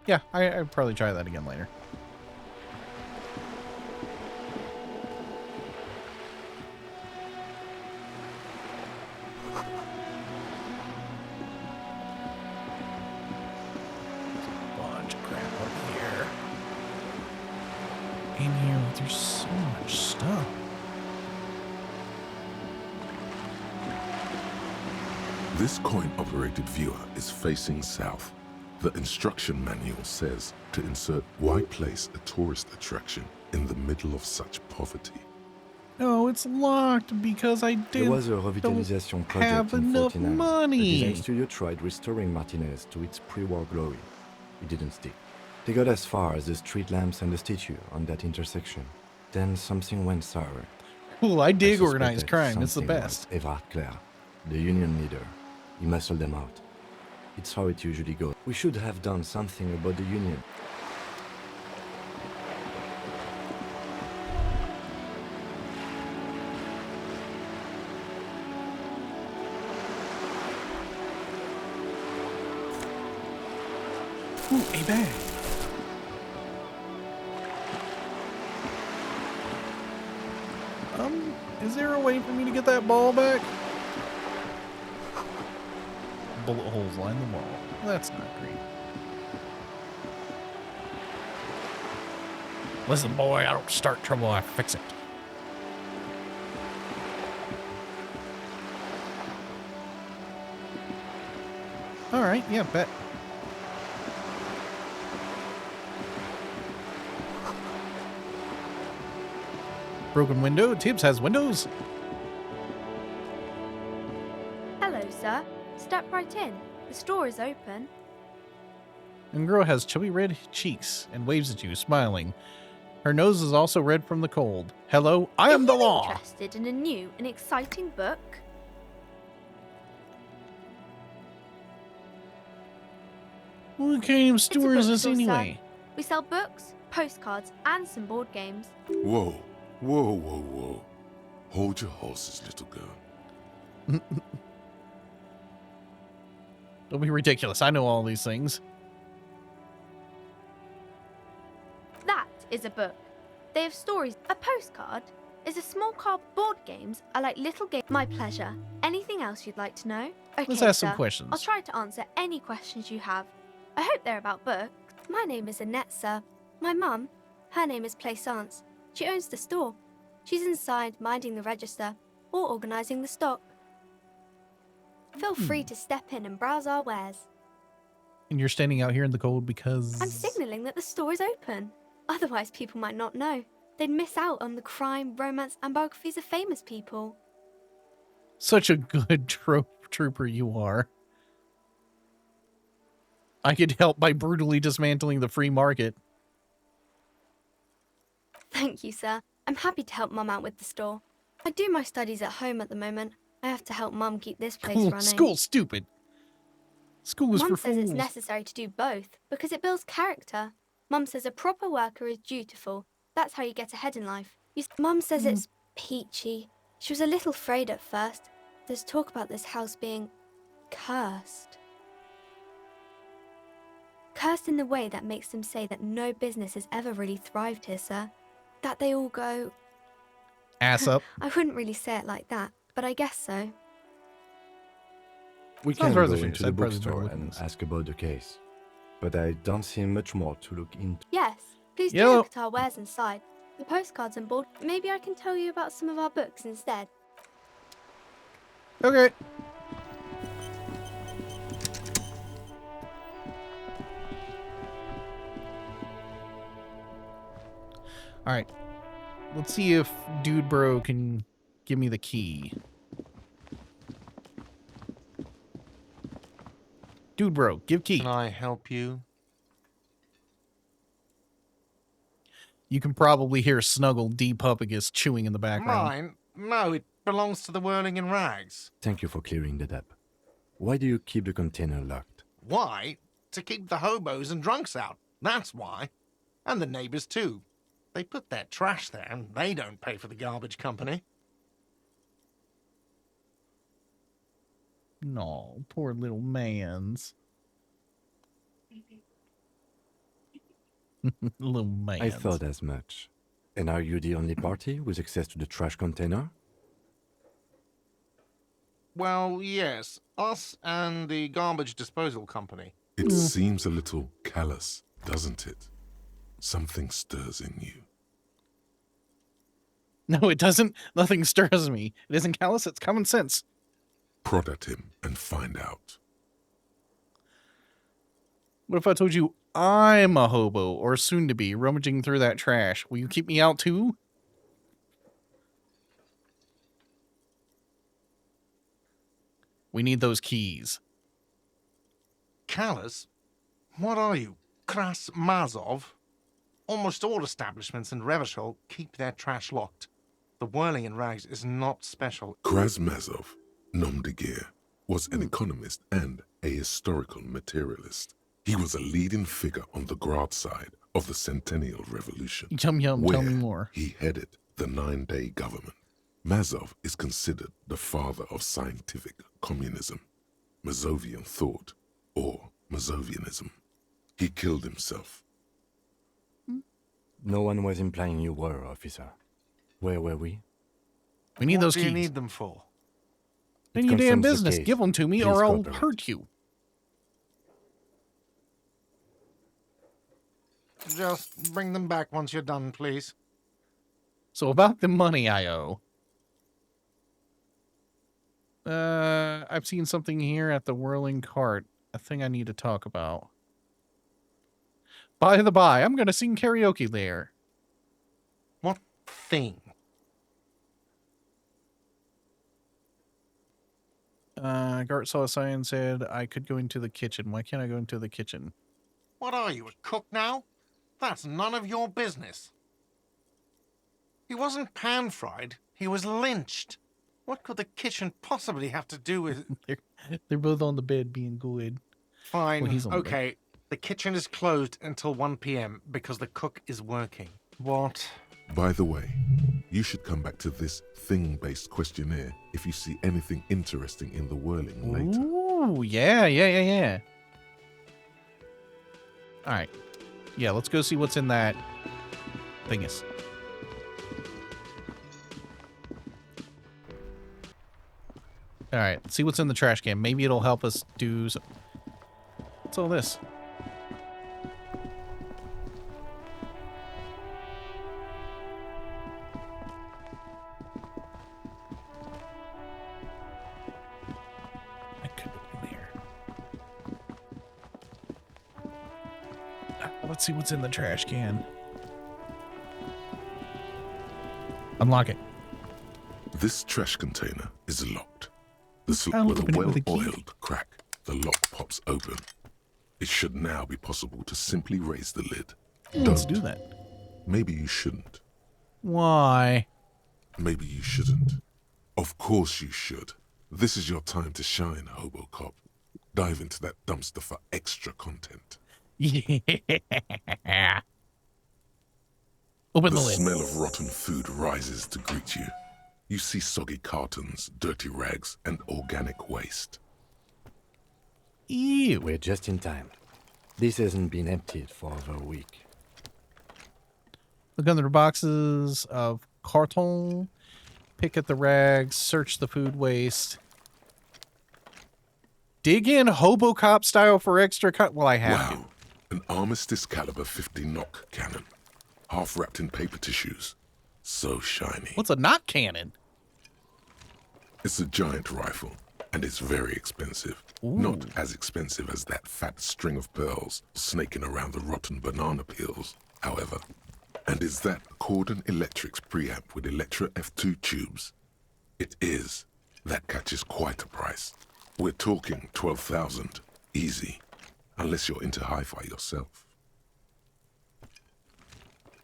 Yeah, I'll probably try that again later. Bunch of crap over here. In here, there's so much stuff. This coin-operated viewer is facing south. The instruction manual says to insert why place a tourist attraction in the middle of such poverty. No, it's locked because I There was a don't revitalization have project in enough 49. The money. design studio tried restoring Martinez to its pre-war glory. It didn't stick. They got as far as the street lamps and the statue on that intersection. Then something went sour. Cool, I dig suspect organized that crime. It's the something best. was Everard Clare, the union leader. He muscled them out. It's how it usually goes. We should have done something about the union. Ooh, a bag. Is there a way for me to get that ball back? Bullet holes line the wall. That's not great. Listen, boy, I don't start trouble, I fix it. All right, yeah, bet. Broken window. Tibbs has windows. Hello, sir. Step right in. The store is open. And girl has chubby red cheeks and waves at you, smiling. Her nose is also red from the cold. Hello, I am the law. Interested in a new and exciting book? What kind of It's a store is this bookstore, sir. anyway? We sell books, postcards, and some board games. Whoa, whoa, whoa, whoa. Hold your horses, little girl. Don't be ridiculous. I know all these things. That is a book. They have stories. A postcard is a small card. Board games are like little games. My pleasure. Anything else you'd like to know? Okay, Let's ask some sir. questions. I'll try to answer any questions you have. I hope they're about books. My name is Annette, sir. My mum, her name is Plaisance. She owns the store. She's inside minding the register or organising the stock. Feel free to step in and browse our wares. And you're standing out here in the cold because... I'm signalling that the store is open. Otherwise, people might not know. They'd miss out on the crime, romance, and biographies of famous people. Such a good trooper you are. I could help by brutally dismantling the free market. Thank you, sir. I'm happy to help Mum out with the store. I do my studies at home at the moment. I have to help Mum keep this place running. School's stupid. School is Mum for says it's fools. necessary to do both because it builds character. Mum says a proper worker is dutiful. That's how you get ahead in life. Mum says it's peachy. She was a little afraid at first. There's talk about this house being cursed. Cursed in the way that makes them say that no business has ever really thrived here, sir. That they all go... Ass up. I wouldn't really say it like that, but I guess so. We Sounds can go rather into serious. the I'd probably bookstore better look and at this. ask about the case. But I don't see much more to look into. Yes, please do Yellow. look at our wares inside. The postcards and board. Maybe I can tell you about some of our books instead. Okay. All right. Let's see if Dude Bro can give me the key. Dude Bro, give key. Can I help you? You can probably hear Snuggle Depupagus chewing in the background. Mine? No, it belongs to the Whirling in Rags. Thank you for clearing that up. Why do you keep the container locked? Why? To keep the hobos and drunks out. That's why. And the neighbors too. They put their trash there and they don't pay for the garbage company. No, poor little mans. Little mans. I thought as much. And are you the only party with access to the trash container? Well, yes. Us and the garbage disposal company. It seems a little callous, doesn't it? Something stirs in you. No, it doesn't. Nothing stirs me. It isn't callous, it's common sense. Prod at him and find out. What if I told you I'm a hobo, or soon to be, rummaging through that trash? Will you keep me out too? We need those keys. Callous? What are you, Kras Mazov? Almost all establishments in Revachol keep their trash locked. The whirling in rags is not special. Krasmazov, nom de guerre, was an economist and a historical materialist. He was a leading figure on the Grad side of the Centennial Revolution, Yum, tell me where more. he headed the 9-day government. Mazov is considered the father of scientific communism, Mazovian thought, or Mazovianism. He killed himself. No one was implying you were, officer. Where were we? We need those keys. What keys. do you need them for? In your damn business. Give them to me or I'll hurt you. Just bring them back once you're done, please. So about the money I owe. I've seen something here at the whirling cart. A thing I need to talk about. By the by, I'm going to sing karaoke there. What thing? Gart saw a sign and said I could go into the kitchen. Why can't I go into the kitchen? What are you, a cook now? That's none of your business. He wasn't pan-fried. He was lynched. What could the kitchen possibly have to do with... They're both on the bed being good. Fine, Well, he's on the bed. okay. The kitchen is closed until 1 p.m. because the cook is working. What? By the way, you should come back to this thing-based questionnaire if you see anything interesting in the whirling later. Ooh, yeah. All right. Yeah, let's go see what's in that thingus. All right, let's see what's in the trash can. Maybe it'll help us do some... What's all this? Let's see what's in the trash can. Unlock it. This trash container is locked. With I'll a open it with a key. well-oiled crack, the lock pops open. It should now be possible to simply raise the lid. Let's do that. Maybe you shouldn't. Why? Maybe you shouldn't. Of course you should. This is your time to shine, Hobocop. Dive into that dumpster for extra content. Yeah. Open the lid. smell of rotten food rises to greet you. You see soggy cartons, dirty rags, and organic waste. Ew. We're just in time. This hasn't been emptied for over a week. Look under the boxes of carton. Pick at the rags. Search the food waste. Dig in Hobocop style for extra cut. Well, I have to. Wow. An Armistice caliber 50 knock cannon. Half wrapped in paper tissues. So shiny. What's a knock cannon? It's a giant rifle, and it's very expensive. Not as expensive as that fat string of pearls snaking around the rotten banana peels, however. And is that Cordon Electric's preamp with Electra F2 tubes? It is. That catches quite a price. We're talking 12,000, easy. Unless you're into hi-fi yourself.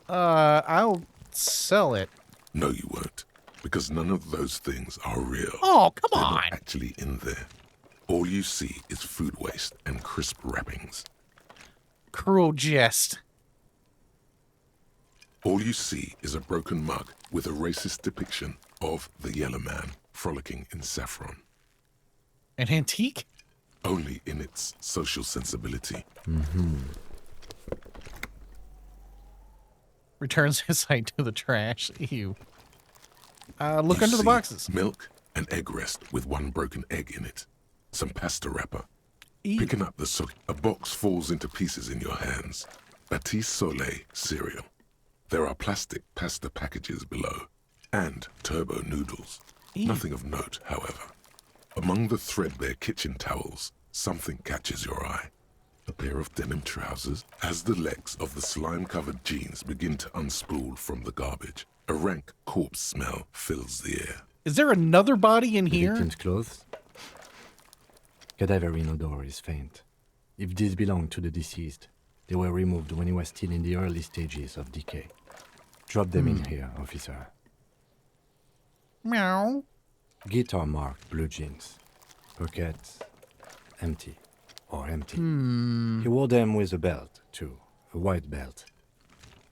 I'll sell it. No, you won't. Because none of those things are real. Oh, come They're on. not actually in there. All you see is food waste and crisp wrappings. Cruel jest. All you see is a broken mug with a racist depiction of the Yellow Man frolicking in saffron. An antique? Only in its social sensibility. Returns his sight to the trash. Ew. Look You under the see boxes. Milk, an egg rest with one broken egg in it. Some pasta wrapper. Ew. Picking up the sock, a box falls into pieces in your hands. Batiste Soleil cereal. There are plastic pasta packages below. And turbo noodles. Ew. Nothing of note, however. Among the threadbare kitchen towels, something catches your eye. A pair of denim trousers. As the legs of the slime-covered jeans begin to unspool from the garbage, a rank corpse smell fills the air. Is there another body in The here? victim's clothes? Cadaverine odor is faint. If these belong to the deceased, they were removed when he was still in the early stages of decay. Drop them in here, officer. Meow. Guitar marked blue jeans. Pockets empty. Or empty. He wore them with a belt, too. A white belt.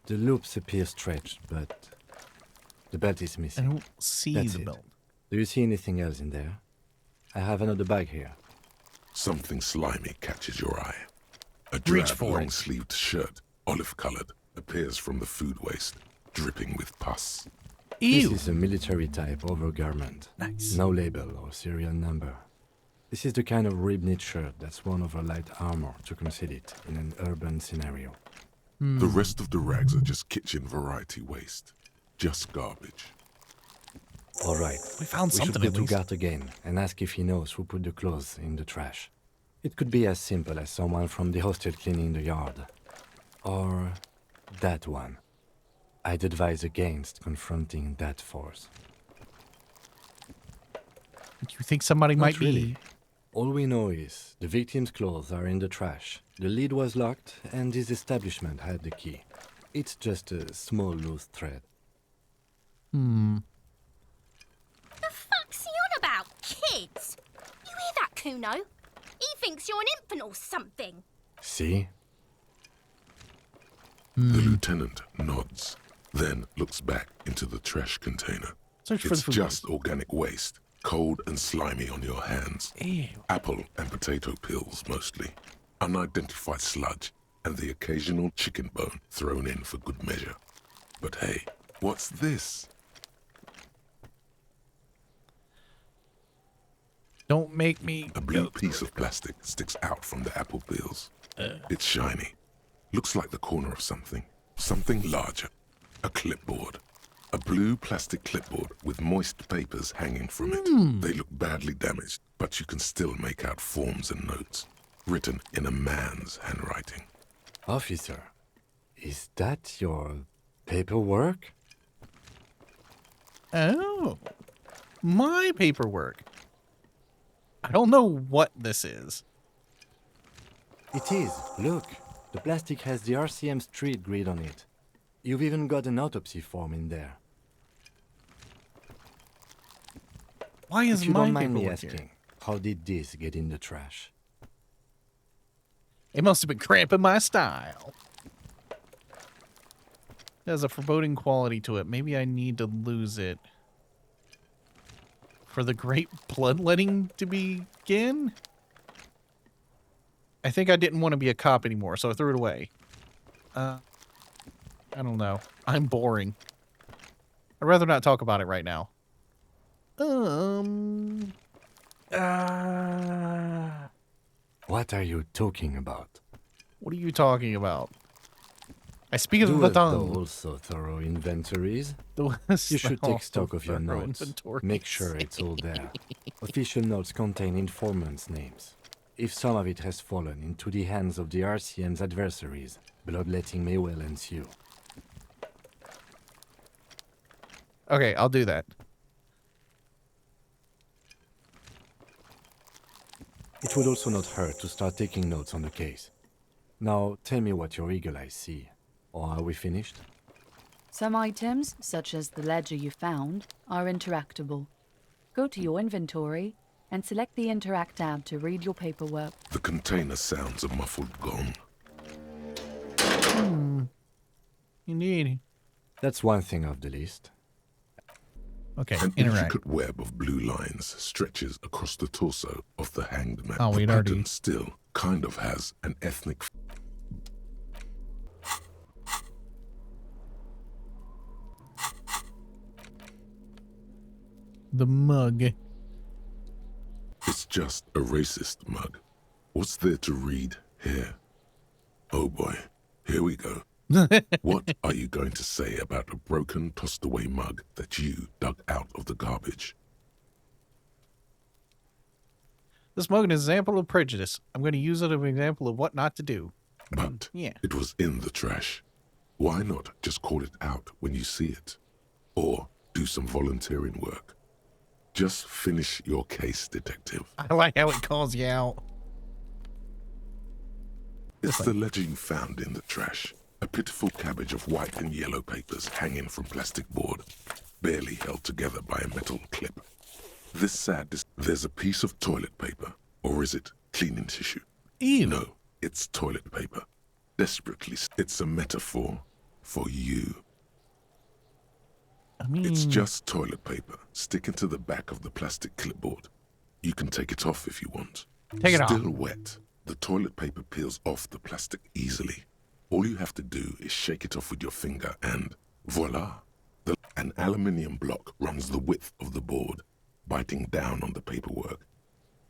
The loops appear stretched, but the belt is I missing. don't see That's the it. belt. Do you see anything else in there? I have another bag here. Something slimy catches your eye. A Reach drab, for it. long-sleeved shirt, olive-colored, appears from the food waste, dripping with pus. Ew. This is a military-type overgarment. Nice. No label or serial number. This is the kind of rib-knit shirt that's worn over light armor to conceal it in an urban scenario. The rest of the rags are just kitchen variety waste. Just garbage. All right. We found We should something go at to least. Gart again and ask if he knows who put the clothes in the trash. It could be as simple as someone from the hostel cleaning the yard. Or that one. I'd advise against confronting that force. You think somebody might Not really. be... All we know is the victim's clothes are in the trash. The lid was locked and his establishment had the key. It's just a small loose thread. Hmm. The fuck's he on about? Kids? You hear that, Kuno? He thinks you're an infant or something. See? The lieutenant nods, then looks back into the trash container. Search for It's the food just organic waste, cold and slimy on your hands. Ew. Apple and potato peels mostly. Unidentified sludge, and the occasional chicken bone thrown in for good measure. But hey, what's this? Don't make me... A blue piece of plastic sticks out from the apple peels. It's shiny. Looks like the corner of something. Something larger. A clipboard. A blue plastic clipboard with moist papers hanging from it. They look badly damaged, but you can still make out forms and notes, written in a man's handwriting. Officer, is that your paperwork? Oh. My paperwork. I don't know what this is. It is. Look, the plastic has the RCM street grid on it. You've even got an autopsy form in there. Why is If you my don't mind me paperwork here? asking, how did this get in the trash? It must have been cramping my style. It has a foreboding quality to it. Maybe I need to lose it. For the great bloodletting to begin? I think I didn't want to be a cop anymore, so I threw it away. I don't know. I'm boring. I'd rather not talk about it right now. What are you talking about? What are you talking about? I speak of Do the have thou tongue. also thorough inventories? The You should take stock of your thorough notes. inventories. Make sure it's all there. Official notes contain informants' names. If some of it has fallen into the hands of the RCM's adversaries, bloodletting may well ensue. Okay, I'll do that. It would also not hurt to start taking notes on the case. Now, tell me what your eagle eyes see. Or are we finished? Some items, such as the ledger you found, are interactable. Go to your inventory and select the Interact tab to read your paperwork. The container sounds a muffled gong. Indeed. That's one thing off the list. Okay, An interact. intricate web of blue lines stretches across the torso of the hanged man. Oh, the we'd pattern already- still kind of has an ethnic... The mug. It's just a racist mug. What's there to read here? Oh boy, here we go. What are you going to say about a broken, tossed-away mug that you dug out of the garbage? This mug is an example of prejudice. I'm going to use it as an example of what not to do. But Yeah. it was in the trash. Why not just call it out when you see it? Or do some volunteering work? Just finish your case, detective. I like how it calls you out. It's the ledger you found in the trash. A pitiful cabbage of white and yellow papers hanging from plastic board, barely held together by a metal clip. This sad, there's a piece of toilet paper, or is it cleaning tissue? Ew. No, it's toilet paper. Desperately, it's a metaphor for you. I mean... It's just toilet paper sticking to the back of the plastic clipboard. You can take it off if you want. Take it off. Still wet, the toilet paper peels off the plastic easily. All you have to do is shake it off with your finger and voila! An aluminium block runs the width of the board, biting down on the paperwork.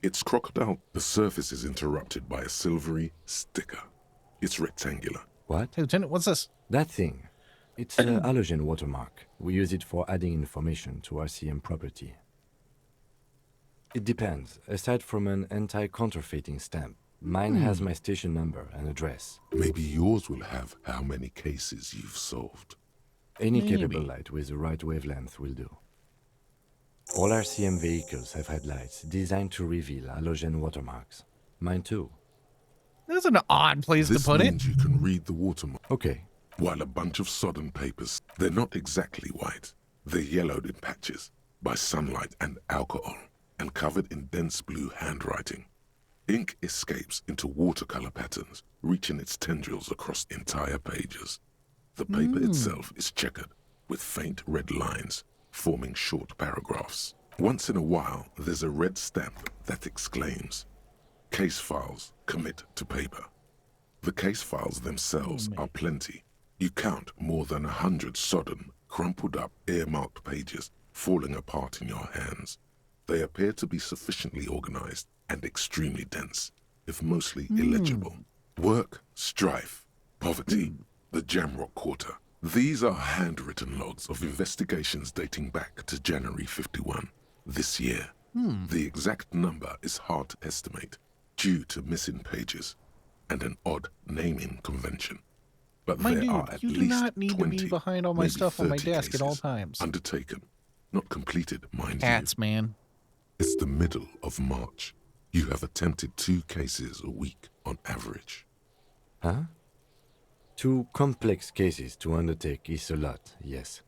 It's crocodile. The surface is interrupted by a silvery sticker. It's rectangular. What? Hey, Lieutenant, what's this? That thing. It's an halogen watermark. We use it for adding information to RCM property. It depends. Aside from an anti-counterfeiting stamp, mine has my station number and address. Maybe yours will have how many cases you've solved. Any capable light with the right wavelength will do. All RCM vehicles have headlights designed to reveal halogen watermarks. Mine too. That's an odd place to put it. This means you can read the watermark. Okay. While a bunch of sodden papers, they're not exactly white. They're yellowed in patches by sunlight and alcohol and covered in dense blue handwriting. Ink escapes into watercolor patterns, reaching its tendrils across entire pages. The paper itself is checkered with faint red lines, forming short paragraphs. Once in a while, there's a red stamp that exclaims, "Case files commit to paper." The case files themselves are plenty. You count more than 100 sodden, crumpled up, earmarked pages falling apart in your hands. They appear to be sufficiently organized and extremely dense, if mostly illegible. Work, strife, poverty, the Jamrock Quarter. These are handwritten logs of investigations dating back to January 51, this year. The exact number is hard to estimate due to missing pages and an odd naming convention. But My there dude, are at you do least not need 20, to be behind all my maybe stuff on my 30 desk at all cases times. Undertaken, not completed, mind you. Cats, man. It's the middle of March. You have attempted 2 cases a week on average. Huh? 2 complex cases to undertake is a lot, yes.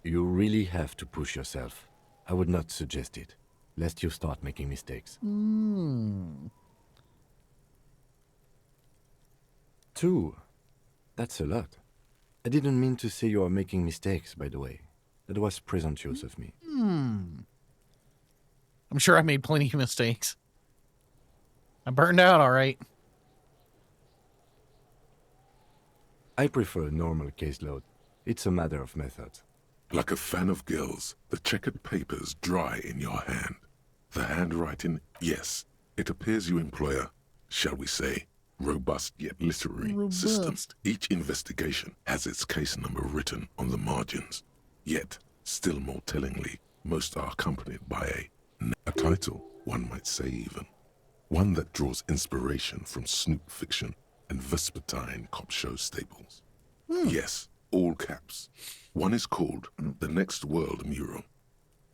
You really have to push yourself. I would not suggest it, lest you start making mistakes. 2? That's a lot. I didn't mean to say you are making mistakes, by the way. That was presumptuous of me. I'm sure I made plenty of mistakes. I burned out all right. I prefer a normal caseload. It's a matter of method. Like a fan of gills, the checkered papers dry in your hand. The handwriting, yes, it appears you employ a, shall we say, robust yet literary system. Each investigation has its case number written on the margins. Yet, still more tellingly, most are accompanied by a title, one might say even. One that draws inspiration from Snoop fiction and Vespertine cop show staples. Yes, all caps. One is called The Next World Mural.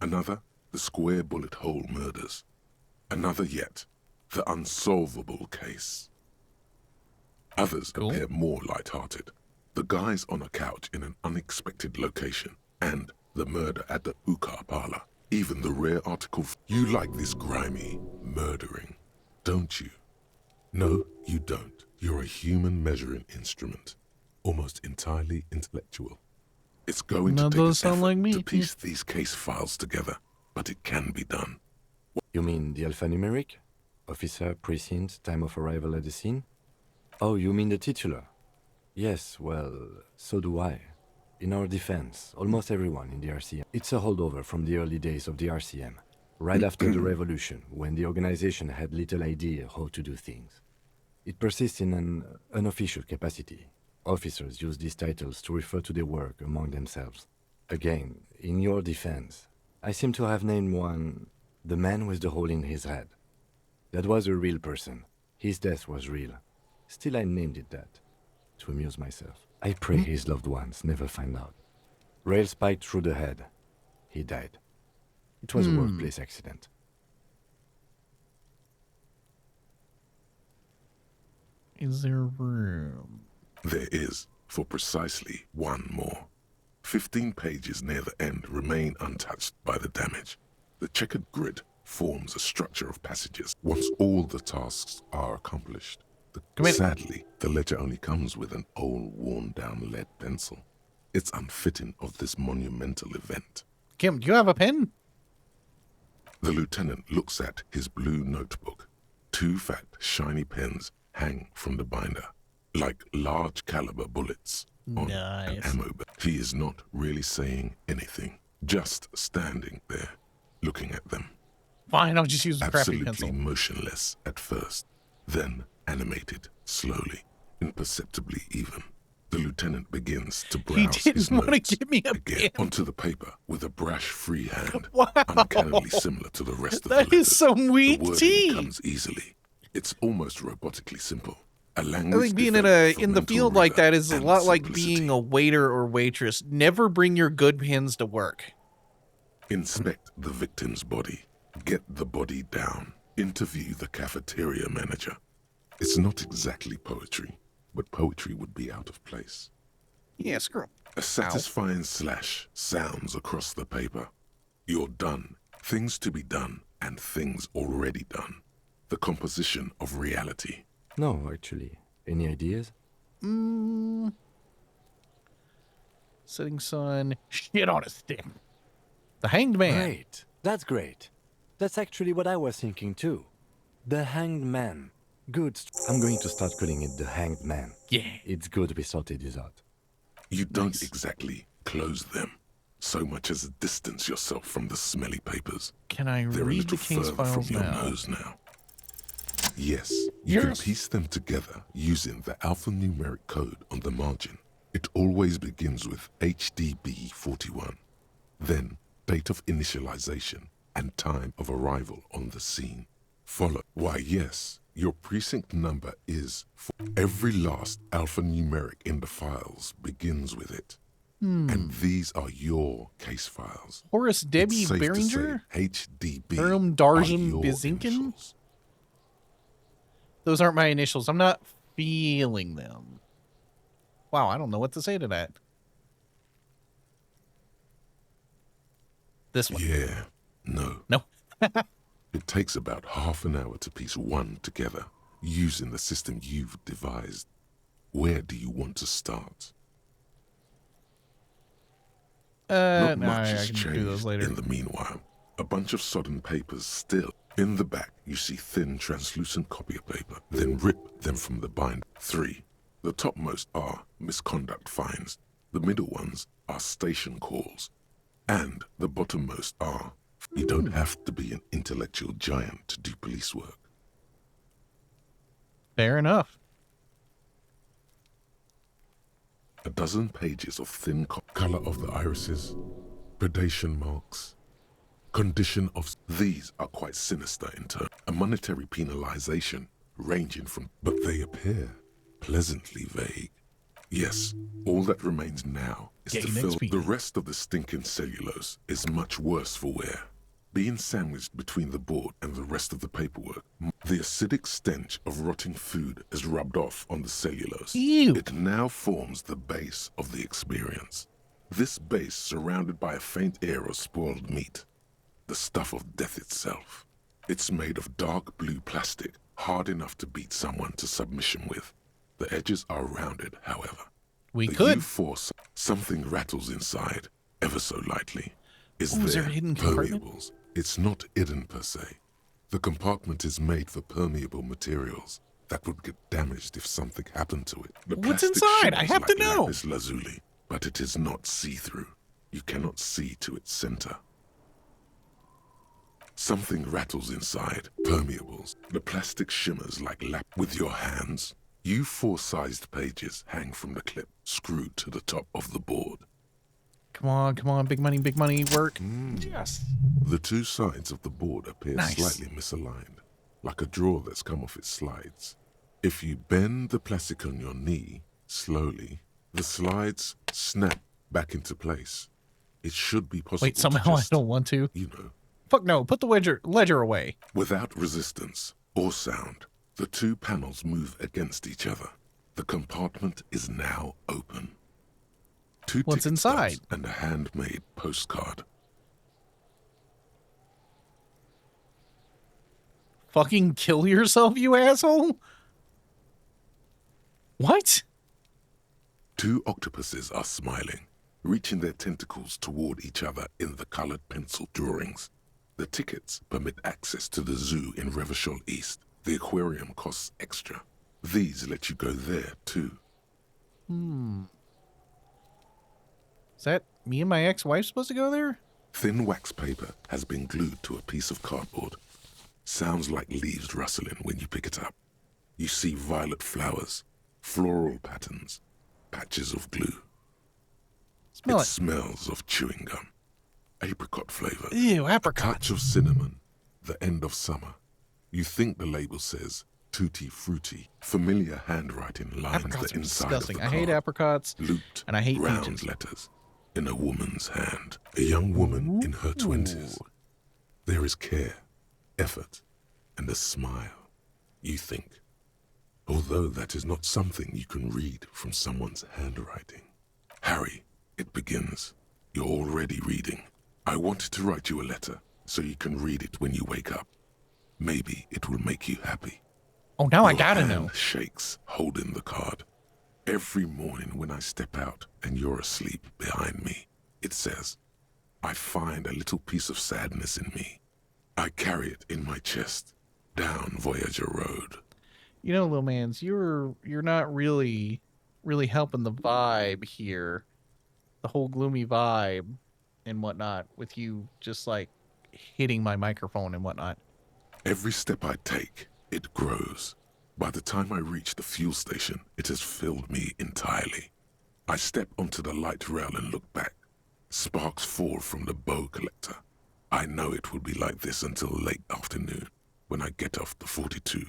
Another, The Square Bullet Hole Murders. Another yet, The Unsolvable Case. Others appear more light-hearted. The guys on a couch in an unexpected location, and the murder at the hookah parlor. Even the rare article, you like this grimy murdering, don't you? No, you don't. You're a human measuring instrument, almost entirely intellectual. It's going to take an effort to piece these case files together, but it can be done. You mean the alphanumeric? Officer, precinct, time of arrival at the scene? Oh, you mean the titular? Yes, well, so do I. In our defense, almost everyone in the RCM. It's a holdover from the early days of the RCM, right after the revolution, when the organization had little idea how to do things. It persists in an unofficial capacity. Officers use these titles to refer to their work among themselves. Again, in your defense, I seem to have named one the man with the hole in his head. That was a real person. His death was real. Still, I named it that, to amuse myself. I pray his loved ones never find out. Rail spiked through the head. He died. It was a workplace accident. Is there room? There is, for precisely one more. 15 pages near the end remain untouched by the damage. The checkered grid forms a structure of passages once all the tasks are accomplished. Sadly, the ledger only comes with an old, worn-down lead pencil. It's unfitting of this monumental event. Kim, do you have a pen? The lieutenant looks at his blue notebook. 2 fat, shiny pens hang from the binder, like large caliber bullets on an ammo belt. He is not really saying anything, just standing there, looking at them. Fine, I'll just use a crappy pencil. Absolutely motionless at first, then animated slowly, imperceptibly even. The lieutenant begins to browse his notes again onto the paper with a brash free hand, uncannily similar to the rest of the letters. That is some weak the tea. comes easily. It's almost robotically simple. A I language think being developed in the field like that is a lot like being a waiter or waitress. Never bring your good pens to work. Inspect the victim's body. Get the body down. Interview the cafeteria manager. It's not exactly poetry, but poetry would be out of place. Yeah, screw 'em. A satisfying slash sounds across the paper. You're done. Things to be done and things already done. The composition of reality. No, actually. Any ideas? Setting sun. Shit on a stick. The Hanged Man. Great. That's great. That's actually what I was thinking too. The Hanged Man. Good. I'm going to start calling it the Hanged Man. Yeah. It's good we sorted this out. You don't exactly close them, so much as distance yourself from the smelly papers. Can I They're a read little the case further files from your now? nose now. Yes, you can piece them together using the alphanumeric code on the margin. It always begins with HDB 41, then date of initialization and time of arrival on the scene. Followed, why yes, your precinct number is, every last alphanumeric in the files begins with it. And these are your case files. Horace Debbie It's safe to say Beringer? HDB Durham are Darzum your Bizinkin? initials. Those aren't my initials. I'm not feeling them. Wow, I don't know what to say to that. This one. Yeah, no. No. It takes about half an hour to piece one together, using the system you've devised. Where do you want to start? Not No, much I has can changed do those later. in the meanwhile. A bunch of sodden papers still. In the back, you see thin, translucent copier paper. Then rip them from the binder. 3. The topmost are misconduct fines. The middle ones are station calls. And the bottommost are... You don't have to be an intellectual giant to do police work. Fair enough. A dozen pages of thin color of the irises, predation marks, condition of... These are quite sinister in turn. A monetary penalization ranging from... But they appear pleasantly vague. Yes, all that remains now is to fill... The rest of the stinking cellulose is much worse for wear. Being sandwiched between the board and the rest of the paperwork, the acidic stench of rotting food is rubbed off on the cellulose. Ew. It now forms the base of the experience. This base surrounded by a faint air of spoiled meat. The stuff of death itself. It's made of dark blue plastic, hard enough to beat someone to submission with. The edges are rounded, however. We could. U-force, something rattles inside, ever so lightly. Is there there a hidden compartment? permeables? It's not hidden per se. The compartment is made for permeable materials that would get damaged if something happened to it. The What's plastic inside? I shimmers have to like know. lapis lazuli, but it is not see-through. You cannot see to its center. Something rattles inside, permeables. The plastic shimmers like lap with your hands. U4-sized pages hang from the clip, screwed to the top of the board. Come on, big money, work. Yes. The two sides of the board appear Nice. slightly misaligned, like a drawer that's come off its slides. If you bend the plastic on your knee, slowly, the slides snap back into place. It should be possible Wait, somehow I to just, don't want to. you know, Fuck no, put the ledger away. Without resistance or sound, the two panels move against each other. The compartment is now open. Two What's ticket inside? stubs and a handmade postcard. Fucking kill yourself, you asshole? What? Two octopuses are smiling, reaching their tentacles toward each other in the colored pencil drawings. The tickets permit access to the zoo in Revachol East. The aquarium costs extra. These let you go there, too. Is that me and my ex-wife supposed to go there? Thin wax paper has been glued to a piece of cardboard. Sounds like leaves rustling when you pick it up. You see violet flowers, floral patterns, patches of glue. Smell it. Smells of chewing gum. Apricot flavor. Ew, A apricot. touch of cinnamon. The end of summer. You think the label says tutti frutti. Familiar handwriting lines Apricots the are inside disgusting. of the I hate card. apricots. Looped, and I hate round peaches. letters in a woman's hand. A young woman in her 20s. There is care, effort, and a smile. You think. Although that is not something you can read from someone's handwriting. Harry, it begins. You're already reading. I wanted to write you a letter so you can read it when you wake up. Maybe it will make you happy. Oh, now I Your gotta hand know. shakes, holding the card. Every morning when I step out and you're asleep behind me, it says, I find a little piece of sadness in me. I carry it in my chest, down Voyager Road. You know, little mans, you're not really helping the vibe here. The whole gloomy vibe and whatnot with you just like hitting my microphone and whatnot. Every step I take, it grows. By the time I reach the fuel station, it has filled me entirely. I step onto the light rail and look back. Sparks fall from the bow collector. I know it will be like this until late afternoon, when I get off the 42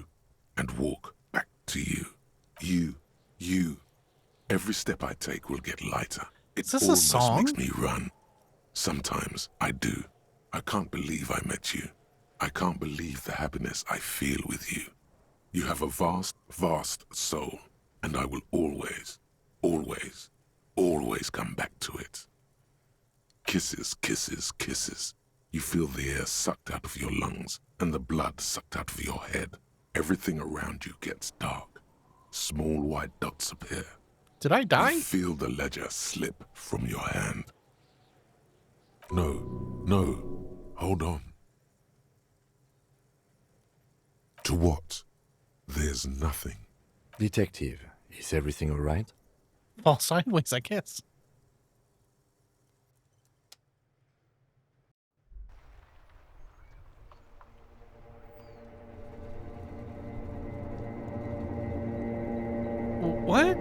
and walk back to you. You. Every step I take will get lighter. It Is this a almost song? makes me run. Sometimes I do. I can't believe I met you. I can't believe the happiness I feel with you. You have a vast, vast soul, and I will always, always, always come back to it. Kisses, kisses, kisses. You feel the air sucked out of your lungs and the blood sucked out of your head. Everything around you gets dark. Small white dots appear. Did I die? You feel the ledger slip from your hand. No, hold on. To what? There's nothing. Detective, is everything all right? Fall sideways, I guess. What?